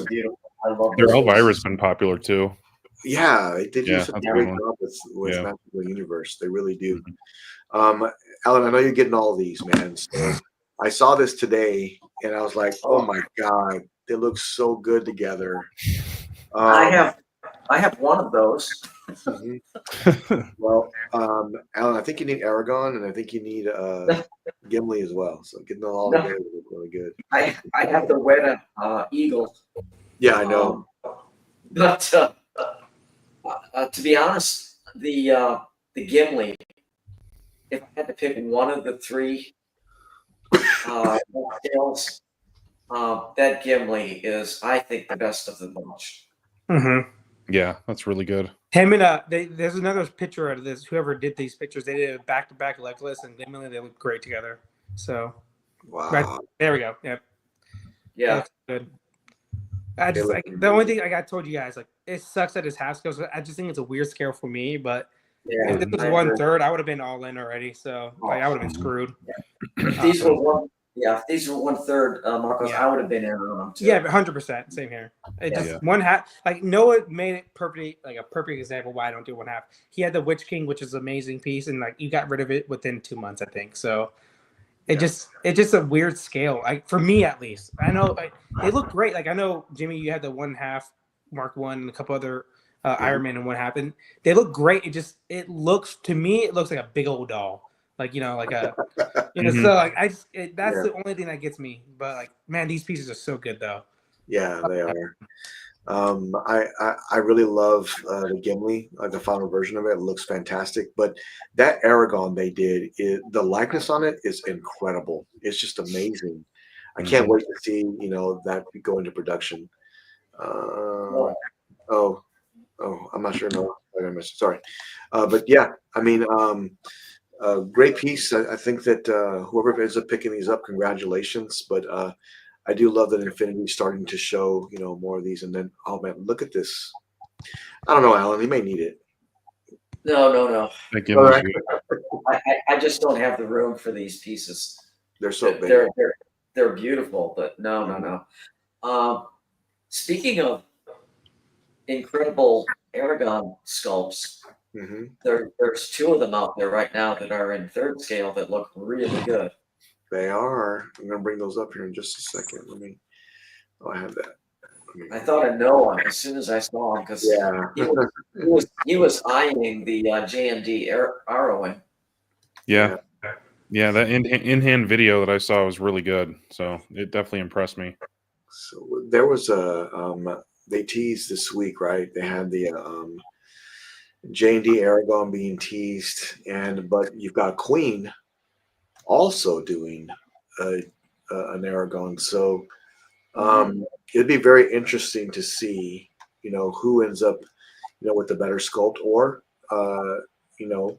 [SPEAKER 6] are beautiful. I love
[SPEAKER 3] Their
[SPEAKER 6] those.
[SPEAKER 3] Elvira's been popular too.
[SPEAKER 1] Yeah, they did
[SPEAKER 3] Yeah,
[SPEAKER 1] do such
[SPEAKER 3] that's
[SPEAKER 1] a
[SPEAKER 3] a
[SPEAKER 1] great
[SPEAKER 3] good
[SPEAKER 1] job with
[SPEAKER 3] Yeah.
[SPEAKER 1] Masters of the Universe. They really do. Alan, I know you're getting all of these, man. So I saw this today, and I was like, oh my god, they look so good together.
[SPEAKER 6] I have one of those.
[SPEAKER 1] Well, Alan, I think you need Aragon, and I think you need Gimli as well. So getting them all together would look really good.
[SPEAKER 6] I have the Weta Eagle.
[SPEAKER 1] Yeah, I know.
[SPEAKER 6] But to be honest, the Gimli, if I had to pick one of the three scales, that Gimli is, I think, the best of the bunch.
[SPEAKER 5] Mm-hmm.
[SPEAKER 3] Yeah, that's really good.
[SPEAKER 5] Him and there's another picture out of this. Whoever did these pictures, they did a back-to-back Legolas and Gimli. They look great together. So,
[SPEAKER 1] Wow.
[SPEAKER 5] right there we go. Yep.
[SPEAKER 6] Yeah.
[SPEAKER 5] That looks good. The only thing I told you guys, like, it sucks that it's half scale. So I just think it's a weird scale for me. But
[SPEAKER 6] Yeah.
[SPEAKER 5] if this was
[SPEAKER 6] I
[SPEAKER 5] 1/3, I would have been all in already. So like, I would have been screwed.
[SPEAKER 6] If these were one, if these were 1/3, Marcos,
[SPEAKER 5] Yeah.
[SPEAKER 6] I would have been in on them too.
[SPEAKER 5] Yeah, 100%. Same here. It just one half. Like Noah made it perfectly, like a perfect example why I don't do one half. He had the Witch King, which is an amazing piece, and like you got rid of it within 2 months, I think. So it's just a weird scale. Like for me at least. I know they look great. Like I know Jimmy, you had the 1/2 Mark 1 and a couple other Iron Man and 1/2, and they look great. It looks to me like a big old doll. Like like a so like that's the only thing that gets me. But like man, these pieces are so good though.
[SPEAKER 1] Yeah, they are. I really love the Gimli, the final version of it. It looks fantastic. But that Aragon they did, the likeness on it is incredible. It's just amazing. I can't wait to see that go into production.
[SPEAKER 6] Well,
[SPEAKER 1] Oh, I'm not sure. No, I missed. Sorry, but yeah, I mean, great piece. I think that whoever ends up picking these up, congratulations. But I do love that Infinity's starting to show, more of these. And then, oh man, look at this. I don't know, Alan. He may need it.
[SPEAKER 6] no.
[SPEAKER 3] That Gimli's good.
[SPEAKER 6] I just don't have the room for these pieces.
[SPEAKER 1] They're so big.
[SPEAKER 6] They're beautiful, but no. Speaking of incredible Aragon sculpts, there's two of them out there right now that are in third scale that look really good.
[SPEAKER 1] They are. I'm gonna bring those up here in just a second. I have that.
[SPEAKER 6] I thought of Noah as soon as I saw him because he was eyeing the J&D Arrowing.
[SPEAKER 3] Yeah, that in-hand video that I saw was really good. So it definitely impressed me.
[SPEAKER 1] So there was they teased this week, right? They had the J&D Aragon being teased, but you've got Queen also doing an Aragon. So it'd be very interesting to see, who ends up, with the better sculpt, or the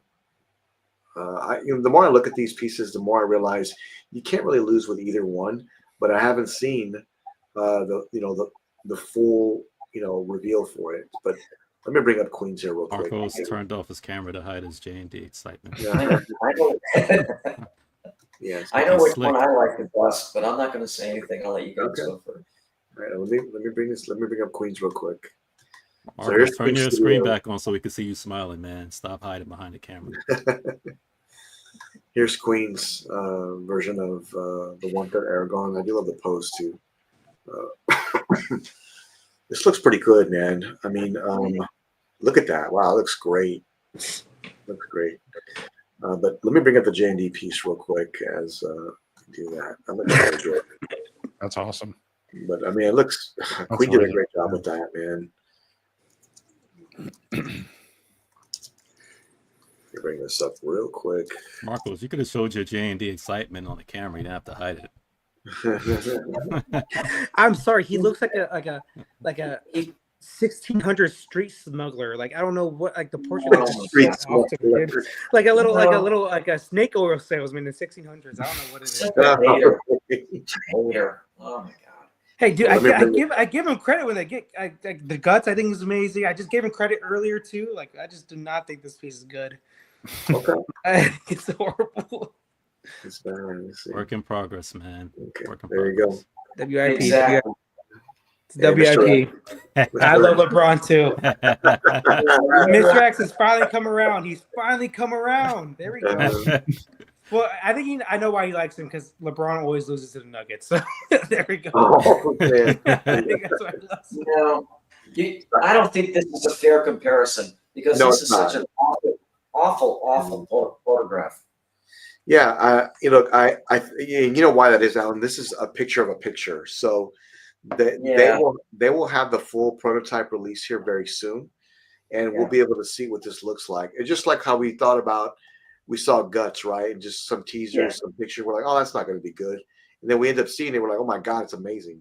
[SPEAKER 1] more I look at these pieces, the more I realize you can't really lose with either one. But I haven't seen the full reveal for it. But let me bring up Queens here real quick.
[SPEAKER 4] Marcos turned off his camera to hide his J&D excitement.
[SPEAKER 1] Yeah.
[SPEAKER 6] Yes, I know which one I like the best, but I'm not going to say anything. I'll let you guys go first.
[SPEAKER 1] All right, let me bring this. Let me bring up Queens real quick.
[SPEAKER 4] Marcos, turn your screen back on so we can see you smiling, man. Stop hiding behind the camera.
[SPEAKER 1] Here's Queen's version of the 1/3 Aragon. I do love the pose too. This looks pretty good, man. I mean, look at that. Wow, it looks great. Looks great. But let me bring up the J&D piece real quick as do that. That looks really good.
[SPEAKER 3] That's awesome.
[SPEAKER 1] But I mean, it looks. Queen did a great job with that, man. Let me bring this up real quick.
[SPEAKER 4] Marcos, you could have showed your J&D excitement on the camera. You didn't have to hide it.
[SPEAKER 5] I'm sorry. He looks like a 1600 street smuggler. Like I don't know what the portrait
[SPEAKER 1] street smuggler.
[SPEAKER 5] like a snake oil salesman in the 1600s. I don't know what it is.
[SPEAKER 6] Hater. Oh my god.
[SPEAKER 5] Hey, dude, I give him credit when they get the guts. I think is amazing. I just gave him credit earlier too. Like I just do not think this piece is good.
[SPEAKER 1] Okay.
[SPEAKER 5] It's horrible.
[SPEAKER 1] It's bad.
[SPEAKER 4] Work in progress, man.
[SPEAKER 1] Okay.
[SPEAKER 4] There
[SPEAKER 1] you go.
[SPEAKER 5] WIP.
[SPEAKER 6] Exactly.
[SPEAKER 5] WIP. I love LeBron too. Mr. X has finally come around. He's finally come around. There we go. Well, I think I know why he likes him because LeBron always loses to the Nuggets. So there we go.
[SPEAKER 1] Oh, man.
[SPEAKER 5] I think that's why he loves him.
[SPEAKER 6] I don't think this is a fair comparison because this is such an awful photograph.
[SPEAKER 1] Yeah, you know why that is, Alan. This is a picture of a picture, so they will have the full prototype release here very soon, and we'll be able to see what this looks like. It's just like how we saw Guts, right? And just some teasers, some picture. We're like, oh, that's not going to be good, and then we end up seeing it. We're like, oh my god, it's amazing.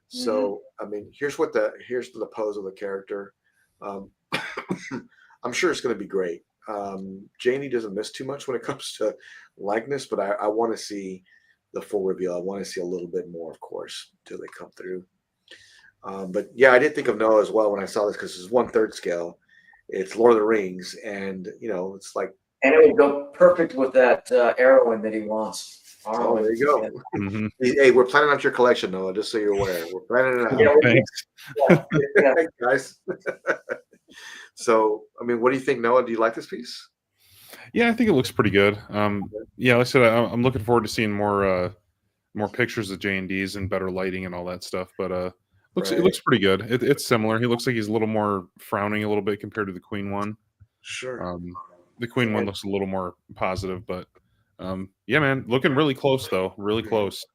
[SPEAKER 1] So I mean, here's the pose of the character. I'm sure it's going to be great. Janie doesn't miss too much when it comes to likeness, but I want to see the full reveal. I want to see a little bit more, of course, till they come through. But yeah, I did think of Noah as well when I saw this because it's 1/3 scale. It's Lord of the Rings, and it's like.
[SPEAKER 6] And it would go perfect with that Arrowing that he wants.
[SPEAKER 1] Oh, there you go. Mm-hmm. Hey, we're planning out your collection, Noah, just so you're aware. We're planning it out. Thanks, guys. So, I mean, what do you think, Noah? Do you like this piece?
[SPEAKER 3] Yeah, I think it looks pretty good. Yeah, like I said, I'm looking forward to seeing more pictures of J&Ds and better lighting and all that stuff. But it looks pretty good. It's similar. He looks like he's a little more frowning a little bit compared to the Queen one.
[SPEAKER 1] Sure.
[SPEAKER 3] The Queen one looks a little more positive, but yeah, man, looking really close though. Really close.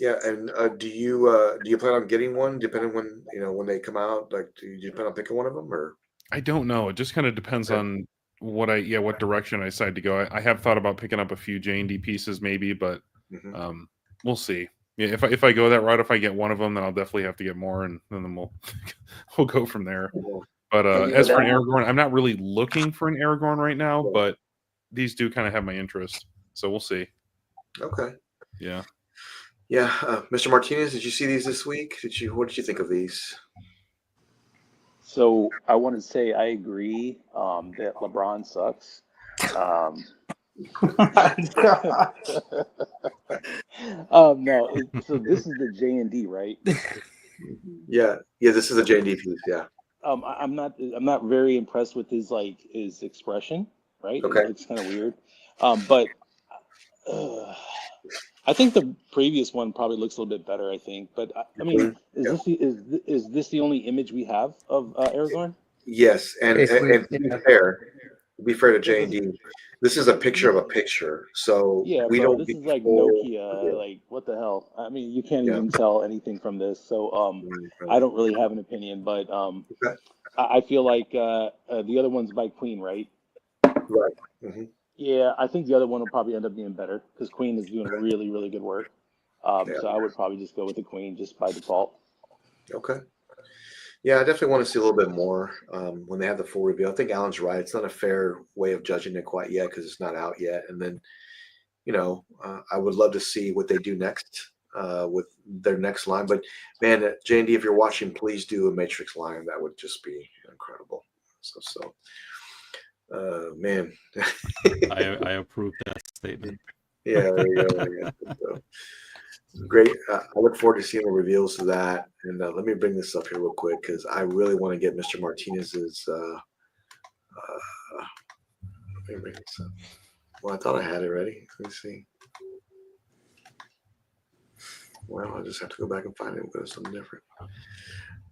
[SPEAKER 1] Yeah, and do you plan on getting one depending when they come out? Like, do you plan on picking one of them or?
[SPEAKER 3] I don't know. It just kind of depends
[SPEAKER 1] Okay.
[SPEAKER 3] on what direction I decide to go. I have thought about picking up a few J&D pieces maybe, but
[SPEAKER 1] Mhm.
[SPEAKER 3] we'll see. Yeah, if I go that route, if I get one of them, then I'll definitely have to get more, and then we'll we'll go from there. But
[SPEAKER 6] And
[SPEAKER 3] as
[SPEAKER 6] you
[SPEAKER 3] for an
[SPEAKER 6] know,
[SPEAKER 3] Aragorn, I'm not really looking for an Aragorn right now,
[SPEAKER 1] Yeah.
[SPEAKER 3] but these do kind of have my interest, so we'll see.
[SPEAKER 1] Okay.
[SPEAKER 3] Yeah.
[SPEAKER 1] Yeah, Mr. Martinez, did you see these this week? What did you think of these?
[SPEAKER 7] So I want to say I agree that LeBron sucks. No, so this is the J&D, right?
[SPEAKER 1] Yeah, this is a J&D piece. Yeah.
[SPEAKER 7] I'm not very impressed with his expression, right?
[SPEAKER 1] Okay.
[SPEAKER 7] It looks kind of weird. But I think the previous one probably looks a little bit better. I think, but I mean,
[SPEAKER 1] Yeah.
[SPEAKER 7] is this the only image we have of Aragorn?
[SPEAKER 1] Yes, and
[SPEAKER 5] Basically,
[SPEAKER 1] to be fair to J&D, this is a picture of a picture, so
[SPEAKER 7] Yeah,
[SPEAKER 1] we
[SPEAKER 7] bro,
[SPEAKER 1] don't
[SPEAKER 7] this
[SPEAKER 1] get
[SPEAKER 7] is like
[SPEAKER 1] full.
[SPEAKER 7] Nokia. Like, what the hell? I mean, you can't
[SPEAKER 1] Yeah.
[SPEAKER 7] even tell anything from this. So, I don't really have an opinion, but
[SPEAKER 1] Okay.
[SPEAKER 7] I feel like the other one's by Queen, right?
[SPEAKER 1] Right. Mhm.
[SPEAKER 7] Yeah, I think the other one will probably end up being better because Queen is doing really, really good work.
[SPEAKER 1] Yeah.
[SPEAKER 7] So I would probably just go with the Queen just by default.
[SPEAKER 1] Okay. Yeah, I definitely want to see a little bit more when they have the full reveal. I think Alan's right. It's not a fair way of judging it quite yet because it's not out yet. And then, I would love to see what they do next with their next line. But man, J&D, if you're watching, please do a Matrix line. That would just be incredible. Man.
[SPEAKER 4] I approve that statement.
[SPEAKER 1] Yeah, there you go. Yeah. So, great. I look forward to seeing the reveals of that. And let me bring this up here real quick because I really want to get Mr. Martinez's. Let me bring this up. Well, I thought I had it ready. Let me see. Well, I just have to go back and find it and go to something different.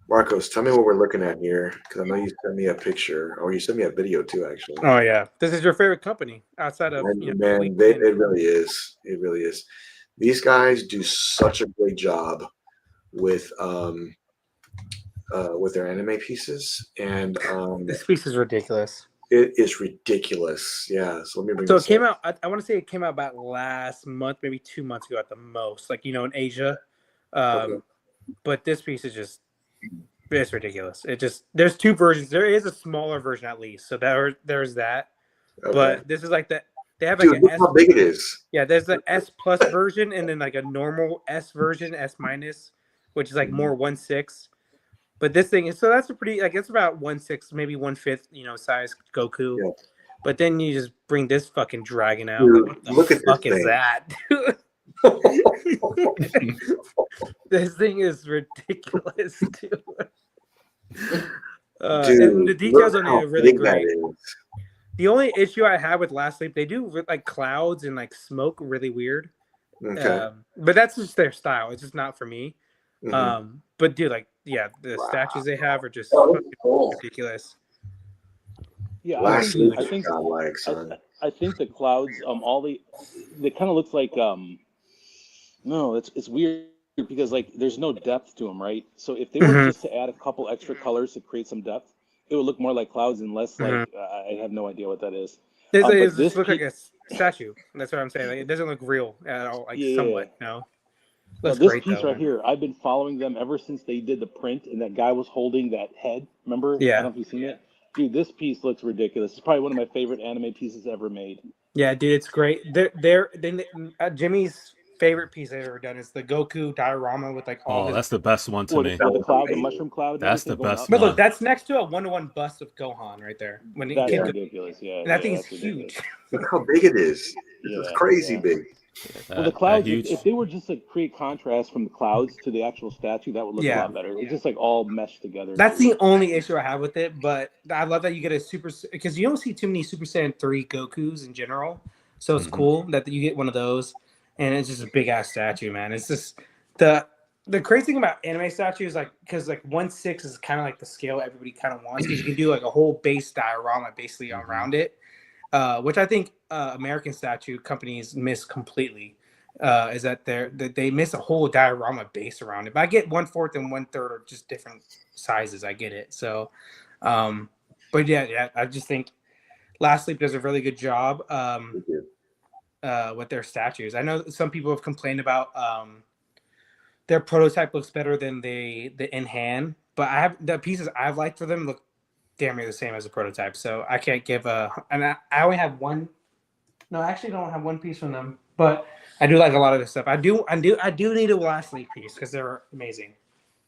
[SPEAKER 1] Marcos, tell me what we're looking at here because I know you sent me a picture, or you sent me a video too, actually.
[SPEAKER 5] Oh yeah, this is your favorite company outside of
[SPEAKER 1] Man, it really is. It really is. These guys do such a great job with their anime pieces, and
[SPEAKER 5] this piece is ridiculous.
[SPEAKER 1] it is ridiculous. Yeah. So let me bring
[SPEAKER 5] So
[SPEAKER 1] this
[SPEAKER 5] it came
[SPEAKER 1] up.
[SPEAKER 5] out. I want to say it came out about last month, maybe 2 months ago at the most. Like in Asia,
[SPEAKER 1] Okay.
[SPEAKER 5] but this piece is just it's ridiculous. There's two versions. There is a smaller version at least. So there's that.
[SPEAKER 1] Okay.
[SPEAKER 5] But this is like they have like
[SPEAKER 1] Dude,
[SPEAKER 5] an
[SPEAKER 1] look
[SPEAKER 5] S.
[SPEAKER 1] how big it is.
[SPEAKER 5] Yeah, there's the S plus version and then like a normal S version, S minus, which is like more 1/6. But this thing is so that's a pretty like it's about 1/6, maybe 1/5, size Goku.
[SPEAKER 1] Yeah.
[SPEAKER 5] But then you just bring this fucking dragon out.
[SPEAKER 1] Dude,
[SPEAKER 5] Like, what the
[SPEAKER 1] look at
[SPEAKER 5] fuck
[SPEAKER 1] this
[SPEAKER 5] is
[SPEAKER 1] thing.
[SPEAKER 5] that? This thing is ridiculous, dude.
[SPEAKER 1] Dude,
[SPEAKER 5] And the details
[SPEAKER 1] look
[SPEAKER 5] on it
[SPEAKER 1] how
[SPEAKER 5] are really
[SPEAKER 1] big that
[SPEAKER 5] great.
[SPEAKER 1] is.
[SPEAKER 5] The only issue I have with Last Sleep, they do like clouds and like smoke really weird.
[SPEAKER 1] Okay.
[SPEAKER 5] But that's just their style. It's just not for me.
[SPEAKER 1] Mhm.
[SPEAKER 5] But dude, like, yeah, the statues they have are just
[SPEAKER 6] Oh,
[SPEAKER 5] fucking
[SPEAKER 6] cool.
[SPEAKER 5] ridiculous.
[SPEAKER 7] Yeah,
[SPEAKER 1] Last
[SPEAKER 5] huge.
[SPEAKER 7] I think
[SPEAKER 1] Godlike, son.
[SPEAKER 7] I think the clouds, they kind of looks like no, it's weird because like there's no depth to them, right? So if they were
[SPEAKER 5] Mhm.
[SPEAKER 7] just to add a couple extra colors to create some depth, it would look more like clouds and less like
[SPEAKER 5] Mhm.
[SPEAKER 7] I have no idea what that is.
[SPEAKER 5] It
[SPEAKER 7] But
[SPEAKER 5] just
[SPEAKER 7] this
[SPEAKER 5] look like
[SPEAKER 7] piece,
[SPEAKER 5] a statue. That's what I'm saying. Like, it doesn't look real at all. Like
[SPEAKER 7] yeah.
[SPEAKER 5] somewhat, no.
[SPEAKER 7] Now
[SPEAKER 5] Looks
[SPEAKER 7] this
[SPEAKER 5] great
[SPEAKER 7] piece
[SPEAKER 5] though,
[SPEAKER 7] right
[SPEAKER 5] man.
[SPEAKER 7] here, I've been following them ever since they did the print, and that guy was holding that head. Remember? I
[SPEAKER 5] Yeah.
[SPEAKER 7] don't know if you've seen it. Dude, this piece looks ridiculous. It's probably one of my favorite anime pieces ever made.
[SPEAKER 5] Yeah, dude, it's great. Jimmy's favorite piece I've ever done is the Goku diorama with like all
[SPEAKER 4] Oh,
[SPEAKER 5] his.
[SPEAKER 4] that's the best one to
[SPEAKER 7] What
[SPEAKER 4] me.
[SPEAKER 7] with the cloud, the
[SPEAKER 1] amazing.
[SPEAKER 7] mushroom cloud, and
[SPEAKER 4] That's the
[SPEAKER 7] everything going
[SPEAKER 4] best
[SPEAKER 7] up?
[SPEAKER 5] But look,
[SPEAKER 4] one.
[SPEAKER 5] that's next to a 1-to-1 bust of Gohan right there. When he
[SPEAKER 7] That's
[SPEAKER 5] kid,
[SPEAKER 7] ridiculous. Yeah,
[SPEAKER 5] and that thing is
[SPEAKER 7] that's ridiculous.
[SPEAKER 5] huge.
[SPEAKER 1] Look how big it is. It's
[SPEAKER 7] Yeah,
[SPEAKER 1] crazy
[SPEAKER 7] yeah.
[SPEAKER 1] big.
[SPEAKER 7] Well, the
[SPEAKER 4] That
[SPEAKER 7] clouds,
[SPEAKER 4] huge.
[SPEAKER 7] if they were just to create contrast from the clouds to the actual statue, that would look a
[SPEAKER 5] Yeah.
[SPEAKER 7] lot better. It's just like all meshed together.
[SPEAKER 5] That's the only issue I have with it, but I love that you get a because you don't see too many Super Saiyan 3 Gokus in general. So it's
[SPEAKER 4] Mhm.
[SPEAKER 5] cool that you get one of those, and it's just a big ass statue, man. It's just the crazy thing about anime statues, like because like 1/6 is kind of like the scale everybody kind of wants because you can do like a whole base diorama basically around it, which I think American statue companies miss completely. is that they miss a whole diorama base around it. But I get 1/4 and 1/3 are just different sizes. I get it. So, but yeah, I just think Last Sleep does a really good job with their statues. I know some people have complained about their prototype looks better than the in hand, but I have the pieces I've liked for them look damn near the same as a prototype. So I can't give and I only have one. No, I actually don't have one piece from them, but I do like a lot of this stuff. I do need a Last Sleep piece because they're amazing.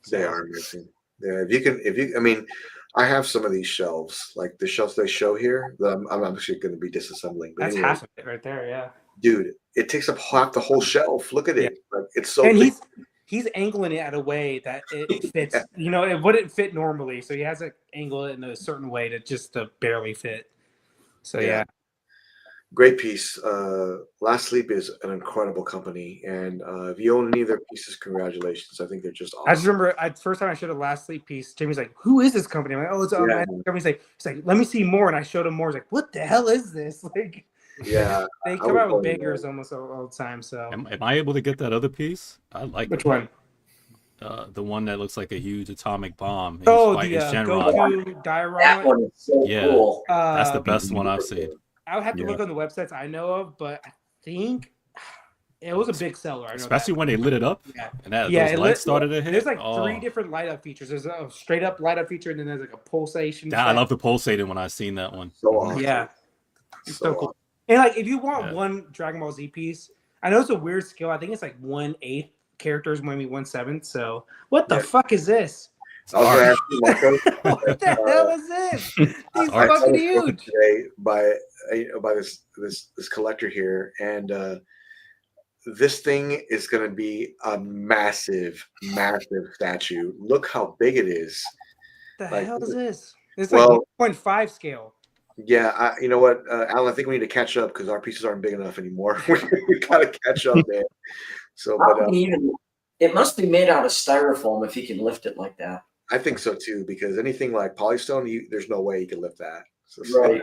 [SPEAKER 5] So.
[SPEAKER 1] They are amazing. Yeah, I mean, I have some of these shelves, like the shelves they show here. That I'm actually going to be disassembling. But
[SPEAKER 5] that's
[SPEAKER 1] anyway,
[SPEAKER 5] half of it right there, yeah.
[SPEAKER 1] Dude, it takes up half the whole shelf. Look at it. Like, it's so
[SPEAKER 5] and
[SPEAKER 1] big.
[SPEAKER 5] He's angling it at a way that it fits. You know, it wouldn't fit normally, so he has to angle it in a certain way to barely fit. So yeah.
[SPEAKER 1] Great piece. Last Sleep is an incredible company, and if you own any of their pieces, congratulations. I think they're just awesome.
[SPEAKER 5] I just remember first time I showed a Last Sleep piece, Jimmy's like, "Who is this company?" I'm like, "Oh, it's He's like, "Let me see more," and I showed him more. He's like, "What the hell is this?" Like,
[SPEAKER 1] yeah,
[SPEAKER 5] they come out with bangers almost all the time. So,
[SPEAKER 4] am I able to get that other piece? I like
[SPEAKER 5] which one?
[SPEAKER 4] The one that looks like a huge atomic bomb.
[SPEAKER 5] The Goku diorama.
[SPEAKER 6] That one is so cool.
[SPEAKER 4] That's the best one I've seen.
[SPEAKER 5] I would have to look on the websites I know of, but I think it was a big seller. I know
[SPEAKER 4] especially when they lit it up.
[SPEAKER 5] Yeah.
[SPEAKER 4] And those lights started to hit.
[SPEAKER 5] There's like 3 different light up features. There's a straight up light up feature, and then there's like a pulsation.
[SPEAKER 4] I love the pulsating when I seen that one.
[SPEAKER 1] So awesome.
[SPEAKER 5] Yeah. It's so cool. And like, if you want one Dragon Ball Z piece, I know it's a weird scale. I think it's like 1/8 characters, maybe 1/7. So what the fuck is this?
[SPEAKER 1] I was going to ask you, Marco.
[SPEAKER 5] What the hell is this? He's fucking huge.
[SPEAKER 1] Today by this collector here, and this thing is going to be a massive statue. Look how big it is.
[SPEAKER 5] The hell is this? It's like 1.5 scale.
[SPEAKER 1] Yeah, you know what, Alan? I think we need to catch up because our pieces aren't big enough anymore. We gotta catch up, man. So,
[SPEAKER 6] it must be made out of styrofoam if he can lift it like that.
[SPEAKER 1] I think so too, because anything like polystone, there's no way you can lift that. So,
[SPEAKER 6] right.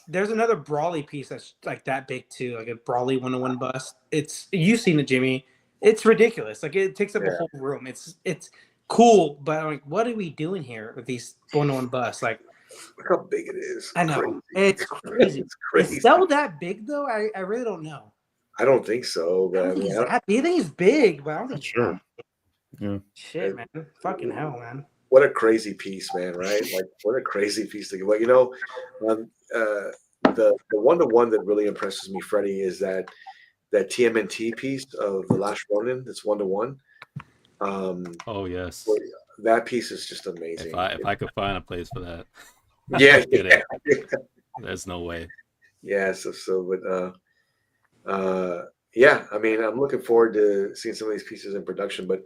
[SPEAKER 5] There's another Brawly piece that's like that big too, like a Brawly 101 bust. You've seen it, Jimmy. It's ridiculous. Like it takes up a whole room. It's cool, but I'm like, what are we doing here with these 101 busts? Like,
[SPEAKER 1] look how big it is.
[SPEAKER 5] I know. It's crazy. It's crazy. Is still that big though? I really don't know.
[SPEAKER 1] I don't think so. But I
[SPEAKER 5] think he's big, but I don't think
[SPEAKER 3] sure. Yeah.
[SPEAKER 5] Shit, man. Fucking hell, man.
[SPEAKER 1] What a crazy piece, man, right? Like, what a crazy piece to get. Well, you know, the one-to-one that really impresses me, Freddie, is that TMNT piece of The Last Ronin that's 1-to-1.
[SPEAKER 4] Oh, yes.
[SPEAKER 1] That piece is just amazing.
[SPEAKER 4] If I could find a place for that.
[SPEAKER 1] Yeah.
[SPEAKER 4] There's no way.
[SPEAKER 1] Yeah, yeah, I mean, I'm looking forward to seeing some of these pieces in production. But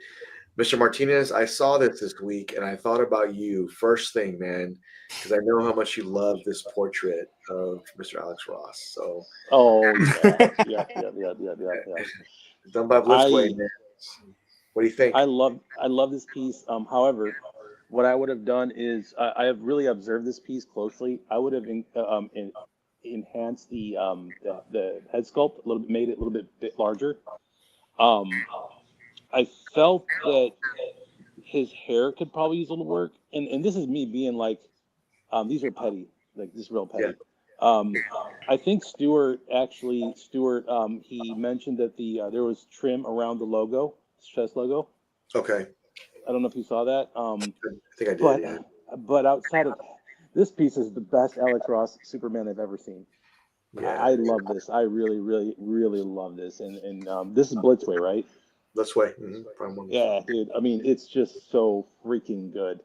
[SPEAKER 1] Mr. Martinez, I saw this week, and I thought about you first thing, man, because I know how much you love this portrait of Mr. Alex Ross. So,
[SPEAKER 7] yeah.
[SPEAKER 1] Done by Blitzway, man. What do you think?
[SPEAKER 7] I love this piece. However, what I would have done is I have really observed this piece closely. I would have enhanced the head sculpt a little bit, made it a little bit larger. I felt that his hair could probably use a little work, and this is me being like, these are petty, like this is real petty. I think Stuart, he mentioned that there was trim around the logo, chest logo.
[SPEAKER 1] Okay.
[SPEAKER 7] I don't know if you saw that.
[SPEAKER 1] I think I did.
[SPEAKER 7] But outside of this piece is the best Alex Ross Superman I've ever seen. Yeah, I love this. I really, really, really love this. And this is Blitzway, right?
[SPEAKER 1] Blitzway. Mm-hmm.
[SPEAKER 7] Yeah, dude. I mean, it's just so freaking good.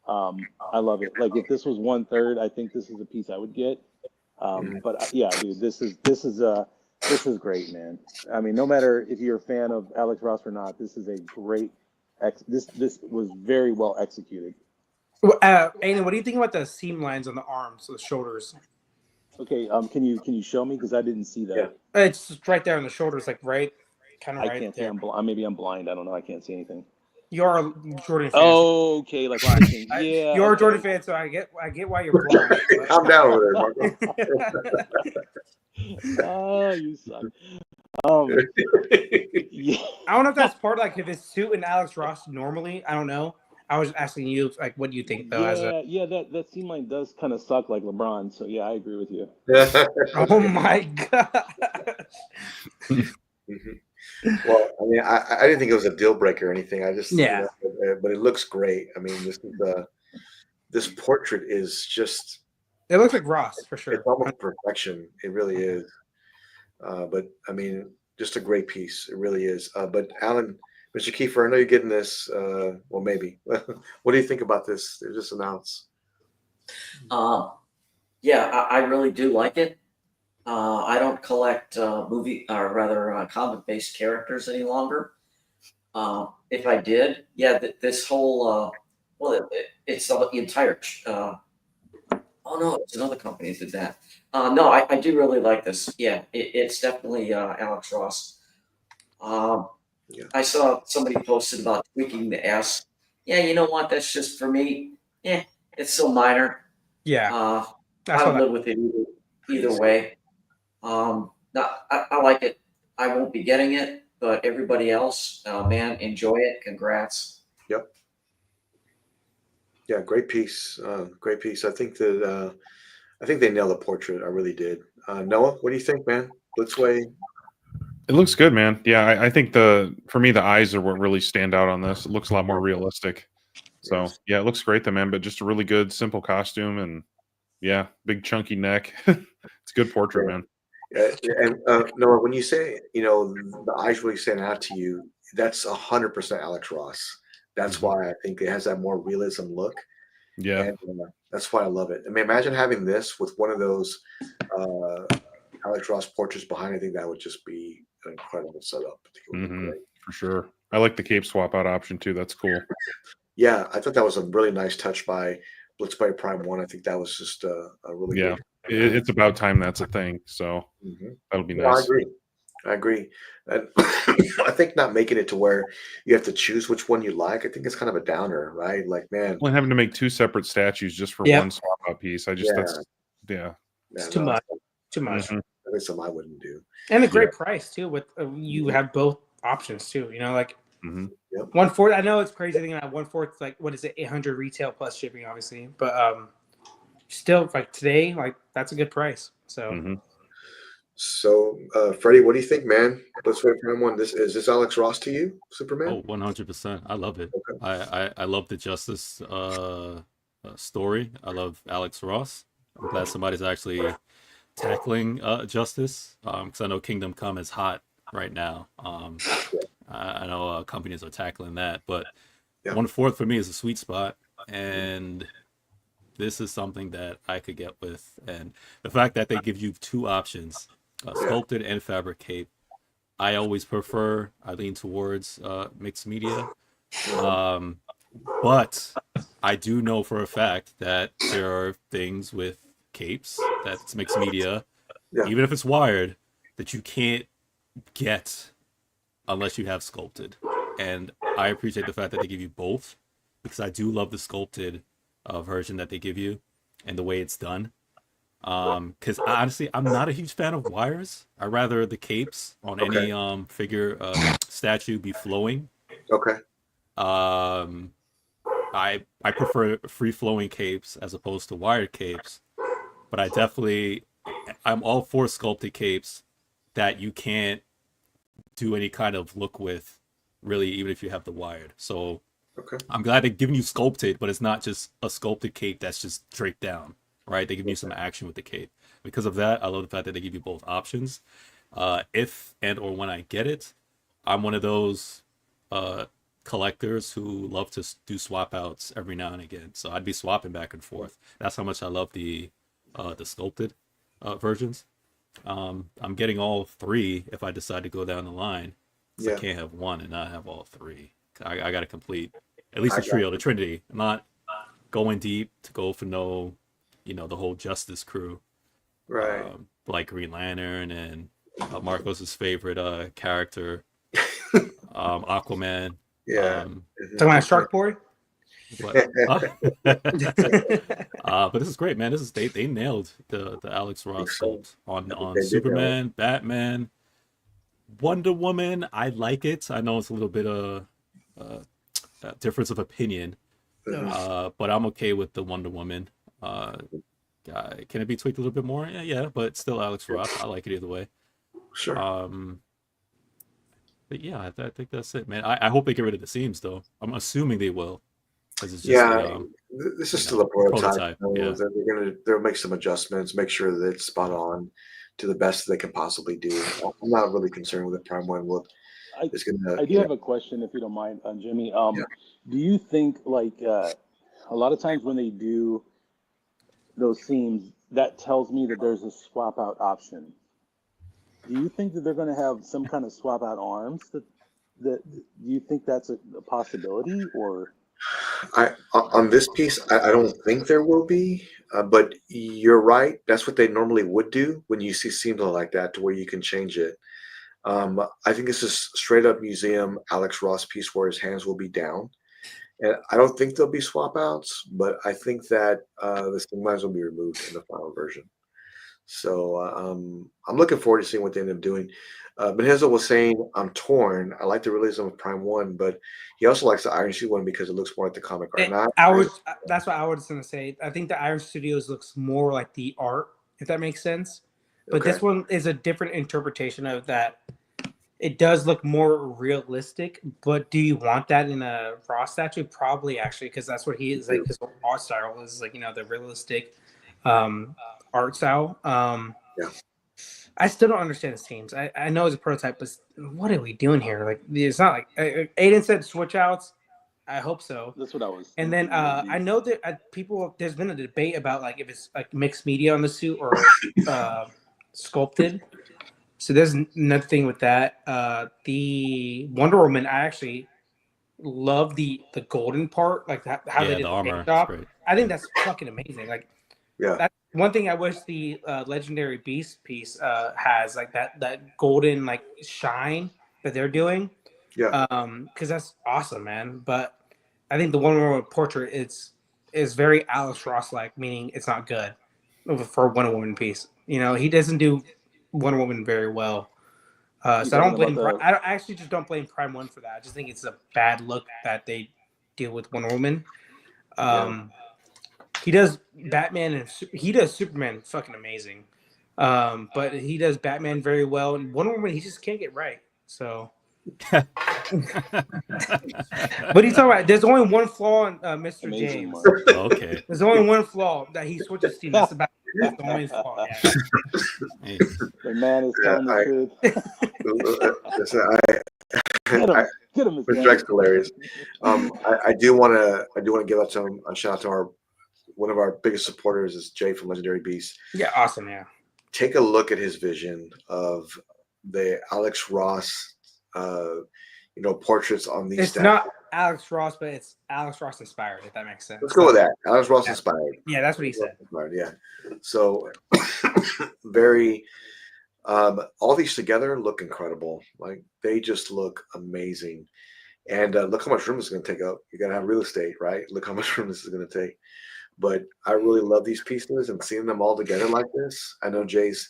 [SPEAKER 7] I love it. Like, if this was 1/3, I think this is a piece I would get. But yeah, dude, this is great, man. I mean, no matter if you're a fan of Alex Ross or not, this is a great. This was very well executed.
[SPEAKER 5] Aiden, what do you think about the seam lines on the arms, the shoulders?
[SPEAKER 7] Okay, can you show me, because I didn't see that.
[SPEAKER 5] Yeah. It's just right there on the shoulders, like right, kind of right.
[SPEAKER 7] I can't see. Maybe I'm blind. I don't know. I can't see anything.
[SPEAKER 5] You're a Jordan fan.
[SPEAKER 7] Oh, okay, like watching. Yeah,
[SPEAKER 5] you're a Jordan fan, so I get why you're blind.
[SPEAKER 1] Calm down over there, Marco.
[SPEAKER 7] Oh, you suck. Yeah.
[SPEAKER 5] I don't know if that's part of like if it's suit and Alex Ross normally. I don't know. I was asking you like, what do you think though? As a
[SPEAKER 7] That seam line does kind of suck like LeBron. So yeah, I agree with you.
[SPEAKER 5] oh my god.
[SPEAKER 1] Well, I mean, I didn't think it was a deal breaker or anything. I just,
[SPEAKER 5] Yeah.
[SPEAKER 1] but it looks great. I mean, this portrait is just,
[SPEAKER 5] It looks like Ross for sure.
[SPEAKER 1] it's almost perfection. It really is. But I mean, just a great piece. It really is. But Alan, Mr. Kiefer, I know you're getting this. Well, maybe. What do you think about this? They just announced.
[SPEAKER 6] Yeah, I really do like it. I don't collect comic-based characters any longer. If I did, yeah, this whole it's the entire. Oh no, it's another company that did that. No, I do really like this. Yeah, it's definitely Alex Ross.
[SPEAKER 1] Yeah.
[SPEAKER 6] I saw somebody posted about tweaking the S. Yeah, you know what? That's just for me. Yeah, it's so minor.
[SPEAKER 5] Yeah. That's
[SPEAKER 6] I'll
[SPEAKER 5] what
[SPEAKER 6] live with it either way. I like it. I won't be getting it, but everybody else, man, enjoy it. Congrats.
[SPEAKER 1] Yep. Yeah, great piece. Great piece. I think they nailed the portrait. I really did. Noah, what do you think, man? Blitzway.
[SPEAKER 3] It looks good, man. Yeah, I think for me the eyes are what really stand out on this. It looks a lot more realistic. So
[SPEAKER 1] Yes.
[SPEAKER 3] yeah, it looks great, though, man. But just a really good, simple costume, and yeah, big chunky neck. It's a good portrait, man.
[SPEAKER 1] And Noah, when you say the eyes really stand out to you, that's 100% Alex Ross. That's why I think it has that more realism look.
[SPEAKER 3] Yeah.
[SPEAKER 1] And that's why I love it. I mean, imagine having this with one of those Alex Ross portraits behind. I think that would just be an incredible setup. I think it would be great.
[SPEAKER 3] For sure. I like the cape swap out option too. That's cool.
[SPEAKER 1] Yeah, I thought that was a really nice touch by Blitzbite Prime 1. I think that was just a really good.
[SPEAKER 3] It's about time that's a thing. So that'll be nice.
[SPEAKER 1] I agree. And I think not making it to where you have to choose which one you like. I think it's kind of a downer, right? Like, man,
[SPEAKER 3] Well, having to make two separate statues just for one swap out piece. That's
[SPEAKER 5] it's too much. Too much.
[SPEAKER 1] That's something I wouldn't do.
[SPEAKER 5] And a great price too. With you have both options too. like 1/4. I know it's crazy thinking about 1/4. Like what is it? 800 retail plus shipping, obviously. But still, like today, like that's a good price. So.
[SPEAKER 1] So, Freddie, what do you think, man? Let's wait for him. Is this Alex Ross to you, Superman?
[SPEAKER 4] Oh, 100%. I love it. Okay. I love the Justice story. I love Alex Ross. I'm glad somebody's actually tackling Justice because I know Kingdom Come is hot right now. I know companies are tackling that, but 1/4 for me is a sweet spot, and this is something that I could get with. And the fact that they give you two options, sculpted and fabric cape, I always prefer. I lean towards mixed media, but I do know for a fact that there are things with capes that's mixed media, even if it's wired, that you can't get unless you have sculpted. And I appreciate the fact that they give you both, because I do love the sculpted version that they give you and the way it's done. Because honestly, I'm not a huge fan of wires. I rather the capes on any figure statue be flowing.
[SPEAKER 1] Okay.
[SPEAKER 4] I prefer free flowing capes as opposed to wired capes, but I'm all for sculpted capes that you can't do any kind of look with, really, even if you have the wired. So I'm glad they're giving you sculpted, but it's not just a sculpted cape that's just draped down, right? They give you some action with the cape. Because of that, I love the fact that they give you both options. If and or when I get it, I'm one of those collectors who love to do swap outs every now and again. So I'd be swapping back and forth. That's how much I love the sculpted versions. I'm getting all three if I decide to go down the line. I can't have one and not have all three. I got to complete at least the trio, the Trinity. I'm not going deep to go for the whole Justice crew,
[SPEAKER 1] right?
[SPEAKER 4] Like Green Lantern and Marcos's favorite character, Aquaman.
[SPEAKER 5] Talking about Shark Boy.
[SPEAKER 4] But this is great, man. They nailed the Alex Ross sculpt on Superman, Batman, Wonder Woman, I like it. I know it's a little bit of a difference of opinion, but I'm okay with the Wonder Woman. Can it be tweaked a little bit more? Yeah, but still Alex Ross. I like it either way.
[SPEAKER 1] Sure.
[SPEAKER 4] But yeah, I think that's it, man. I hope they get rid of the seams, though. I'm assuming they will, because it's just
[SPEAKER 1] this is still a prototype.
[SPEAKER 4] Yeah.
[SPEAKER 1] They'll make some adjustments, make sure that it's spot on to the best they can possibly do. I'm not really concerned with the Prime One look.
[SPEAKER 7] I do have a question, if you don't mind, Jimmy. Do you think like a lot of times when they do those seams, that tells me that there's a swap out option? Do you think that they're going to have some kind of swap out arms? That do you think that's a possibility, or?
[SPEAKER 1] On this piece, I don't think there will be, but you're right. That's what they normally would do when you see seams like that, to where you can change it. I think this is straight up museum Alex Ross piece where his hands will be down, and I don't think there'll be swap outs, but I think that this thing might as well be removed in the final version. So I'm looking forward to seeing what they end up doing. But Hazel was saying, I'm torn. I like the realism of Prime One, but he also likes the Iron Sheet one because it looks more like the comic art.
[SPEAKER 5] That's what I was going to say. I think the Iron Studios looks more like the art, if that makes sense. But this one is a different interpretation of that. It does look more realistic, but do you want that in a Ross statue? Probably, actually, because that's what he is like. His art style is like, the realistic art style. I still don't understand the seams. I know it's a prototype, but what are we doing here? Like, it's not like Aiden said switch outs. I hope so.
[SPEAKER 7] That's what I was.
[SPEAKER 5] And then I know that there's been a debate about like if it's like mixed media on the suit or sculpted. So there's another thing with that. The Wonder Woman, I actually love the golden part, like how they did the armor. I think that's fucking amazing. Like, that's one thing I wish the Legendary Beast piece has, like that golden like shine that they're doing.
[SPEAKER 1] Yeah.
[SPEAKER 5] Because that's awesome, man. But I think the Wonder Woman portrait is very Alex Ross like, meaning it's not good for a Wonder Woman piece. He doesn't do Wonder Woman very well. So I don't blame. I actually just don't blame Prime One for that. I just think it's a bad look that they deal with Wonder Woman. He does Batman and he does Superman fucking amazing. But he does Batman very well, and Wonder Woman he just can't get right. So. What are you talking about? There's only one flaw in Mr.
[SPEAKER 7] Amazing,
[SPEAKER 5] James.
[SPEAKER 4] Okay.
[SPEAKER 5] There's only one flaw that he switches teams. That's about the only flaw. Yeah.
[SPEAKER 7] The man is telling the truth. Get him,
[SPEAKER 1] Mr. Jack's hilarious. I do want to give out a shout out to one of our biggest supporters is Jay from Legendary Beast.
[SPEAKER 5] Yeah, awesome. Yeah.
[SPEAKER 1] Take a look at his vision of the Alex Ross. Portraits on these.
[SPEAKER 5] It's not Alex Ross, but it's Alex Ross inspired. If that makes sense.
[SPEAKER 1] Let's go with that. Alex Ross inspired.
[SPEAKER 5] Yeah, that's what he said.
[SPEAKER 1] Yeah. So very. All these together look incredible. Like they just look amazing. And look how much room this is going to take up. You got to have real estate, right? Look how much room this is going to take. But I really love these pieces and seeing them all together like this. I know Jay's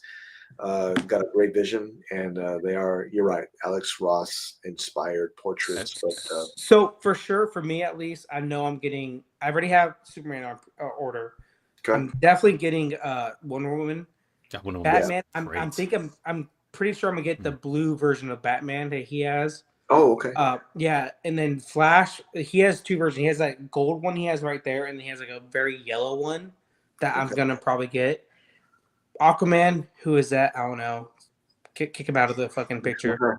[SPEAKER 1] got a great vision, and they are. You're right, Alex Ross inspired portraits. But
[SPEAKER 5] so for sure, for me at least, I know I already have Superman on order. Okay. I'm definitely getting Wonder Woman. Batman. Yeah, I'm pretty sure I'm gonna get the blue version of Batman that he has.
[SPEAKER 1] Oh, okay.
[SPEAKER 5] Yeah, and then Flash. He has two versions. He has that gold one he has right there, and he has like a very yellow one that I'm gonna probably get. Aquaman, who is that? I don't know. Kick him out of the fucking picture.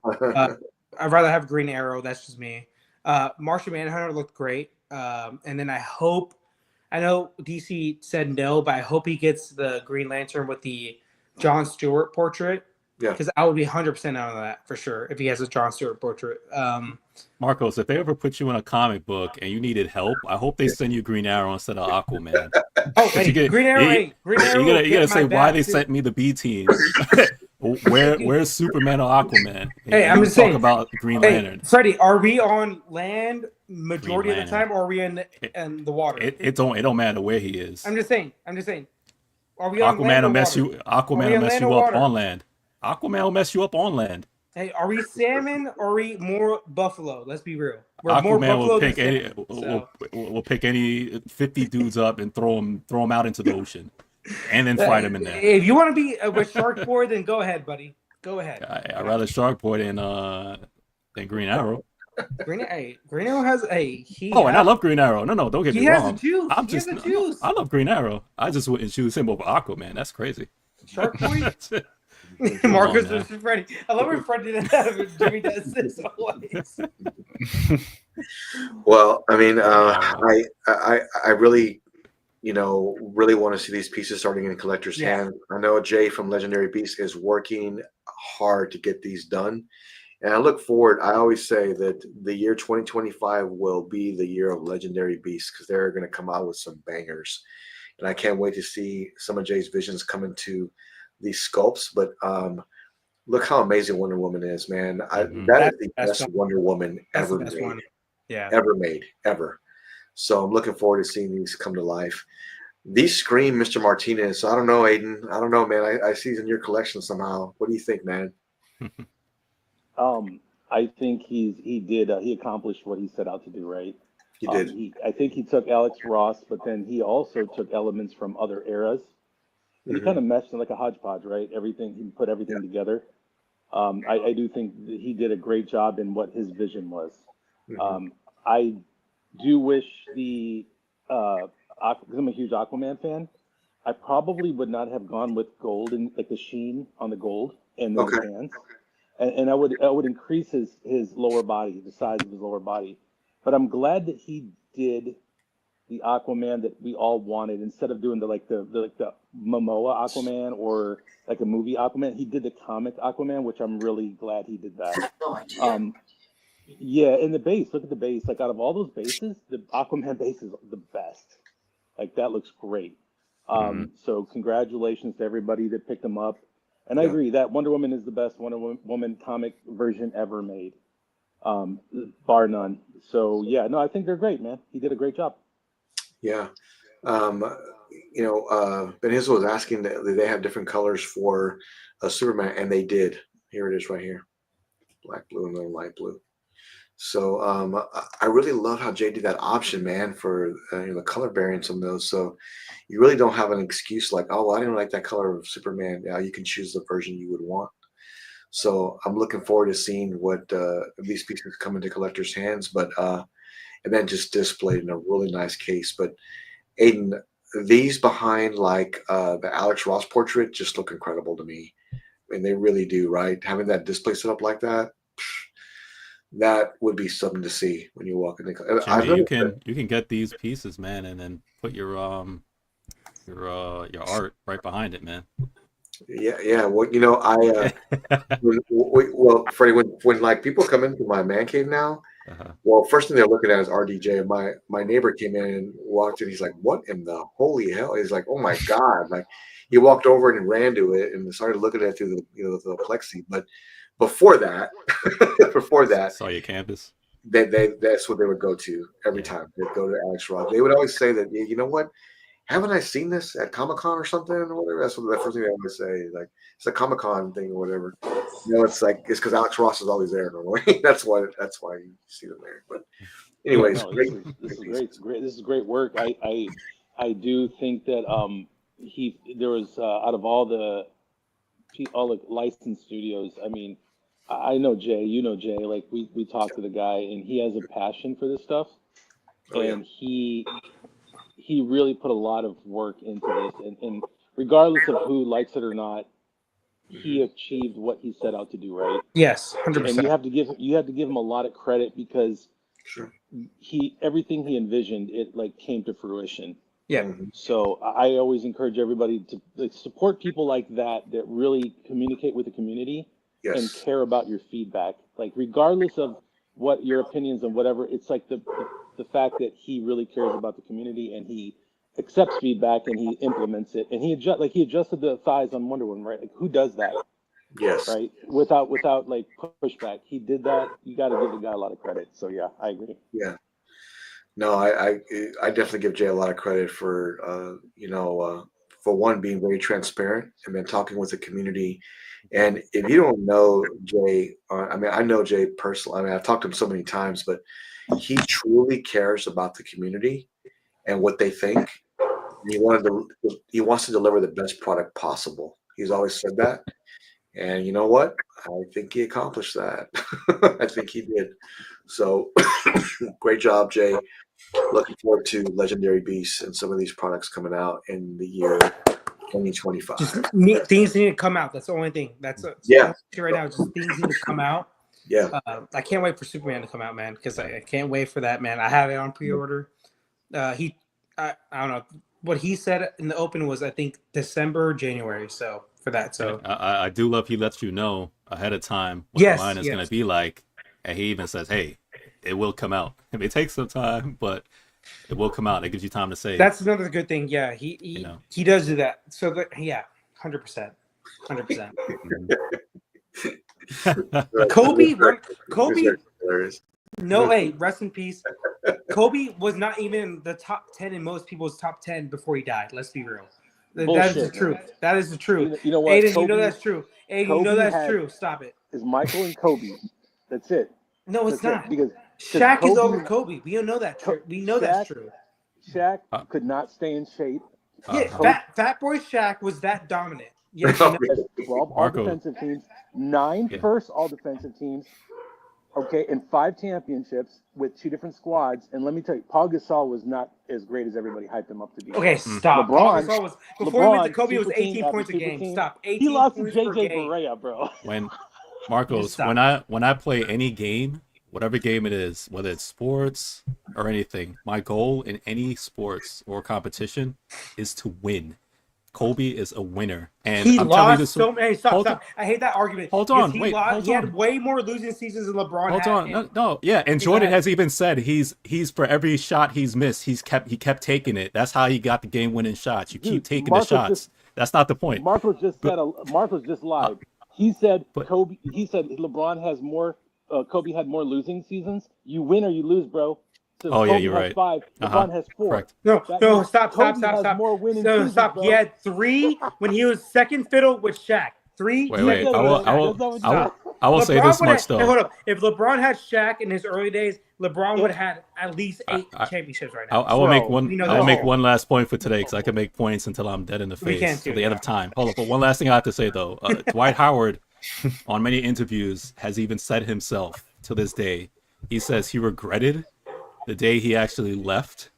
[SPEAKER 5] I'd rather have Green Arrow. That's just me. Martian Manhunter looked great. And then I know DC said no, but I hope he gets the Green Lantern with the Jon Stewart portrait. Yeah. Because I would be 100% out of that for sure if he has a Jon Stewart portrait.
[SPEAKER 4] Marcos, if they ever put you in a comic book and you needed help, I hope they send you Green Arrow instead of Aquaman.
[SPEAKER 5] Green Arrow.
[SPEAKER 4] You gotta say why they sent me the B team. Where's Superman or Aquaman?
[SPEAKER 5] I'm just saying.
[SPEAKER 4] Talk about Green Lantern.
[SPEAKER 5] Freddie, are we on land majority of the time, or are we in the water?
[SPEAKER 4] It don't matter where he is.
[SPEAKER 5] I'm just saying. Are we on
[SPEAKER 4] Aquaman
[SPEAKER 5] land
[SPEAKER 4] will mess
[SPEAKER 5] water?
[SPEAKER 4] you. Aquaman will mess you up on land. Aquaman will mess you up on land.
[SPEAKER 5] Hey, are we salmon or are we more buffalo? Let's be real. We're more
[SPEAKER 4] Aquaman
[SPEAKER 5] buffalo
[SPEAKER 4] will
[SPEAKER 5] than
[SPEAKER 4] pick any
[SPEAKER 5] salmon. So.
[SPEAKER 4] will pick any 50 dudes up and throw them out into the ocean, and then fry them in there.
[SPEAKER 5] If you want to be with Shark Boy, then go ahead, buddy. Go ahead.
[SPEAKER 4] I'd rather Shark Boy than Green Arrow.
[SPEAKER 5] Green Arrow has
[SPEAKER 4] and I love Green Arrow. No, don't get me
[SPEAKER 5] he has
[SPEAKER 4] wrong.
[SPEAKER 5] the juice.
[SPEAKER 4] I'm
[SPEAKER 5] He has
[SPEAKER 4] just
[SPEAKER 5] the juice.
[SPEAKER 4] I love Green Arrow. I just wouldn't choose him over Aquaman. That's crazy.
[SPEAKER 5] Shark Boy.
[SPEAKER 4] Come
[SPEAKER 5] Marcus
[SPEAKER 4] on, man.
[SPEAKER 5] versus Freddy. I love when Freddy did that. Jimmy does this always.
[SPEAKER 1] Well, I mean, I really, really want to see these pieces starting in collector's hand. I know Jay from Legendary Beasts is working hard to get these done. And I look forward. I always say that the year 2025 will be the year of Legendary Beasts because they're going to come out with some bangers. And I can't wait to see some of Jay's visions come into these sculpts. But look how amazing Wonder Woman is, man. That is the best Wonder Woman ever made. Ever made, ever. So I'm looking forward to seeing these come to life. These scream Mr. Martinez. So I don't know, Aiden. I don't know, man. I see these in your collection somehow. What do you think, man?
[SPEAKER 7] I think he accomplished what he set out to do, right?
[SPEAKER 1] He did.
[SPEAKER 7] I think he took Alex Ross, but then he also took elements from other eras. He kind of meshed in like a hodgepodge, right? He put everything together. I do think that he did a great job in what his vision was. I do wish because I'm a huge Aquaman fan, I probably would not have gone with gold and like the sheen on the gold and the hands. And I would increase his lower body, the size of his lower body. But I'm glad that he did the Aquaman that we all wanted instead of doing the Momoa Aquaman or like a movie Aquaman. He did the comic Aquaman, which I'm really glad he did that. And the base, look at the base. Like out of all those bases, the Aquaman base is the best. Like that looks great. So congratulations to everybody that picked him up. And I agree that Wonder Woman is the best Wonder Woman comic version ever made, bar none. So I think they're great, man. He did a great job.
[SPEAKER 1] Yeah. Ben Hizzle was asking that they have different colors for Superman, and they did. Here it is right here. Black, blue, and then light blue. So I really love how Jay did that option, man, for the color variants on those. So you really don't have an excuse like, oh, well, I didn't like that color of Superman. Yeah, you can choose the version you would want. So I'm looking forward to seeing what these pieces come into collectors' hands, but and then just displayed in a really nice case. But Aiden, these behind like the Alex Ross portrait just look incredible to me. I mean, they really do, right? Having that display set up like that. That would be something to see when you walk in the.
[SPEAKER 4] Jimmy, you can get these pieces, man, and then put your art right behind it, man.
[SPEAKER 1] Yeah. Well, Freddie, when like people come into my man cave now, well, first thing they're looking at is RDJ. My neighbor came in and walked in. He's like, "What in the holy hell?" He's like, "Oh my god!" Like he walked over and ran to it and started looking at it through the plexi, but. Before that,
[SPEAKER 4] saw your campus.
[SPEAKER 1] That's what they would go to every time. They'd go to Alex Ross. They would always say that, you know what? Haven't I seen this at Comic-Con or something or whatever? That's what the first thing they always say. Like it's a Comic-Con thing or whatever. It's like it's because Alex Ross is always there normally. That's why you see them there. But anyways,
[SPEAKER 7] this is great. This is great work. I do think that there was out of all the licensed studios. I mean, I know Jay, Jay, like we talked to the guy and he has a passion for this stuff. And he really put a lot of work into this and regardless of who likes it or not, he achieved what he set out to do, right?
[SPEAKER 5] Yes, 100%.
[SPEAKER 7] And you have to give him a lot of credit because everything he envisioned, it like came to fruition.
[SPEAKER 5] Yeah.
[SPEAKER 7] So I always encourage everybody to support people like that really communicate with the community and care about your feedback. Like regardless of what your opinions and whatever, it's like the fact that he really cares about the community and he accepts feedback and he implements it. And he adjusted the thighs on Wonder Woman, right? Like who does that?
[SPEAKER 1] Yes.
[SPEAKER 7] Right. Without like pushback. He did that. You got to give the guy a lot of credit. So yeah, I agree.
[SPEAKER 1] Yeah. No, I definitely give Jay a lot of credit for for one, being very transparent and then talking with the community. And if you don't know Jay, I mean, I know Jay personally. I mean, I've talked to him so many times, but he truly cares about the community and what they think. He wants to deliver the best product possible. He's always said that. And you know what? I think he accomplished that. I think he did. So great job, Jay. Looking forward to Legendary Beasts and some of these products coming out in the year 2025.
[SPEAKER 5] Things need to come out. That's the only thing. That's right now. Just things need to come out.
[SPEAKER 1] Yeah.
[SPEAKER 5] I can't wait for Superman to come out, man, because I can't wait for that, man. I have it on pre-order. I don't know. What he said in the open was, I think, December, January. So for that, so
[SPEAKER 4] I do love he lets you know ahead of time what the line is going to be like, and he even says, "Hey, it will come out. It may take some time, but it will come out." It gives you time to say.
[SPEAKER 5] That's another good thing. Yeah, he does do that. So 100%. Kobe. No way. Rest in peace. Kobe was not even in the top 10 in most people's top 10 before he died. Let's be real. That is the truth. That is the truth.
[SPEAKER 7] You know what?
[SPEAKER 5] Aiden,
[SPEAKER 7] Kobe,
[SPEAKER 5] you know that's true. Aiden, you know that's true. Stop it.
[SPEAKER 7] It's Michael and Kobe. That's it.
[SPEAKER 5] No, it's not.
[SPEAKER 7] Because
[SPEAKER 5] Shaq
[SPEAKER 7] Kobe,
[SPEAKER 5] is over Kobe. We don't know that. We know that's true.
[SPEAKER 7] Shaq could not stay in shape.
[SPEAKER 5] Fat Boy Shaq was that dominant. Yes,
[SPEAKER 7] 12 all defensive teams, 9 first all defensive teams, okay, and 5 championships with 2 different squads. And let me tell you, Paul Gasol was not as great as everybody hyped him up to be.
[SPEAKER 5] Okay, stop.
[SPEAKER 7] LeBron,
[SPEAKER 5] Paul Gasol was, before he went to Kobe, it was 18 points a game.
[SPEAKER 7] Team.
[SPEAKER 5] Stop. 18
[SPEAKER 7] he lost to
[SPEAKER 5] points
[SPEAKER 7] JJ Barea, bro.
[SPEAKER 4] When Marcos, when I play any game, whatever game it is, whether it's sports or anything, my goal in any sports or competition is to win. Kobe is a winner, and
[SPEAKER 5] he
[SPEAKER 4] I'm
[SPEAKER 5] lost
[SPEAKER 4] telling you this.
[SPEAKER 5] So many. Stop. I hate that argument.
[SPEAKER 4] Hold on,
[SPEAKER 5] he had way more losing seasons than LeBron.
[SPEAKER 4] Hold on. Yeah, and Jordan has even said he's for every shot he's missed, he kept taking it. That's how he got the game-winning shots. You keep taking the shots. That's not the point.
[SPEAKER 7] Marcos just lied. He said Kobe. He said LeBron has more. Kobe had more losing seasons. You win or you lose, bro. So
[SPEAKER 4] Kobe
[SPEAKER 7] you're right. 5. LeBron has 4.
[SPEAKER 4] Correct.
[SPEAKER 5] No, stop.
[SPEAKER 7] More winning
[SPEAKER 5] No,
[SPEAKER 7] seasons,
[SPEAKER 5] stop.
[SPEAKER 7] bro.
[SPEAKER 5] He had 3 when he was second fiddle with Shaq. 3.
[SPEAKER 4] Wait. I will say this much though.
[SPEAKER 5] Hold up. If LeBron had Shaq in his early days, LeBron would have had at least 8 championships right now.
[SPEAKER 4] I will make one last point for today, because I can make points until I'm dead in the face till the end of time. Hold up. But one last thing I have to say though, Dwight Howard, on many interviews, has even said himself to this day, he says he regretted the day he actually left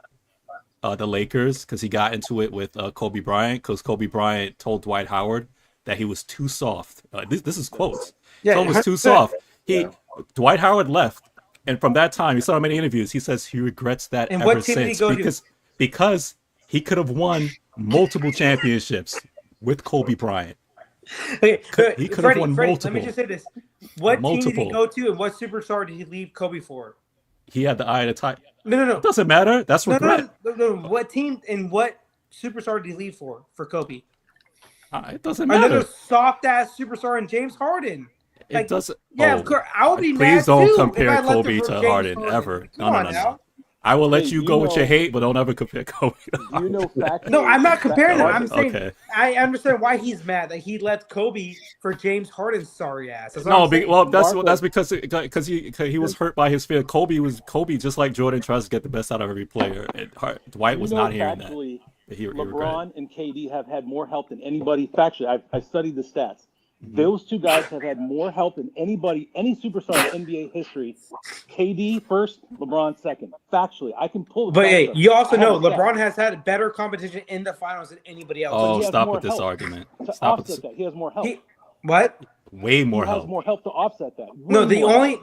[SPEAKER 4] the Lakers, because he got into it with Kobe Bryant, because Kobe Bryant told Dwight Howard that he was too soft. This is quotes. He told him was too soft. Dwight Howard left, and from that time, he saw many interviews. He says he regrets that
[SPEAKER 5] and
[SPEAKER 4] ever
[SPEAKER 5] what team
[SPEAKER 4] since,
[SPEAKER 5] did he go
[SPEAKER 4] because he could have won multiple championships with Kobe Bryant.
[SPEAKER 5] Okay,
[SPEAKER 4] He could have won multiple.
[SPEAKER 5] Let me just say this: what team did he go to, and what superstar did he leave Kobe for?
[SPEAKER 4] He had the eye of the tiger.
[SPEAKER 5] No.
[SPEAKER 4] It doesn't matter. That's regret.
[SPEAKER 5] No. What team and what superstar did he leave for Kobe?
[SPEAKER 4] It doesn't matter.
[SPEAKER 5] Another soft ass superstar in James Harden.
[SPEAKER 4] It doesn't.
[SPEAKER 5] Yeah, of course. I'll be mad
[SPEAKER 4] please don't
[SPEAKER 5] too
[SPEAKER 4] compare Kobe to Harden ever. No. I will let you go with your hate, but don't ever compare Kobe.
[SPEAKER 7] Do you know facts?
[SPEAKER 5] No, I'm not comparing them. I'm saying
[SPEAKER 4] okay.
[SPEAKER 5] I understand why he's mad that he left Kobe for James Harden's sorry ass. That's
[SPEAKER 4] that's because he was hurt by his fear. Kobe just like Jordan tries to get the best out of every player. And Dwight was not hearing that.
[SPEAKER 7] LeBron and KD have had more help than anybody. Factually, I studied the stats. Those 2 guys have had more help than any superstar in NBA history. KD first, LeBron second. Factually, I can pull.
[SPEAKER 5] But hey, you also know LeBron has had better competition in the finals than anybody else.
[SPEAKER 4] Oh, stop with this argument.
[SPEAKER 7] Stop with this. He has more help.
[SPEAKER 5] What?
[SPEAKER 4] Way more help.
[SPEAKER 7] He has more help to offset that.
[SPEAKER 5] No, the only.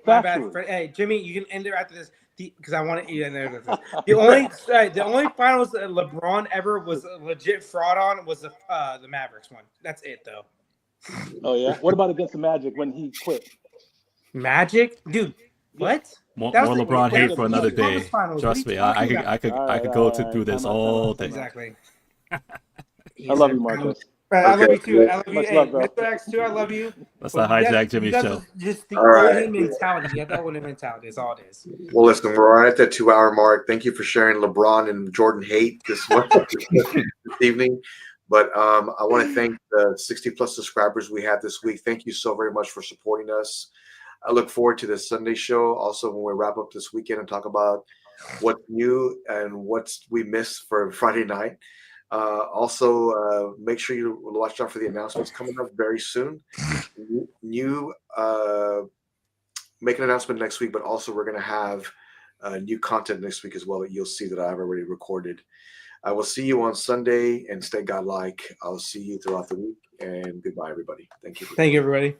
[SPEAKER 5] My bad. Hey, Jimmy, you can end it after this. Because I want to eat in there. The only finals that LeBron ever was a legit fraud on was the Mavericks one. That's it though.
[SPEAKER 7] Oh yeah. What about against the Magic when he quit?
[SPEAKER 5] Magic, dude. What?
[SPEAKER 4] More LeBron hate for another day. Trust me, I could go through this all day.
[SPEAKER 5] Exactly.
[SPEAKER 7] I love you, Marcus.
[SPEAKER 5] I love
[SPEAKER 1] Okay.
[SPEAKER 5] you too. I love you.
[SPEAKER 7] Much
[SPEAKER 5] Hey,
[SPEAKER 7] love, bro.
[SPEAKER 5] Mr. X too. I love you.
[SPEAKER 4] Let's
[SPEAKER 5] But
[SPEAKER 4] not
[SPEAKER 5] you
[SPEAKER 4] hijack
[SPEAKER 5] guys,
[SPEAKER 4] Jimmy's
[SPEAKER 5] you guys
[SPEAKER 4] show.
[SPEAKER 5] are just the
[SPEAKER 1] All right.
[SPEAKER 5] old mentality. You got that one mentality. Is all it is.
[SPEAKER 1] Well, listen, we're right at that 2-hour mark. Thank you for sharing LeBron and Jordan hate this evening. But I want to thank the 60 plus subscribers we had this week. Thank you so very much for supporting us. I look forward to the Sunday show. Also, when we wrap up this weekend and talk about what's new and what's we missed for Friday night. Also, make sure you watch out for the announcements coming up very soon. New make an announcement next week, but also we're going to have new content next week as well that you'll see that I've already recorded. I will see you on Sunday and stay godlike. I'll see you throughout the week and goodbye, everybody. Thank you.
[SPEAKER 5] Thank you, everybody.